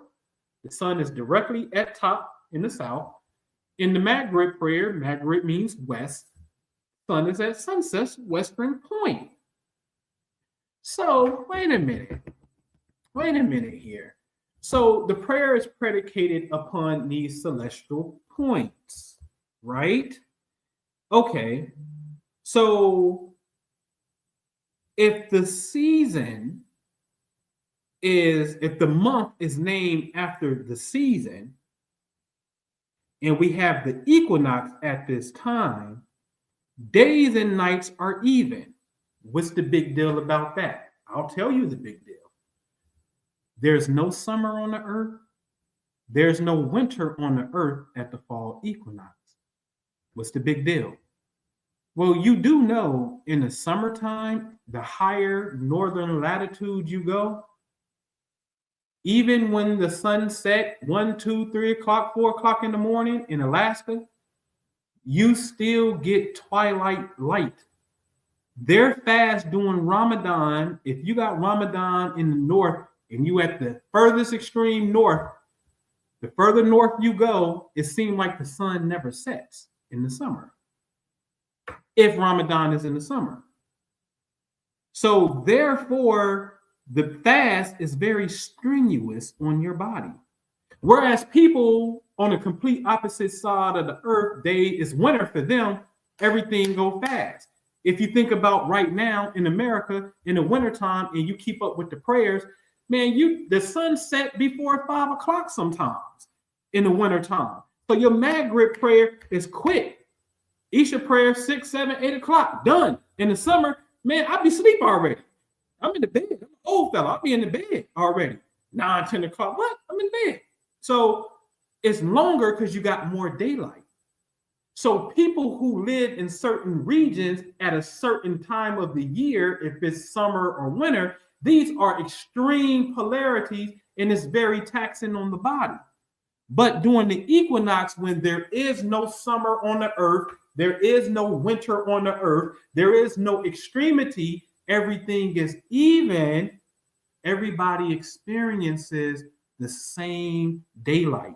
The sun is directly at top in the south. In the Maghrib prayer, Maghrib means west. Sun is at sunset's western point. So wait a minute here. So the prayer is predicated upon these celestial points, right? Okay. So if the month is named after the season, and we have the equinox at this time, days and nights are even. What's the big deal about that? I'll tell you the big deal. There's no summer on the earth. There's no winter on the earth at the fall equinox. What's the big deal? Well, you do know in the summertime, the higher northern latitude you go, even when the sun set 1, 2, 3 o'clock, 4 o'clock in the morning in Alaska, you still get twilight light. They're fast doing Ramadan. If you got Ramadan in the north and you at the furthest extreme north, the further north you go, it seems like the sun never sets in the summer, if Ramadan is in the summer. So therefore, the fast is very strenuous on your body. Whereas people on the complete opposite side of the earth, it's winter for them, everything go fast. If you think about right now in America in the wintertime and you keep up with the prayers, man, the sun set before 5 o'clock sometimes in the wintertime. So your Maghrib prayer is quick. Isha prayer 6, 7, 8 o'clock, done. In the summer, man, I'll be asleep already. I'm in the bed. I'm an old fella. I'll be in the bed already. 9, 10 o'clock. What? I'm in bed. So it's longer because you got more daylight. So people who live in certain regions at a certain time of the year, if it's summer or winter, these are extreme polarities and it's very taxing on the body. But during the equinox, when there is no summer on the earth, there is no winter on the earth, there is no extremity, everything is even, everybody experiences the same daylight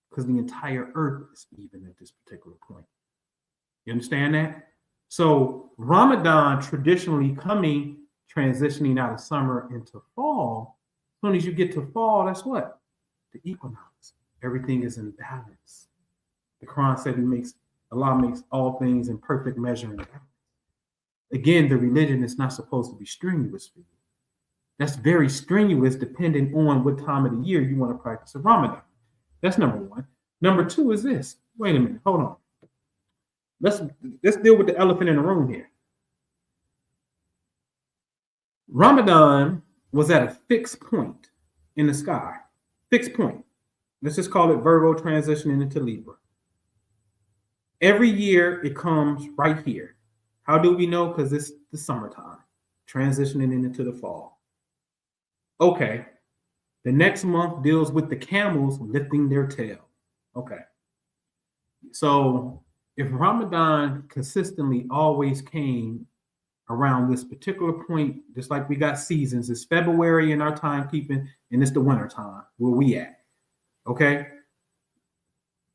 because the entire earth is even at this particular point. You understand that? So Ramadan traditionally transitioning out of summer into fall, as soon as you get to fall, that's what? The equinox. Everything is in balance. The Quran said Allah makes all things in perfect measure and balance. Again, the religion is not supposed to be strenuous for you. That's very strenuous depending on what time of the year you want to practice a Ramadan. That's number one. Number two is this. Wait a minute. Hold on. Let's deal with the elephant in the room here. Ramadan was at a fixed point in the sky. Fixed point. Let's just call it Virgo transitioning into Libra. Every year it comes right here. How do we know? Because it's the summertime, transitioning into the fall. Okay. The next month deals with the camels lifting their tail. Okay. So if Ramadan consistently always came around this particular point, just like we got seasons, it's February in our timekeeping, and it's the winter time where we at. Okay.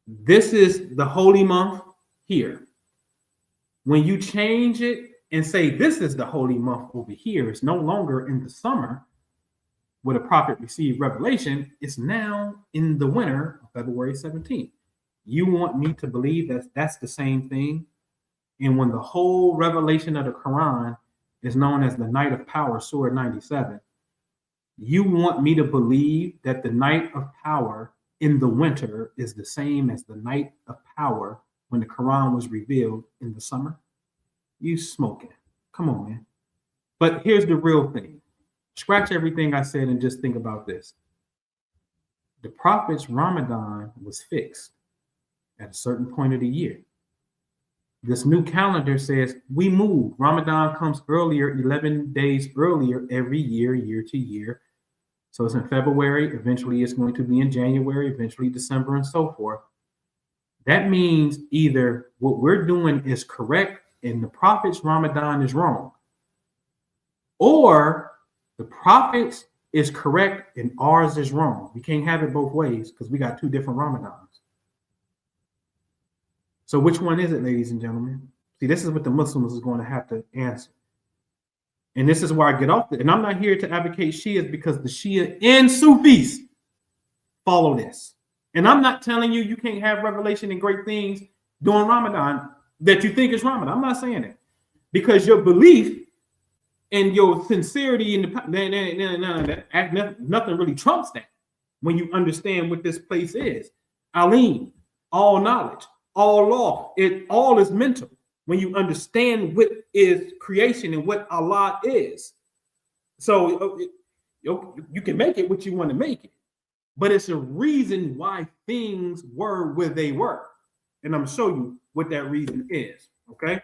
This is the holy month here. When you change it and say this is the holy month over here, it's no longer in the summer where the prophet received revelation, it's now in the winter, February 17th. You want me to believe that that's the same thing? And when the whole revelation of the Quran is known as the night of power, Surah 97, you want me to believe that the night of power in the winter is the same as the night of power when the Quran was revealed in the summer? You smoking. Come on, man. But here's the real thing. Scratch everything I said and just think about this. The prophet's Ramadan was fixed at a certain point of the year. This new calendar says we move. Ramadan comes earlier, 11 days earlier every year, year to year. So it's in February. Eventually it's going to be in January, eventually December, and so forth. That means either what we're doing is correct and the prophet's Ramadan is wrong, or the prophet's is correct and ours is wrong. We can't have it both ways because we got two different Ramadans. So which one is it, ladies and gentlemen? See, this is what the Muslims is going to have to answer. And this is where I get off it. And I'm not here to advocate Shias because the Shia and Sufis follow this. And I'm not telling you can't have revelation and great things during Ramadan that you think is Ramadan. I'm not saying that. Because your belief and your sincerity in nothing really trumps that when you understand what this place is. Alim, all knowledge, all law, it all is mental. When you understand what is creation and what Allah is. So you can make it what you want to make it. But it's a reason why things were where they were. And I'm going to show you what that reason is. Okay.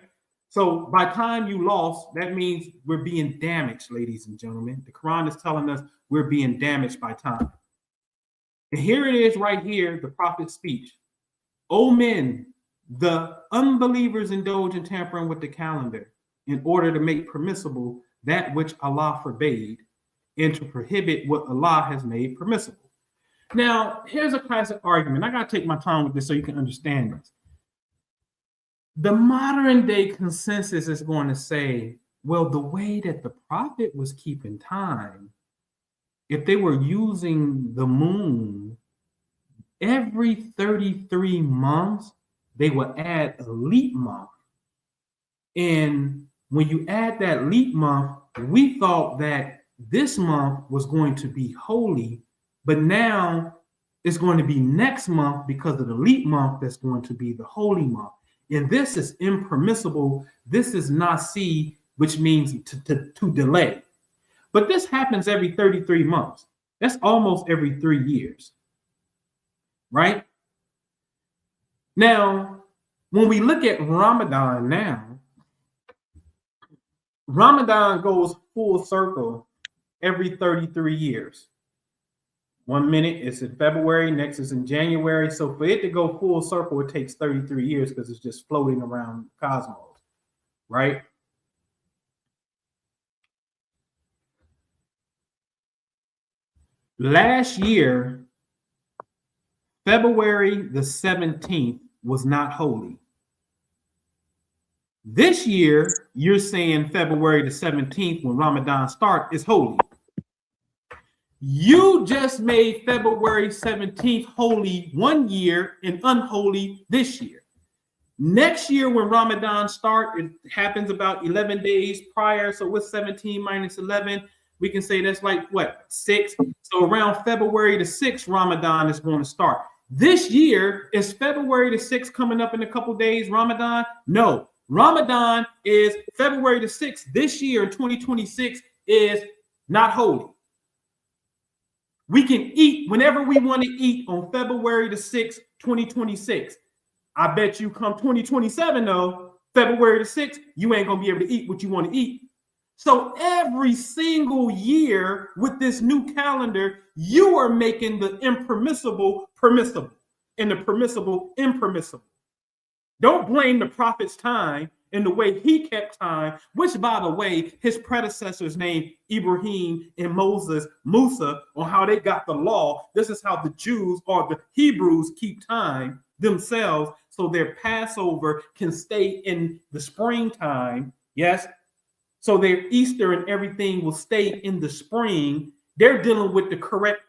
So by time you lost, that means we're being damaged, ladies and gentlemen. The Quran is telling us we're being damaged by time. And here it is right here, the prophet's speech. O men, the unbelievers indulge in tampering with the calendar in order to make permissible that which Allah forbade and to prohibit what Allah has made permissible. Now, here's a classic argument. I got to take my time with this so you can understand this. The modern day consensus is going to say Well, the way that the prophet was keeping time, if they were using the moon, every 33 months, they would add a leap month. And when you add that leap month, we thought that this month was going to be holy, but now it's going to be next month because of the leap month that's going to be the holy month. And this is impermissible. This is nasi, which means to delay. But this happens every 33 months. That's almost every 3 years, right? Now, when we look at Ramadan now, Ramadan goes full circle every 33 years. 1 minute it's in February, next is in January. So for it to go full circle, it takes 33 years because it's just floating around the cosmos, right? Last year, February the 17th was not holy. This year, you're saying February the 17th, when Ramadan starts, is holy. You just made February 17th holy 1 year and unholy this year. Next year, when Ramadan starts, it happens about 11 days prior. So with 17 minus 11, we can say that's like what, 6? So around February the 6th, Ramadan is going to start. This year, is February the 6th coming up in a couple days, Ramadan? No. Ramadan is February the 6th. This year in 2026 is not holy. We can eat whenever we want to eat on February the 6th, 2026. I bet you come 2027, though, February the 6th, you ain't going to be able to eat what you want to eat. So every single year with this new calendar, you are making the impermissible permissible and the permissible impermissible. Don't blame the prophet's time and the way he kept time, which, by the way, his predecessors named Ibrahim and Moses, Musa, on how they got the law. This is how the Jews or the Hebrews keep time themselves, so their Passover can stay in the springtime. Yes. So their Easter and everything will stay in the spring. They're dealing with the correct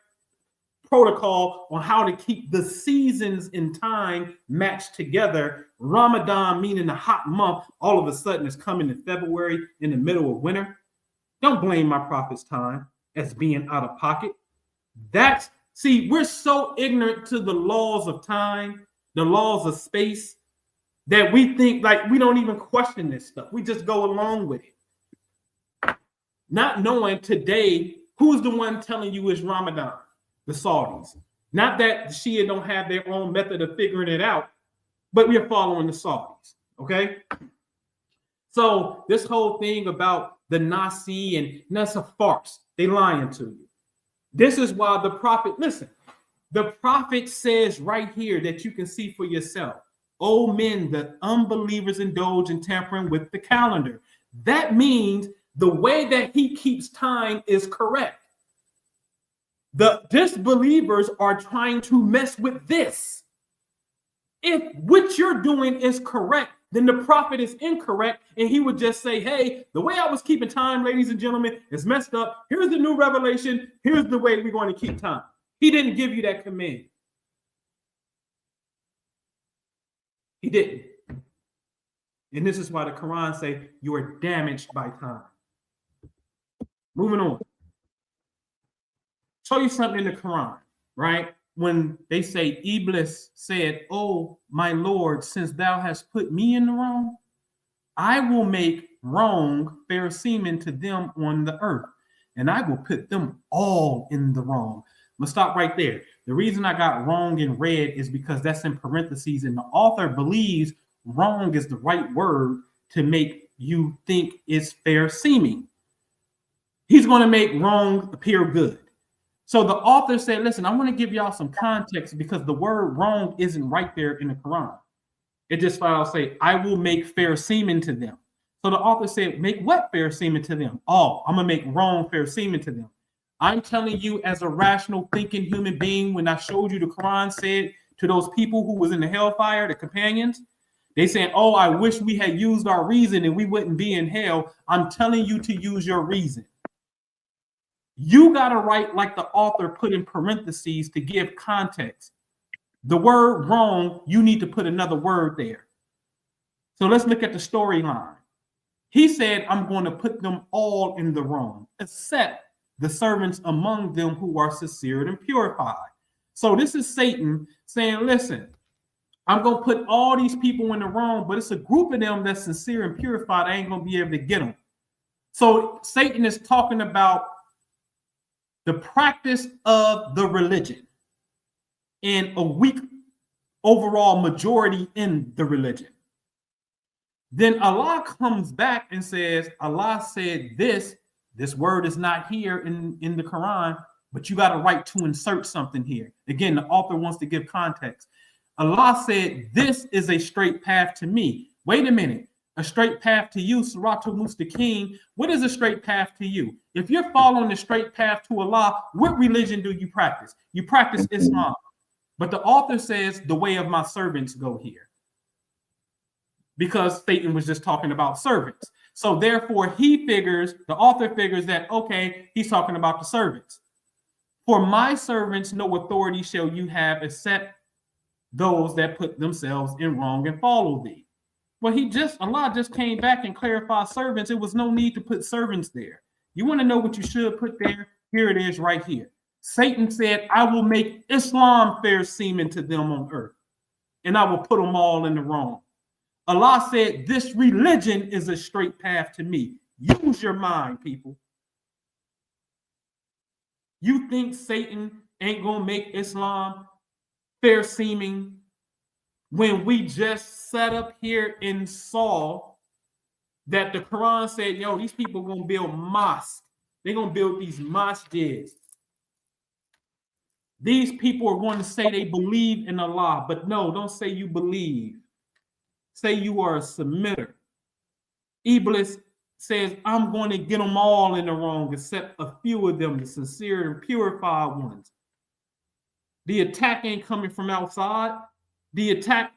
protocol on how to keep the seasons in time matched together. Ramadan, meaning a hot month, all of a sudden is coming in February in the middle of winter. Don't blame my prophet's time as being out of pocket. We're so ignorant to the laws of time, the laws of space, that we think like we don't even question this stuff. We just go along with it. Not knowing today who's the one telling you it's Ramadan. The Saudis. Not that the Shia don't have their own method of figuring it out, but we are following the Saudis, okay? So this whole thing about the Nasi, and that's a farce. They lying to you. This is why the prophet, listen, the prophet says right here that you can see for yourself, "O men, the unbelievers indulge in tampering with the calendar." That means the way that he keeps time is correct. The disbelievers are trying to mess with this. If what you're doing is correct, then the prophet is incorrect, and he would just say, hey, the way I was keeping time, ladies and gentlemen, is messed up. Here's the new revelation. Here's the way we're going to keep time. He didn't give you that command. He didn't. And this is why the Quran say you are damaged by time. Moving on. Show you something in the Quran, right? When they say Iblis said, "Oh, my Lord, since thou hast put me in the wrong, I will make wrong fair seeming to them on the earth, and I will put them all in the wrong." I'm gonna stop right there. The reason I got wrong in red is because that's in parentheses, and the author believes wrong is the right word to make you think it's fair seeming. He's going to make wrong appear good. So the author said, listen, I want to give y'all some context because the word wrong isn't right there in the Quran. It just flat out say, I will make fair seeming to them. So the author said, make what fair seeming to them? Oh, I'm going to make wrong fair seeming to them. I'm telling you as a rational thinking human being, when I showed you the Quran said to those people who was in the hellfire, the companions, They saying, oh, I wish we had used our reason and we wouldn't be in hell. I'm telling you to use your reason. You got to write like the author put in parentheses to give context. The word wrong, you need to put another word there. So let's look at the storyline. He said, I'm going to put them all in the wrong, except the servants among them who are sincere and purified. So this is Satan saying, listen, I'm going to put all these people in the wrong, but it's a group of them that's sincere and purified. I ain't going to be able to get them. So Satan is talking about the practice of the religion and a weak overall majority in the religion. Then Allah comes back and says, Allah said this word is not here in the Quran, but you got a right to insert something here. Again, the author wants to give context. Allah said, this is a straight path to me. Wait a minute. A straight path to you, Siratul Mustaqim. What is a straight path to you? If you're following the straight path to Allah, what religion do you practice? You practice Islam. But the author says the way of my servants go here. Because Satan was just talking about servants. So therefore the author figures that, okay, he's talking about the servants. For my servants, no authority shall you have except those that put themselves in wrong and follow thee. Well, Allah just came back and clarified servants. It was no need to put servants there. You want to know what you should put there? Here it is right here. Satan said, I will make Islam fair seeming to them on earth, and I will put them all in the wrong. Allah said, this religion is a straight path to me. Use your mind, people. You think Satan ain't going to make Islam fair seeming when we just sat up here and saw that the Quran said, yo, these people are going to build mosques. They're going to build these masjids. These people are going to say they believe in Allah, but no, don't say you believe. Say you are a submitter. Iblis says, I'm going to get them all in the wrong, except a few of them, the sincere and purified ones. The attack ain't coming from outside. The attack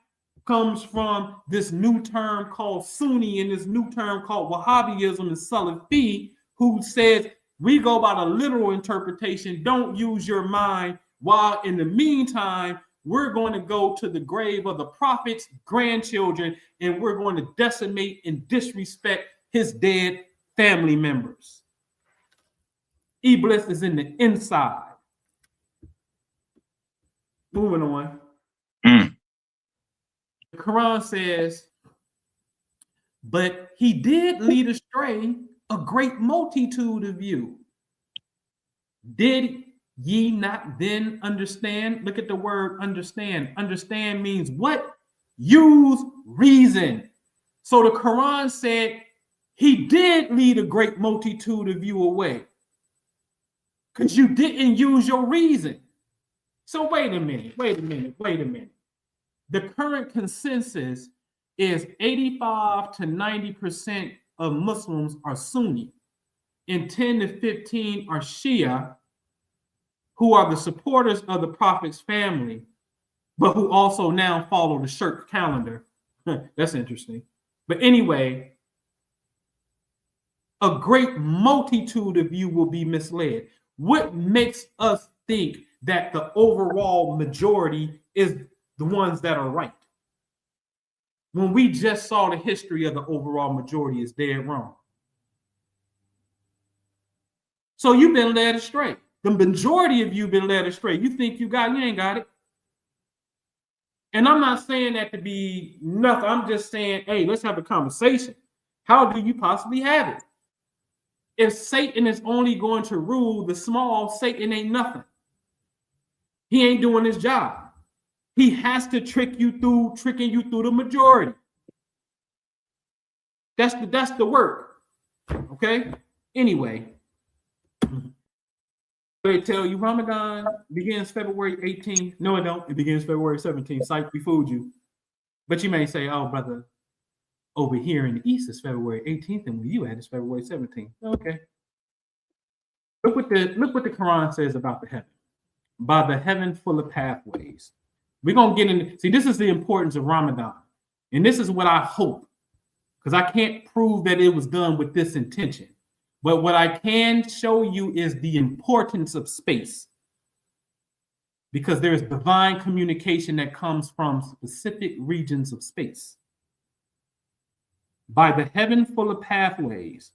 comes from this new term called Sunni and this new term called Wahhabism and Salafi, who says we go by the literal interpretation, don't use your mind, while in the meantime, we're going to go to the grave of the prophet's grandchildren and we're going to decimate and disrespect his dead family members. Iblis is in the inside. Moving on. The Quran says, but he did lead astray a great multitude of you. Did ye not then understand? Look at the word understand. Understand means what? Use reason. So the Quran said he did lead a great multitude of you away because you didn't use your reason. So wait a minute. The current consensus is 85 to 90% of Muslims are Sunni and 10 to 15 are Shia, who are the supporters of the Prophet's family, but who also now follow the Shirk calendar. That's interesting. But anyway, a great multitude of you will be misled. What makes us think that the overall majority is the ones that are right, when we just saw the history of the overall majority is dead wrong? So you've been led astray. The majority of you been led astray. You think you ain't got it. And I'm not saying that to be nothing. I'm just saying, hey, let's have a conversation. How do you possibly have it? If Satan is only going to rule the small, Satan ain't nothing. He ain't doing his job. He has to tricking you through the majority. That's the work. Okay? Anyway, they tell you Ramadan begins February 18th. No, it don't. It begins February 17th. Psych, we fooled you. But you may say, oh, brother, over here in the East is February 18th, and where you at is February 17th. Okay. Look what the Quran says about the heaven. By the heaven full of pathways. We're going to get in. See, this is the importance of Ramadan. And this is what I hope, because I can't prove that it was done with this intention. But what I can show you is the importance of space, because there is divine communication that comes from specific regions of space. By the heaven full of pathways.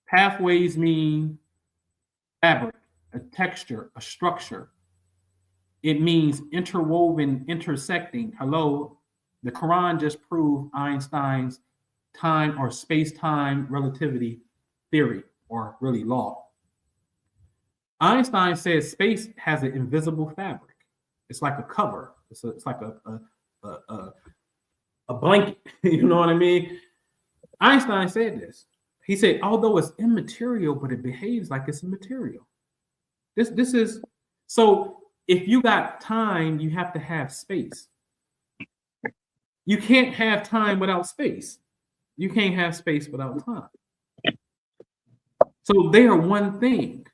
Pathways mean fabric, a texture, a structure. It means interwoven, intersecting. Hello, the Quran just proved Einstein's time or space-time relativity theory, or really law. Einstein says space has an invisible fabric. It's like a cover. It's like a blanket. You know what I mean? Einstein said this. He said, although it's immaterial, but it behaves like it's immaterial. This is, so if you got time, you have to have space. You can't have time without space. You can't have space without time. So they are one thing.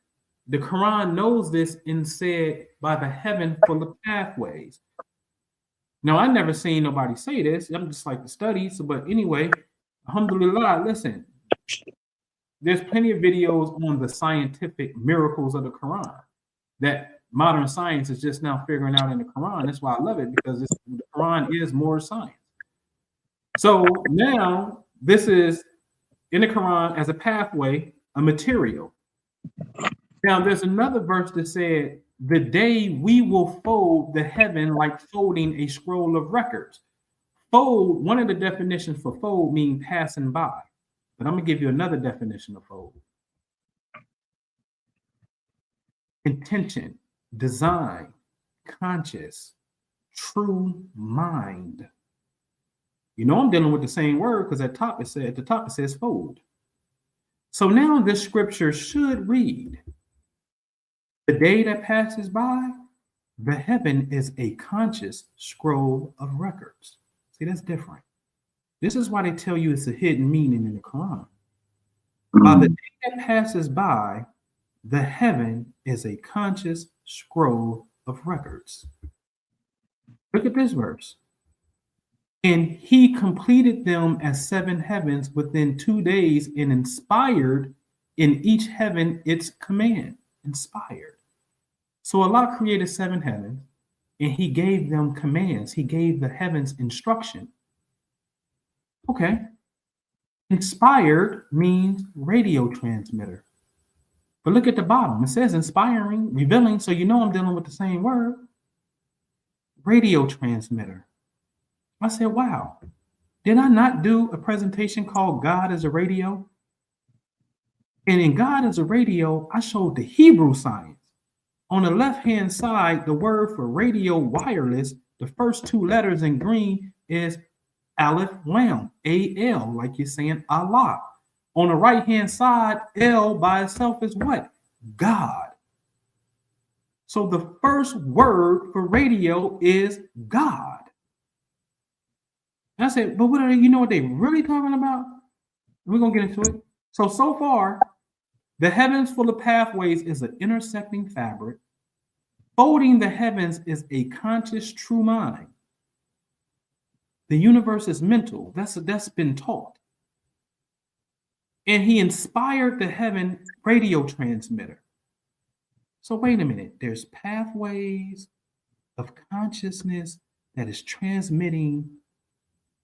The Quran knows this and said, by the heaven full of pathways. Now, I never seen nobody say this. I'm just like the study. So, but anyway, alhamdulillah, listen. There's plenty of videos on the scientific miracles of the Quran that modern science is just now figuring out in the Quran. That's why I love it, because the Quran is more science. So now this is in the Quran as a pathway, a material. Now there's another verse that said, the day we will fold the heaven like folding a scroll of records. Fold, one of the definitions for fold means passing by. But I'm going to give you another definition of fold. Intention, design, conscious, true mind. You know I'm dealing with the same word, because at the top it says fold. So now this scripture should read, the day that passes by, the heaven is a conscious scroll of records. See, that's different. This is why they tell you it's a hidden meaning in the Quran. By the day that passes by, the heaven is a conscious scroll of records. Look at this verse. And he completed them as 7 heavens within 2 days, and inspired in each heaven its command. Inspired. So Allah created 7 heavens, and he gave them commands. He gave the heavens instruction. Okay. Inspired means radio transmitter. But look at the bottom. It says inspiring, revealing. So you know I'm dealing with the same word. Radio transmitter. I said, wow. Did I not do a presentation called God as a Radio? And in God as a Radio, I showed the Hebrew science. On the left-hand side, the word for radio wireless, the first 2 letters in green is Aleph Lam, A-L, like you're saying Allah. On the right-hand side, L by itself is what? God. So the first word for radio is God. And I said, but what are you know what they really talking about? We're going to get into it. So far, the heavens full of pathways is an intersecting fabric. Folding the heavens is a conscious true mind. The universe is mental. That's been taught. And he inspired the heaven radio transmitter. So wait a minute. There's pathways of consciousness that is transmitting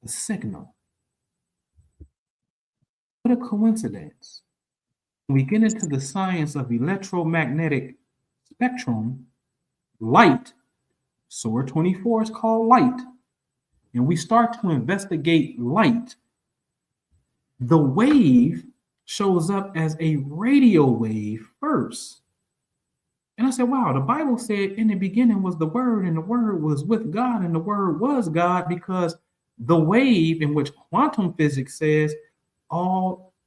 a signal. What a coincidence. When we get into the science of electromagnetic spectrum, light, Surah 24 is called light. And we start to investigate light, the wave shows up as a radio wave first. And I said, wow, the Bible said in the beginning was the Word, and the Word was with God, and the Word was God, because the wave, in which quantum physics says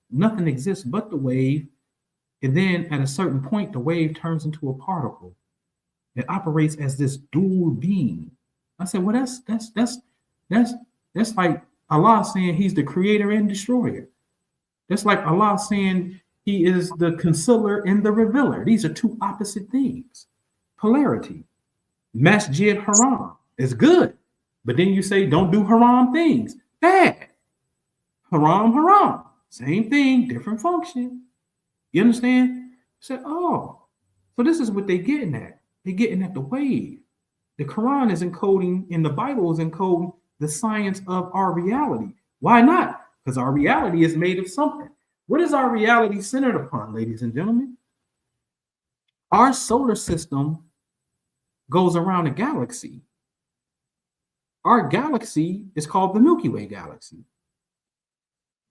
nothing exists but the wave, and then at a certain point, the wave turns into a particle. It operates as this dual being. I said, well, that's like Allah saying he's the creator and destroyer. That's like Allah saying he is the concealer and the revealer. These are 2 opposite things. Polarity. Masjid haram is good, but then you say don't do haram things. bad. Haram, haram. Same thing, different function. You understand? I said, oh, so this is what they're getting at. They're getting at the wave. The Quran is encoding, and the Bible is encoding the science of our reality. Why not? Because our reality is made of something. What is our reality centered upon, ladies and gentlemen? Our solar system goes around a galaxy. Our galaxy is called the Milky Way galaxy.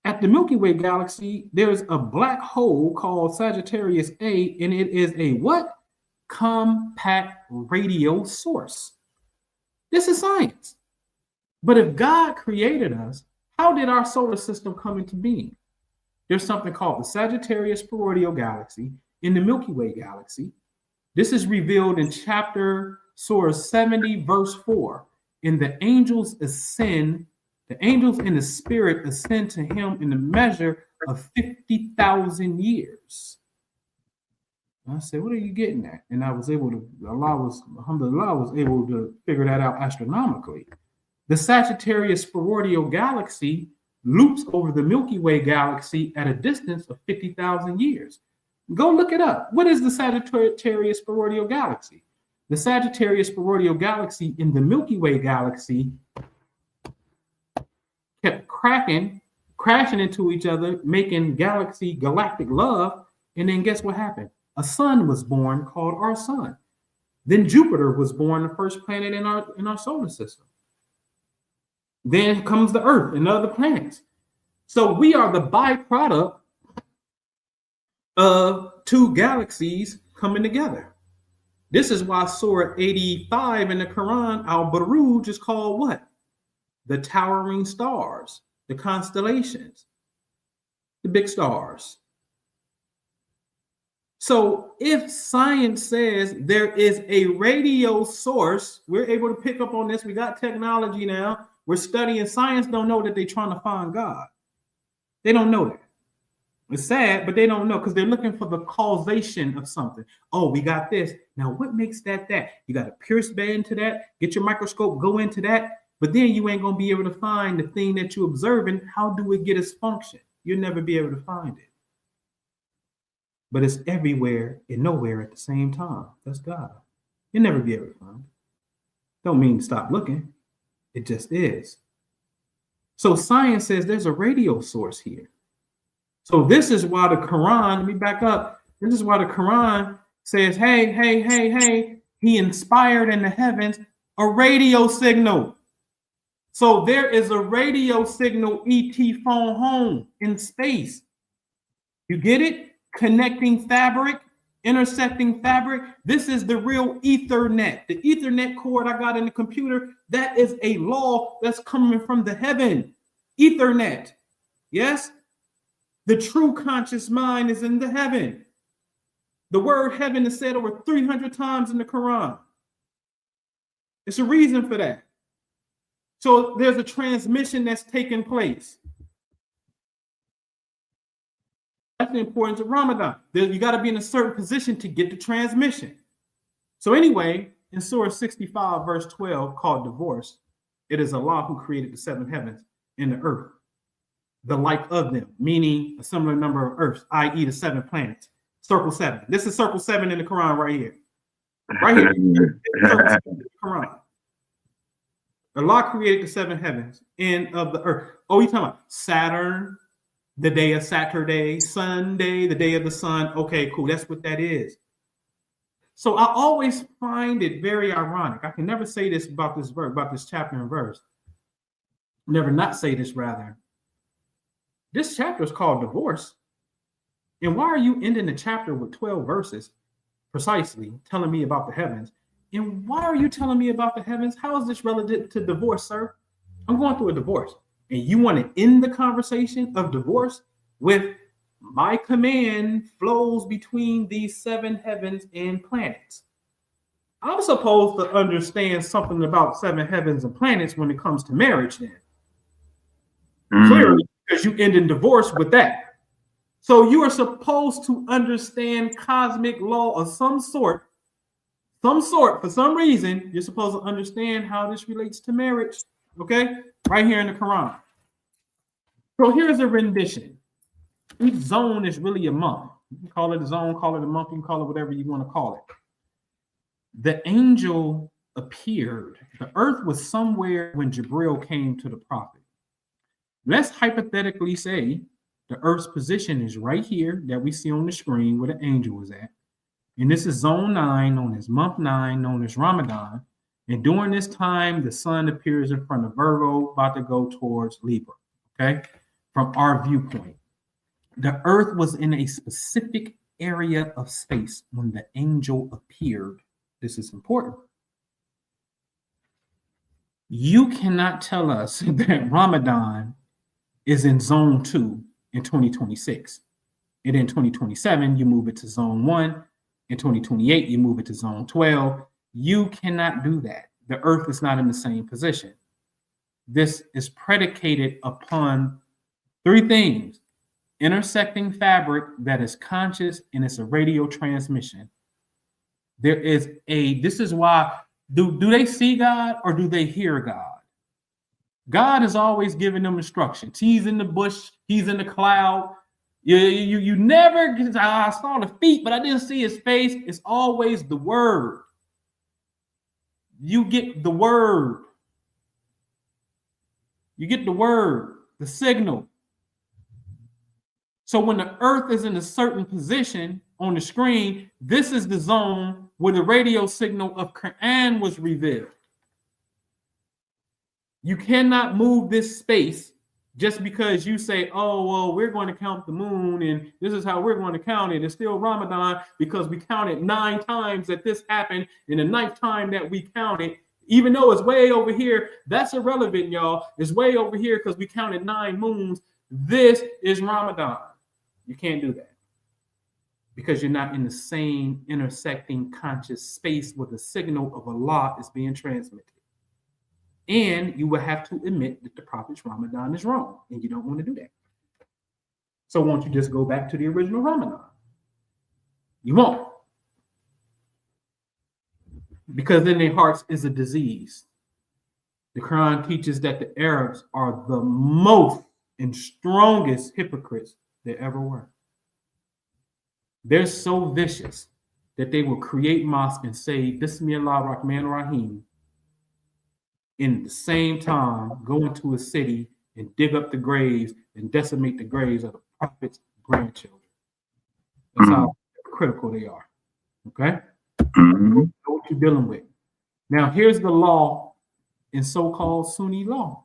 At the Milky Way galaxy, there's a black hole called Sagittarius A, and it is a what? Compact radio source. This is science. But if God created us, how did our solar system come into being? There's something called the Sagittarius Primordial Galaxy in the Milky Way galaxy. This is revealed in chapter Surah 70, verse 4. And the angels ascend, the angels in the spirit ascend to him in the measure of 50,000 years. And I said, what are you getting at? And I was able to, alhamdulillah, was able to figure that out astronomically. The Sagittarius Primordial Galaxy loops over the Milky Way galaxy at a distance of 50,000 years. Go look it up. What is the Sagittarius Primordial Galaxy? The Sagittarius Primordial Galaxy in the Milky Way galaxy kept crashing into each other, making galactic love. And then guess what happened? A sun was born called our sun. Then Jupiter was born, the first planet in our solar system. Then comes the Earth and other planets. So we are the byproduct of two galaxies coming together. This is why Surah 85 in the Quran, Al-Buruj, is called what? The towering stars, the constellations, the big stars. So if science says there is a radio source, we're able to pick up on this. We got technology now. We're studying. Science don't know that they're trying to find God. They don't know that. It's sad, but they don't know because they're looking for the causation of something. Oh, we got this. Now, what makes that? You got to pierce into that, get your microscope, go into that, but then you ain't going to be able to find the thing that you're observing. How do it get its function? You'll never be able to find it. But it's everywhere and nowhere at the same time. That's God. You'll never be able to find it. Don't mean to stop looking. It just is. So science says there's a radio source here. So this is why the Quran, let me back up. This is why the Quran says, hey, he inspired in the heavens a radio signal. So there is a radio signal ET phone home in space. You get it? Connecting fabric, intersecting fabric. This is the real Ethernet. The Ethernet cord I got in the computer, that is a law that's coming from the heaven. Ethernet. Yes? The true conscious mind is in the heaven. The word heaven is said over 300 times in the Quran. It's a reason for that. So there's a transmission that's taking place. That's the importance of Ramadan. You got to be in a certain position to get the transmission. So anyway, in Surah 65, verse 12, called divorce, it is Allah who created the seven heavens and the earth, the like of them, meaning a similar number of earths, i.e. the seven planets. Circle 7. This is circle 7 in the Quran right here. Right here. Circle 7 in the Quran. Allah created the seven heavens and of the earth. Oh, you talking about Saturn, the day of Saturday, Sunday, the day of the sun. Okay, cool. That's what that is. So I always find it very ironic. I can never say this about this verse, about this chapter and verse. Never not say this, rather. This chapter is called divorce. And why are you ending the chapter with 12 verses precisely telling me about the heavens? And why are you telling me about the heavens? How is this relative to divorce, sir? I'm going through a divorce. And you want to end the conversation of divorce with my command flows between these seven heavens and planets. I'm supposed to understand something about seven heavens and planets when it comes to marriage then. Clearly, because you end in divorce with that. So you are supposed to understand cosmic law of some sort, for some reason, you're supposed to understand how this relates to marriage. Okay? Right here in the Quran. So here's a rendition. Each zone is really a month. You can call it a zone, call it a month, you can call it whatever you want to call it. The angel appeared. The earth was somewhere when Jibril came to the prophet. Let's hypothetically say the earth's position is right here that we see on the screen where the angel is at. And this is zone 9, known as month 9, known as Ramadan. And during this time, the sun appears in front of Virgo, about to go towards Libra, okay? From our viewpoint. The earth was in a specific area of space when the angel appeared. This is important. You cannot tell us that Ramadan is in zone 2 in 2026. And in 2027, you move it to zone 1. In 2028, you move it to zone 12. You cannot do that. The earth is not in the same position. This is predicated upon 3 things. Intersecting fabric that is conscious, and it's a radio transmission. There is this is why, do they see God or do they hear God? God is always giving them instructions. He's in the bush, he's in the cloud. You never, I saw the feet, but I didn't see his face. It's always the word. You get the word. You get the word, the signal. So when the earth is in a certain position on the screen, this is the zone where the radio signal of Quran was revealed. You cannot move this space just because you say, oh, well, we're going to count the moon and this is how we're going to count it. It's still Ramadan because we counted 9 times that this happened, and the 9th time that we counted, even though it's way over here, that's irrelevant, y'all. It's way over here because we counted 9 moons. This is Ramadan. You can't do that because you're not in the same intersecting conscious space where the signal of Allah is being transmitted. And you will have to admit that the prophet's Ramadan is wrong, and you don't want to do that. So won't you just go back to the original Ramadan? You won't. Because in their hearts is a disease. The Quran teaches that the Arabs are the most and strongest hypocrites there ever were. They're so vicious that they will create mosque and say Bismillah Rahman Rahim, in the same time go into a city and dig up the graves and decimate the graves of the prophet's grandchildren. That's how critical they are. Okay? Know what you're dealing with. Now, here's the law in so-called Sunni law.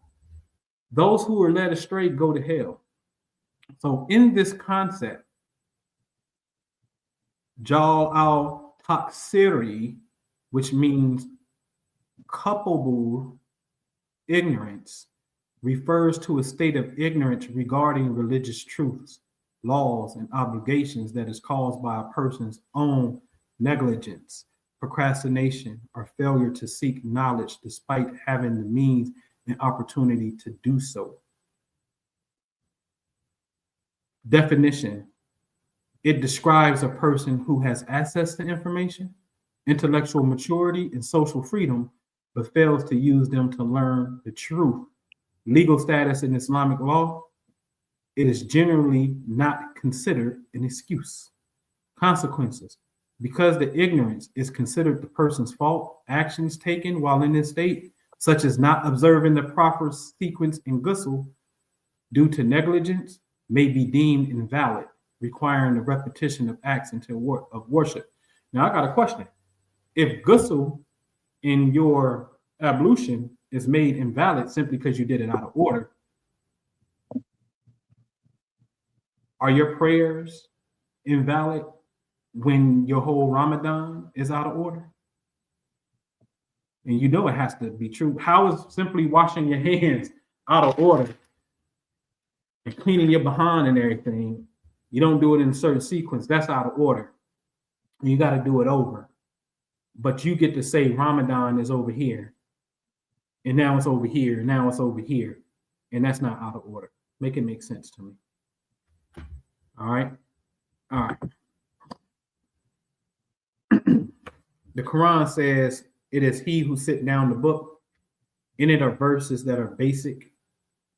Those who are led astray go to hell. So in this concept, Jal al-Taksiri, which means culpable ignorance, refers to a state of ignorance regarding religious truths, laws, and obligations that is caused by a person's own negligence, procrastination, or failure to seek knowledge despite having the means and opportunity to do so. Definition: it describes a person who has access to information, intellectual maturity, and social freedom, but fails to use them to learn the truth. Legal status in Islamic law: it is generally not considered an excuse. Consequences: because the ignorance is considered the person's fault, actions taken while in this state, such as not observing the proper sequence in ghusl due to negligence, may be deemed invalid, requiring the repetition of acts of worship. Now, I got a question. If ghusl in your ablution is made invalid simply because you did it out of order, are your prayers invalid when your whole Ramadan is out of order? And you know it has to be true. How is simply washing your hands out of order and cleaning your behind and everything? You don't do it in a certain sequence. That's out of order. You got to do it over. But you get to say Ramadan is over here. And now it's over here. Now it's over here. And that's not out of order. Make it make sense to me. All right. All right. The Quran says, it is he who sit down the book. In it are verses that are basic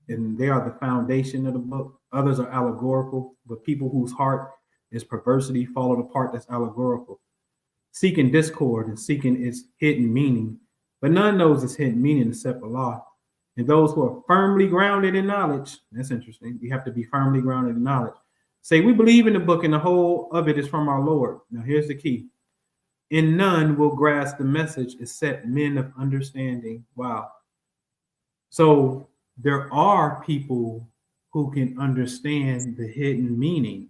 and they are the foundation of the book. Others are allegorical, but people whose heart is perversity follow the part that's allegorical, seeking discord and seeking its hidden meaning. But none knows its hidden meaning except Allah. And those who are firmly grounded in knowledge, that's interesting. We have to be firmly grounded in knowledge. Say, we believe in the book and the whole of it is from our Lord. Now, here's the key. And none will grasp the message except men of understanding. Wow. So there are people who can understand the hidden meaning.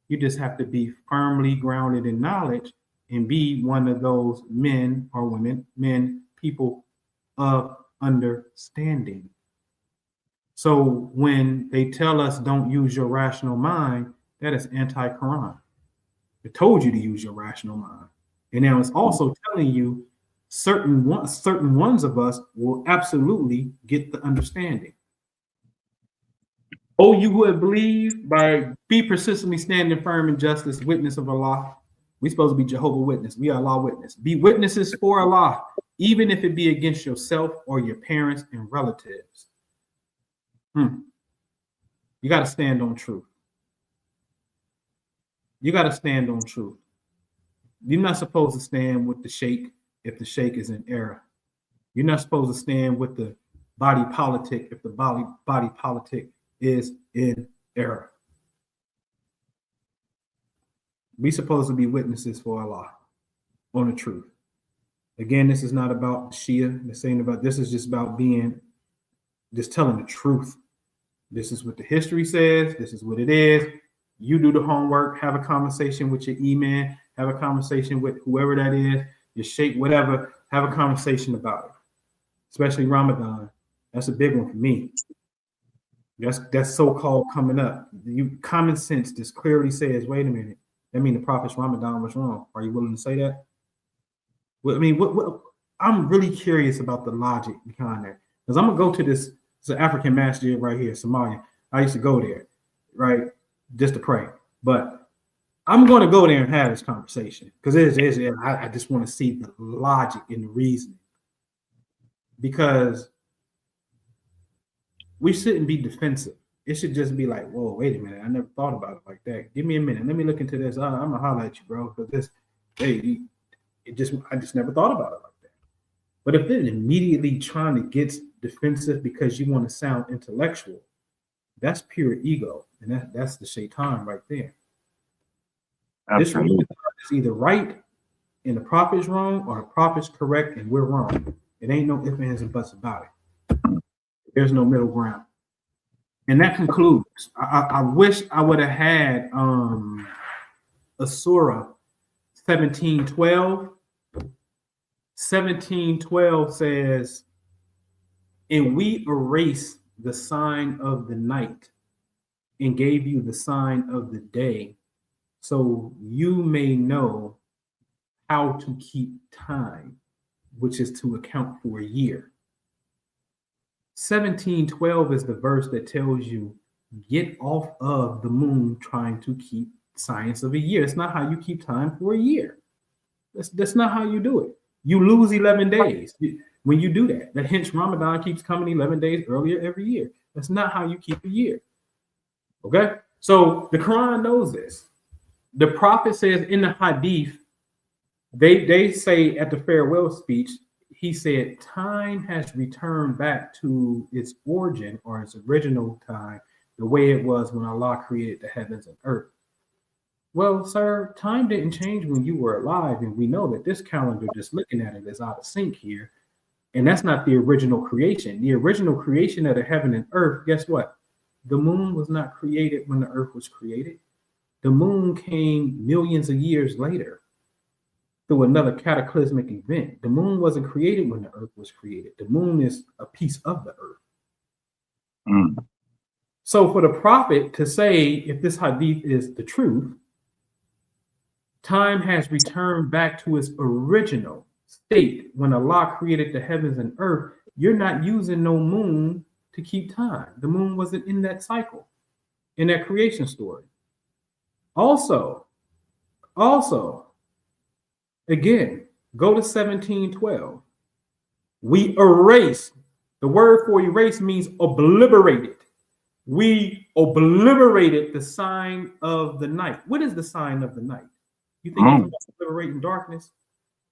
You just have to be firmly grounded in knowledge and be one of those men or women, people of understanding. So when they tell us don't use your rational mind, that is anti-Quran. It told you to use your rational mind. And now it's also telling you certain ones of us will absolutely get the understanding. Oh, you would believe by be persistently standing firm in justice, witness of Allah. We're supposed to be Jehovah's Witness. We are Allah witness. Be witnesses for Allah, even if it be against yourself or your parents and relatives. You got to stand on truth. You got to stand on truth. You're not supposed to stand with the sheikh if the sheikh is in error. You're not supposed to stand with the body politic if the body politic is in error. We're supposed to be witnesses for Allah on the truth. Again, this is not about Shia. This is just about just telling the truth. This is what the history says. This is what it is. You do the homework, have a conversation with your imam, have a conversation with whoever that is, your sheikh, whatever, have a conversation about it. Especially Ramadan. That's a big one for me. That's so-called coming up. Common sense just clearly says, wait a minute, that means the prophet's Ramadan was wrong. Are you willing to say that? Well, I mean, what I'm really curious about the logic behind that. Because I'm going to go to this African masjid right here, Somalia. I used to go there, right, just to pray. But I'm going to go there and have this conversation because I just want to see the logic and the reasoning. Because we shouldn't be defensive. It should just be like, whoa, wait a minute. I never thought about it like that. Give me a minute. Let me look into this. I'm going to holler at you, bro. Because I just never thought about it like that. But if they're immediately trying to get defensive because you want to sound intellectual, that's pure ego. And that's the shaitan right there. Absolutely. This is either right and the prophet's wrong or the prophet's correct and we're wrong. It ain't no ifs, ands, and buts about it. There's no middle ground. And that concludes. I wish I would have had a surah 17:12. 17:12 says, and we erase the sign of the night and gave you the sign of the day, so you may know how to keep time, which is to account for a year. 17:12 is the verse that tells you get off of the moon trying to keep science of a year. It's not how you keep time for a year. That's not how you do it. You lose 11 days when you do that. Hence Ramadan keeps coming 11 days earlier every year. That's not how you keep a year. Okay? So the Quran knows this. The prophet says in the hadith, they say at the farewell speech, he said, time has returned back to its origin or its original time, the way it was when Allah created the heavens and earth. Well, sir, time didn't change when you were alive, and we know that this calendar, just looking at it, is out of sync here, and that's not the original creation. The original creation of the heaven and earth, guess what? The moon was not created when the earth was created. The moon came millions of years later through another cataclysmic event. The moon wasn't created when the earth was created. The moon is a piece of the earth. So for the prophet to say, if this hadith is the truth, time has returned back to its original state when Allah created the heavens and earth, you're not using no moon to keep time. The moon wasn't in that cycle, in that creation story. Also, again, go to 17:12. We erase The word for erase means obliterated. We obliterated the sign of the night. What is the sign of the night? You think it's about obliterating darkness?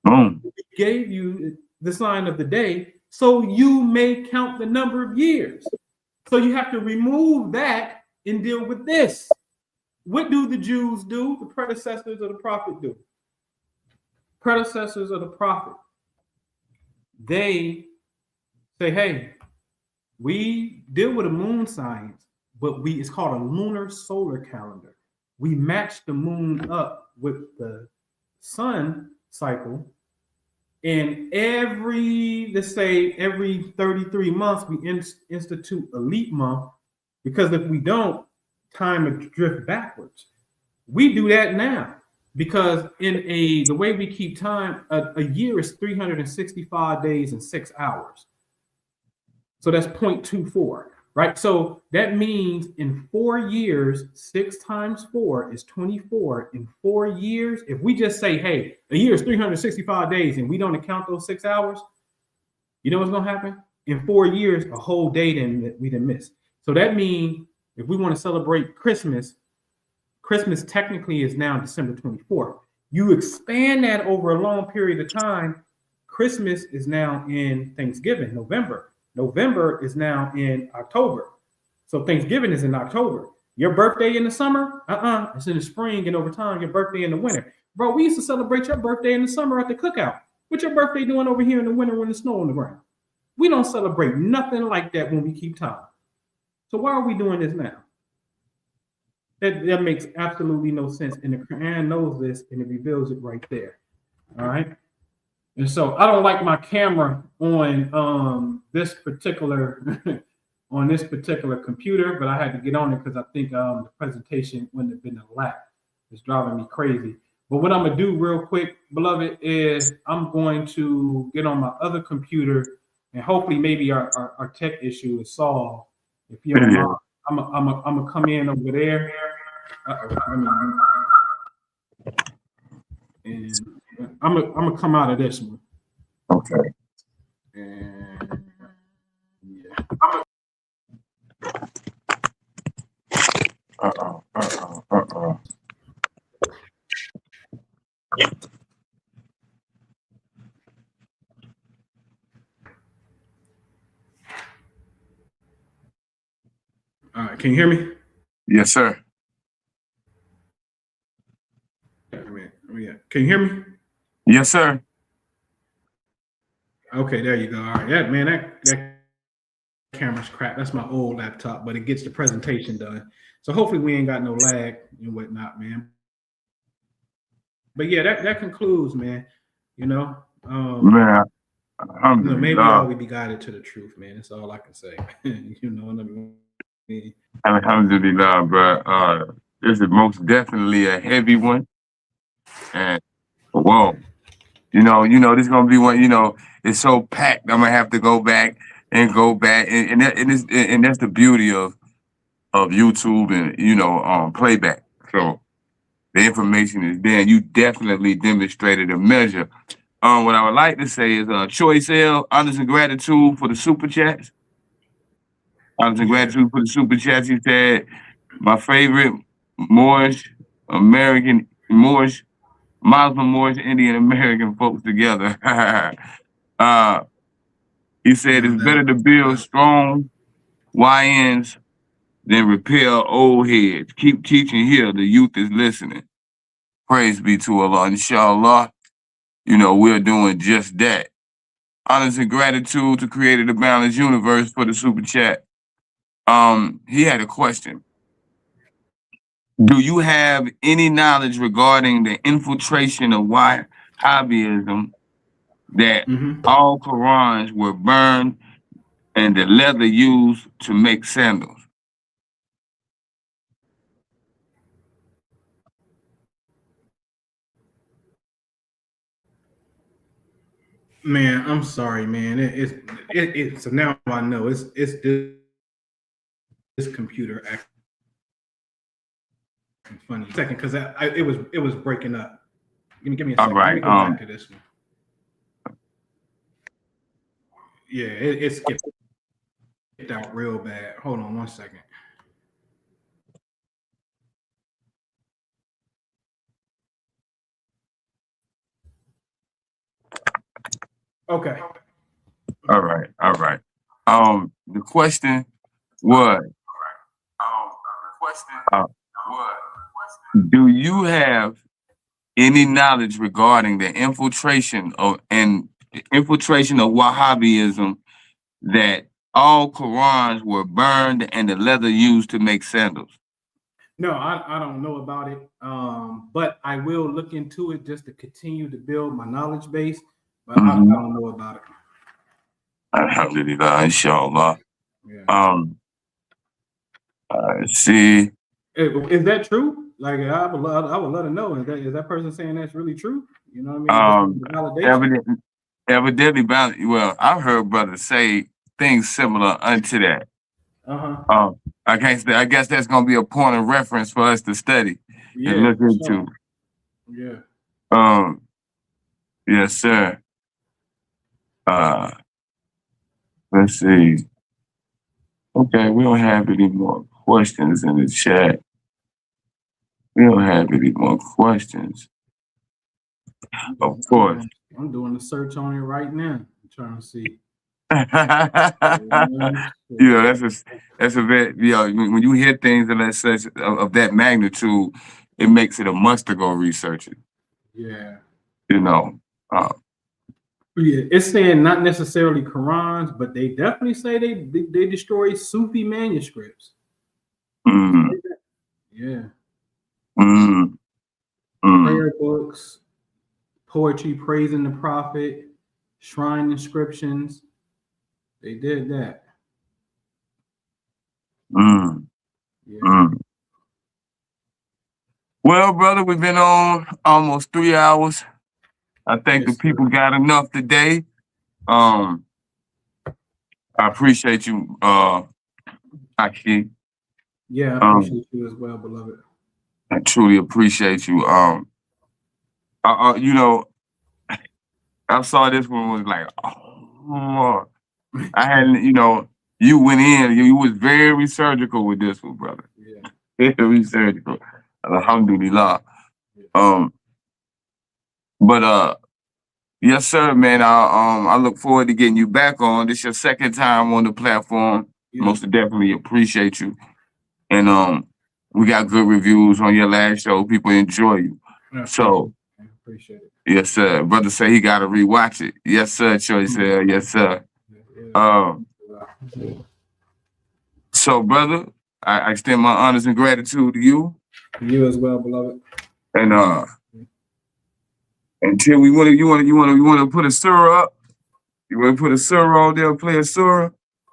We gave you the sign of the day so you may count the number of years. So you have to remove that and deal with this. What do the Jews do? The predecessors of the prophet do. Predecessors of the prophet. They say, hey, we deal with the moon signs, but it's called a lunar solar calendar. We match the moon up with the sun cycle. And let's say every 33 months, we institute a leap month, because if we don't, time would drift backwards. We do that now because the way we keep time, a year is 365 days and 6 hours. So that's 0.24, right? So that means in 4 years, 6 times 4 is 24. In 4 years, if we just say, hey, a year is 365 days and we don't account those 6 hours, you know what's going to happen? In 4 years, a whole day we didn't miss. So that means if we want to celebrate Christmas technically is now December 24th. You expand that over a long period of time. Christmas is now in Thanksgiving, November. November is now in October. So Thanksgiving is in October. Your birthday in the summer? It's in the spring, and over time, your birthday in the winter. Bro, we used to celebrate your birthday in the summer at the cookout. What your birthday doing over here in the winter when the snow on the ground? We don't celebrate nothing like that when we keep time. So why are we doing this now? That makes absolutely no sense. And the Quran knows this, and it reveals it right there. All right. And so I don't like my camera on this particular computer, but I had to get on it because I think the presentation wouldn't have been a lap. It's driving me crazy. But what I'm gonna do real quick, beloved, is I'm going to get on my other computer, and hopefully maybe our tech issue is solved. If you don't mind, I'm gonna come in over there. And I'm gonna come out of this one. Okay. And yeah. All right, can you hear me? Yes, sir. Yeah. Can you hear me? Yes, sir. Okay, there you go. All right, yeah, man, that camera's crap. That's my old laptop, but it gets the presentation done. So hopefully we ain't got no lag and whatnot, man. But yeah, that concludes, man. You know, Man, maybe all we be guided to the truth, man. That's all I can say. You know what I mean? Alhamdulillah, bro. This is most definitely a heavy one. And whoa, you know, this is gonna be one. You know, it's so packed. I'm gonna have to go back, and that's the beauty of YouTube and playback. So the information is there, and you definitely demonstrated a measure. What I would like to say is, Choice L, honors and gratitude for the super chats. Honors and gratitude for the super chats. He said, my favorite Moorish, Muslim, Moorish, Indian American folks together. He said it's better to build strong YNs than repair old heads. Keep teaching here. The youth is listening. Praise be to Allah. Inshallah, we're doing just that. Honors and gratitude to Creator the Balanced Universe for the super chat. He had a question. Do you have any knowledge regarding the infiltration of Wahhabism, that all Qurans were burned and the leather used to make sandals? Man, I'm sorry, man. So now I know it's this computer acting funny. Second, because it was breaking up. Give me a second. All right. Let me go back to this one. Yeah, it skipped. out real bad. Hold on 1 second. Okay. All right. All right. The question was, do you have any knowledge regarding the infiltration of Wahhabism, that all Qurans were burned and the leather used to make sandals? No, I don't know about it. But I will look into it just to continue to build my knowledge base. But I don't know about it. Alhamdulillah, inshallah. Yeah. Let's see. Is that true? Like I would love to know. Is that person saying that's really true? You know what I mean? Validation. Evidently, well, I've heard brothers say things similar unto that. I guess that's gonna be a point of reference for us to study and look into. Yeah. Yes, sir. Let's see. Okay, we don't have any more questions in the chat. We don't have any more questions. Of course. I'm doing the search on it right now. I'm trying to see. Yeah, that's a very, when you hear things of that such of that magnitude, it makes it a must to go research it. Yeah. You know. Yeah, it's saying not necessarily Qurans, but they definitely say they destroy Sufi manuscripts. Yeah. Prayer books, poetry praising the prophet, shrine inscriptions. They did that. Yeah. Well, brother, we've been on almost 3 hours. I think the people got enough today. I appreciate you, Aki. Yeah, I appreciate you as well, beloved. I truly appreciate you. You know, I saw this one was like, oh, I hadn't, you went in, you was very surgical with this one, brother. Yeah. Very surgical. Alhamdulillah. But yes, sir, man. I look forward to getting you back on. This is your second time on the platform. Yeah. Most definitely appreciate you. And we got good reviews on your last show. People enjoy you. So I appreciate it. Yes, sir. Brother say he gotta rewatch it. Yes, sir. Choice said, yes, sir. So, brother, I extend my honors and gratitude to you. You as well, beloved. And until you want to put a surah up. You want to put a surah on there, play a surah,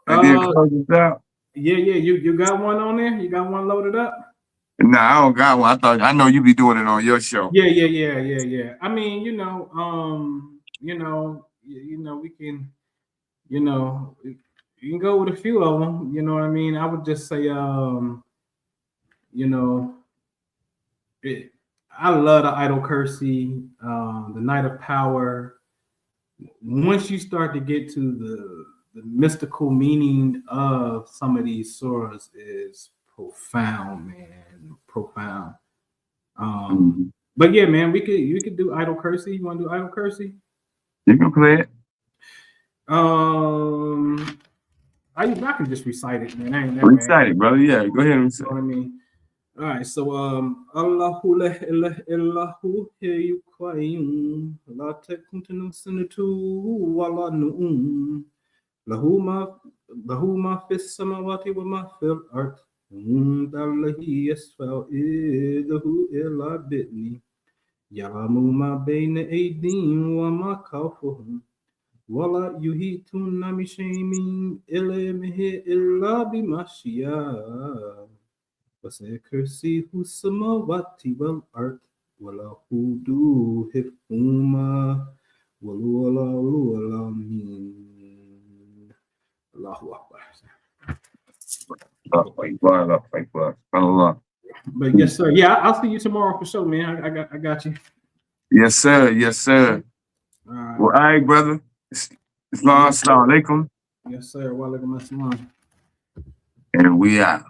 and then close it out. Yeah. You got one on there? You got one loaded up? Nah, I don't got one. I know you be doing it on your show. Yeah. I mean, we can, you can go with a few of them. You know what I mean? I would just say, I love the Idol Cursey, the Night of Power. Once you start to get to the mystical meaning of some of these surahs is profound, man. Profound. But yeah, man, you could do Idol Cursey. You want to do Idol Cursey? You can play it. I can just recite it, man. Recite it, brother. Yeah, go ahead and recite. You know what I mean? All right, so Allahu la ilaha illahu hayyu qayyum la takuntu sinatu wa la nu'um lahu ma fis samawati wa ma fil ard dallahi yasfa'u idahu illa bitni ya'lamu ma bayna aydihim wa ma khalfahum wa la yuhituna bi shay'in min ilmihi illa bima sha'a. وسيكرسيه السماوات والأرض ولا حدود حفظهما وهو العليم. الله أكبر. Allah. But yes, sir. Yeah, I'll see you tomorrow for sure, man. I got you. Yes, sir. Yes, sir. All right. Well, all right, brother. Assalamu alaikum. Yes, sir. Wa alaikum assalam. And we out.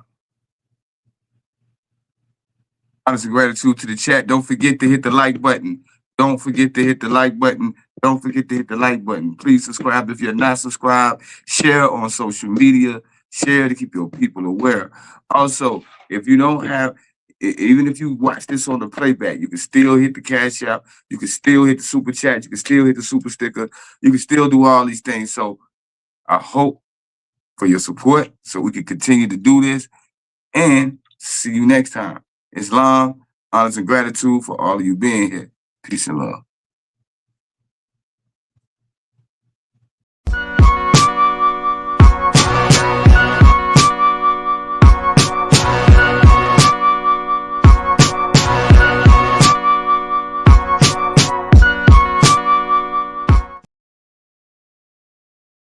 Honest and gratitude to the chat. Don't forget to hit the like button. Don't forget to hit the like button. Don't forget to hit the like button. Please subscribe if you're not subscribed. Share on social media. Share to keep your people aware. Also, if you don't have, even if you watch this on the playback, you can still hit the Cash App. You can still hit the super chat. You can still hit the super sticker. You can still do all these things. So I hope for your support so we can continue to do this. And see you next time. Islam, honors and gratitude for all of you being here. Peace and love.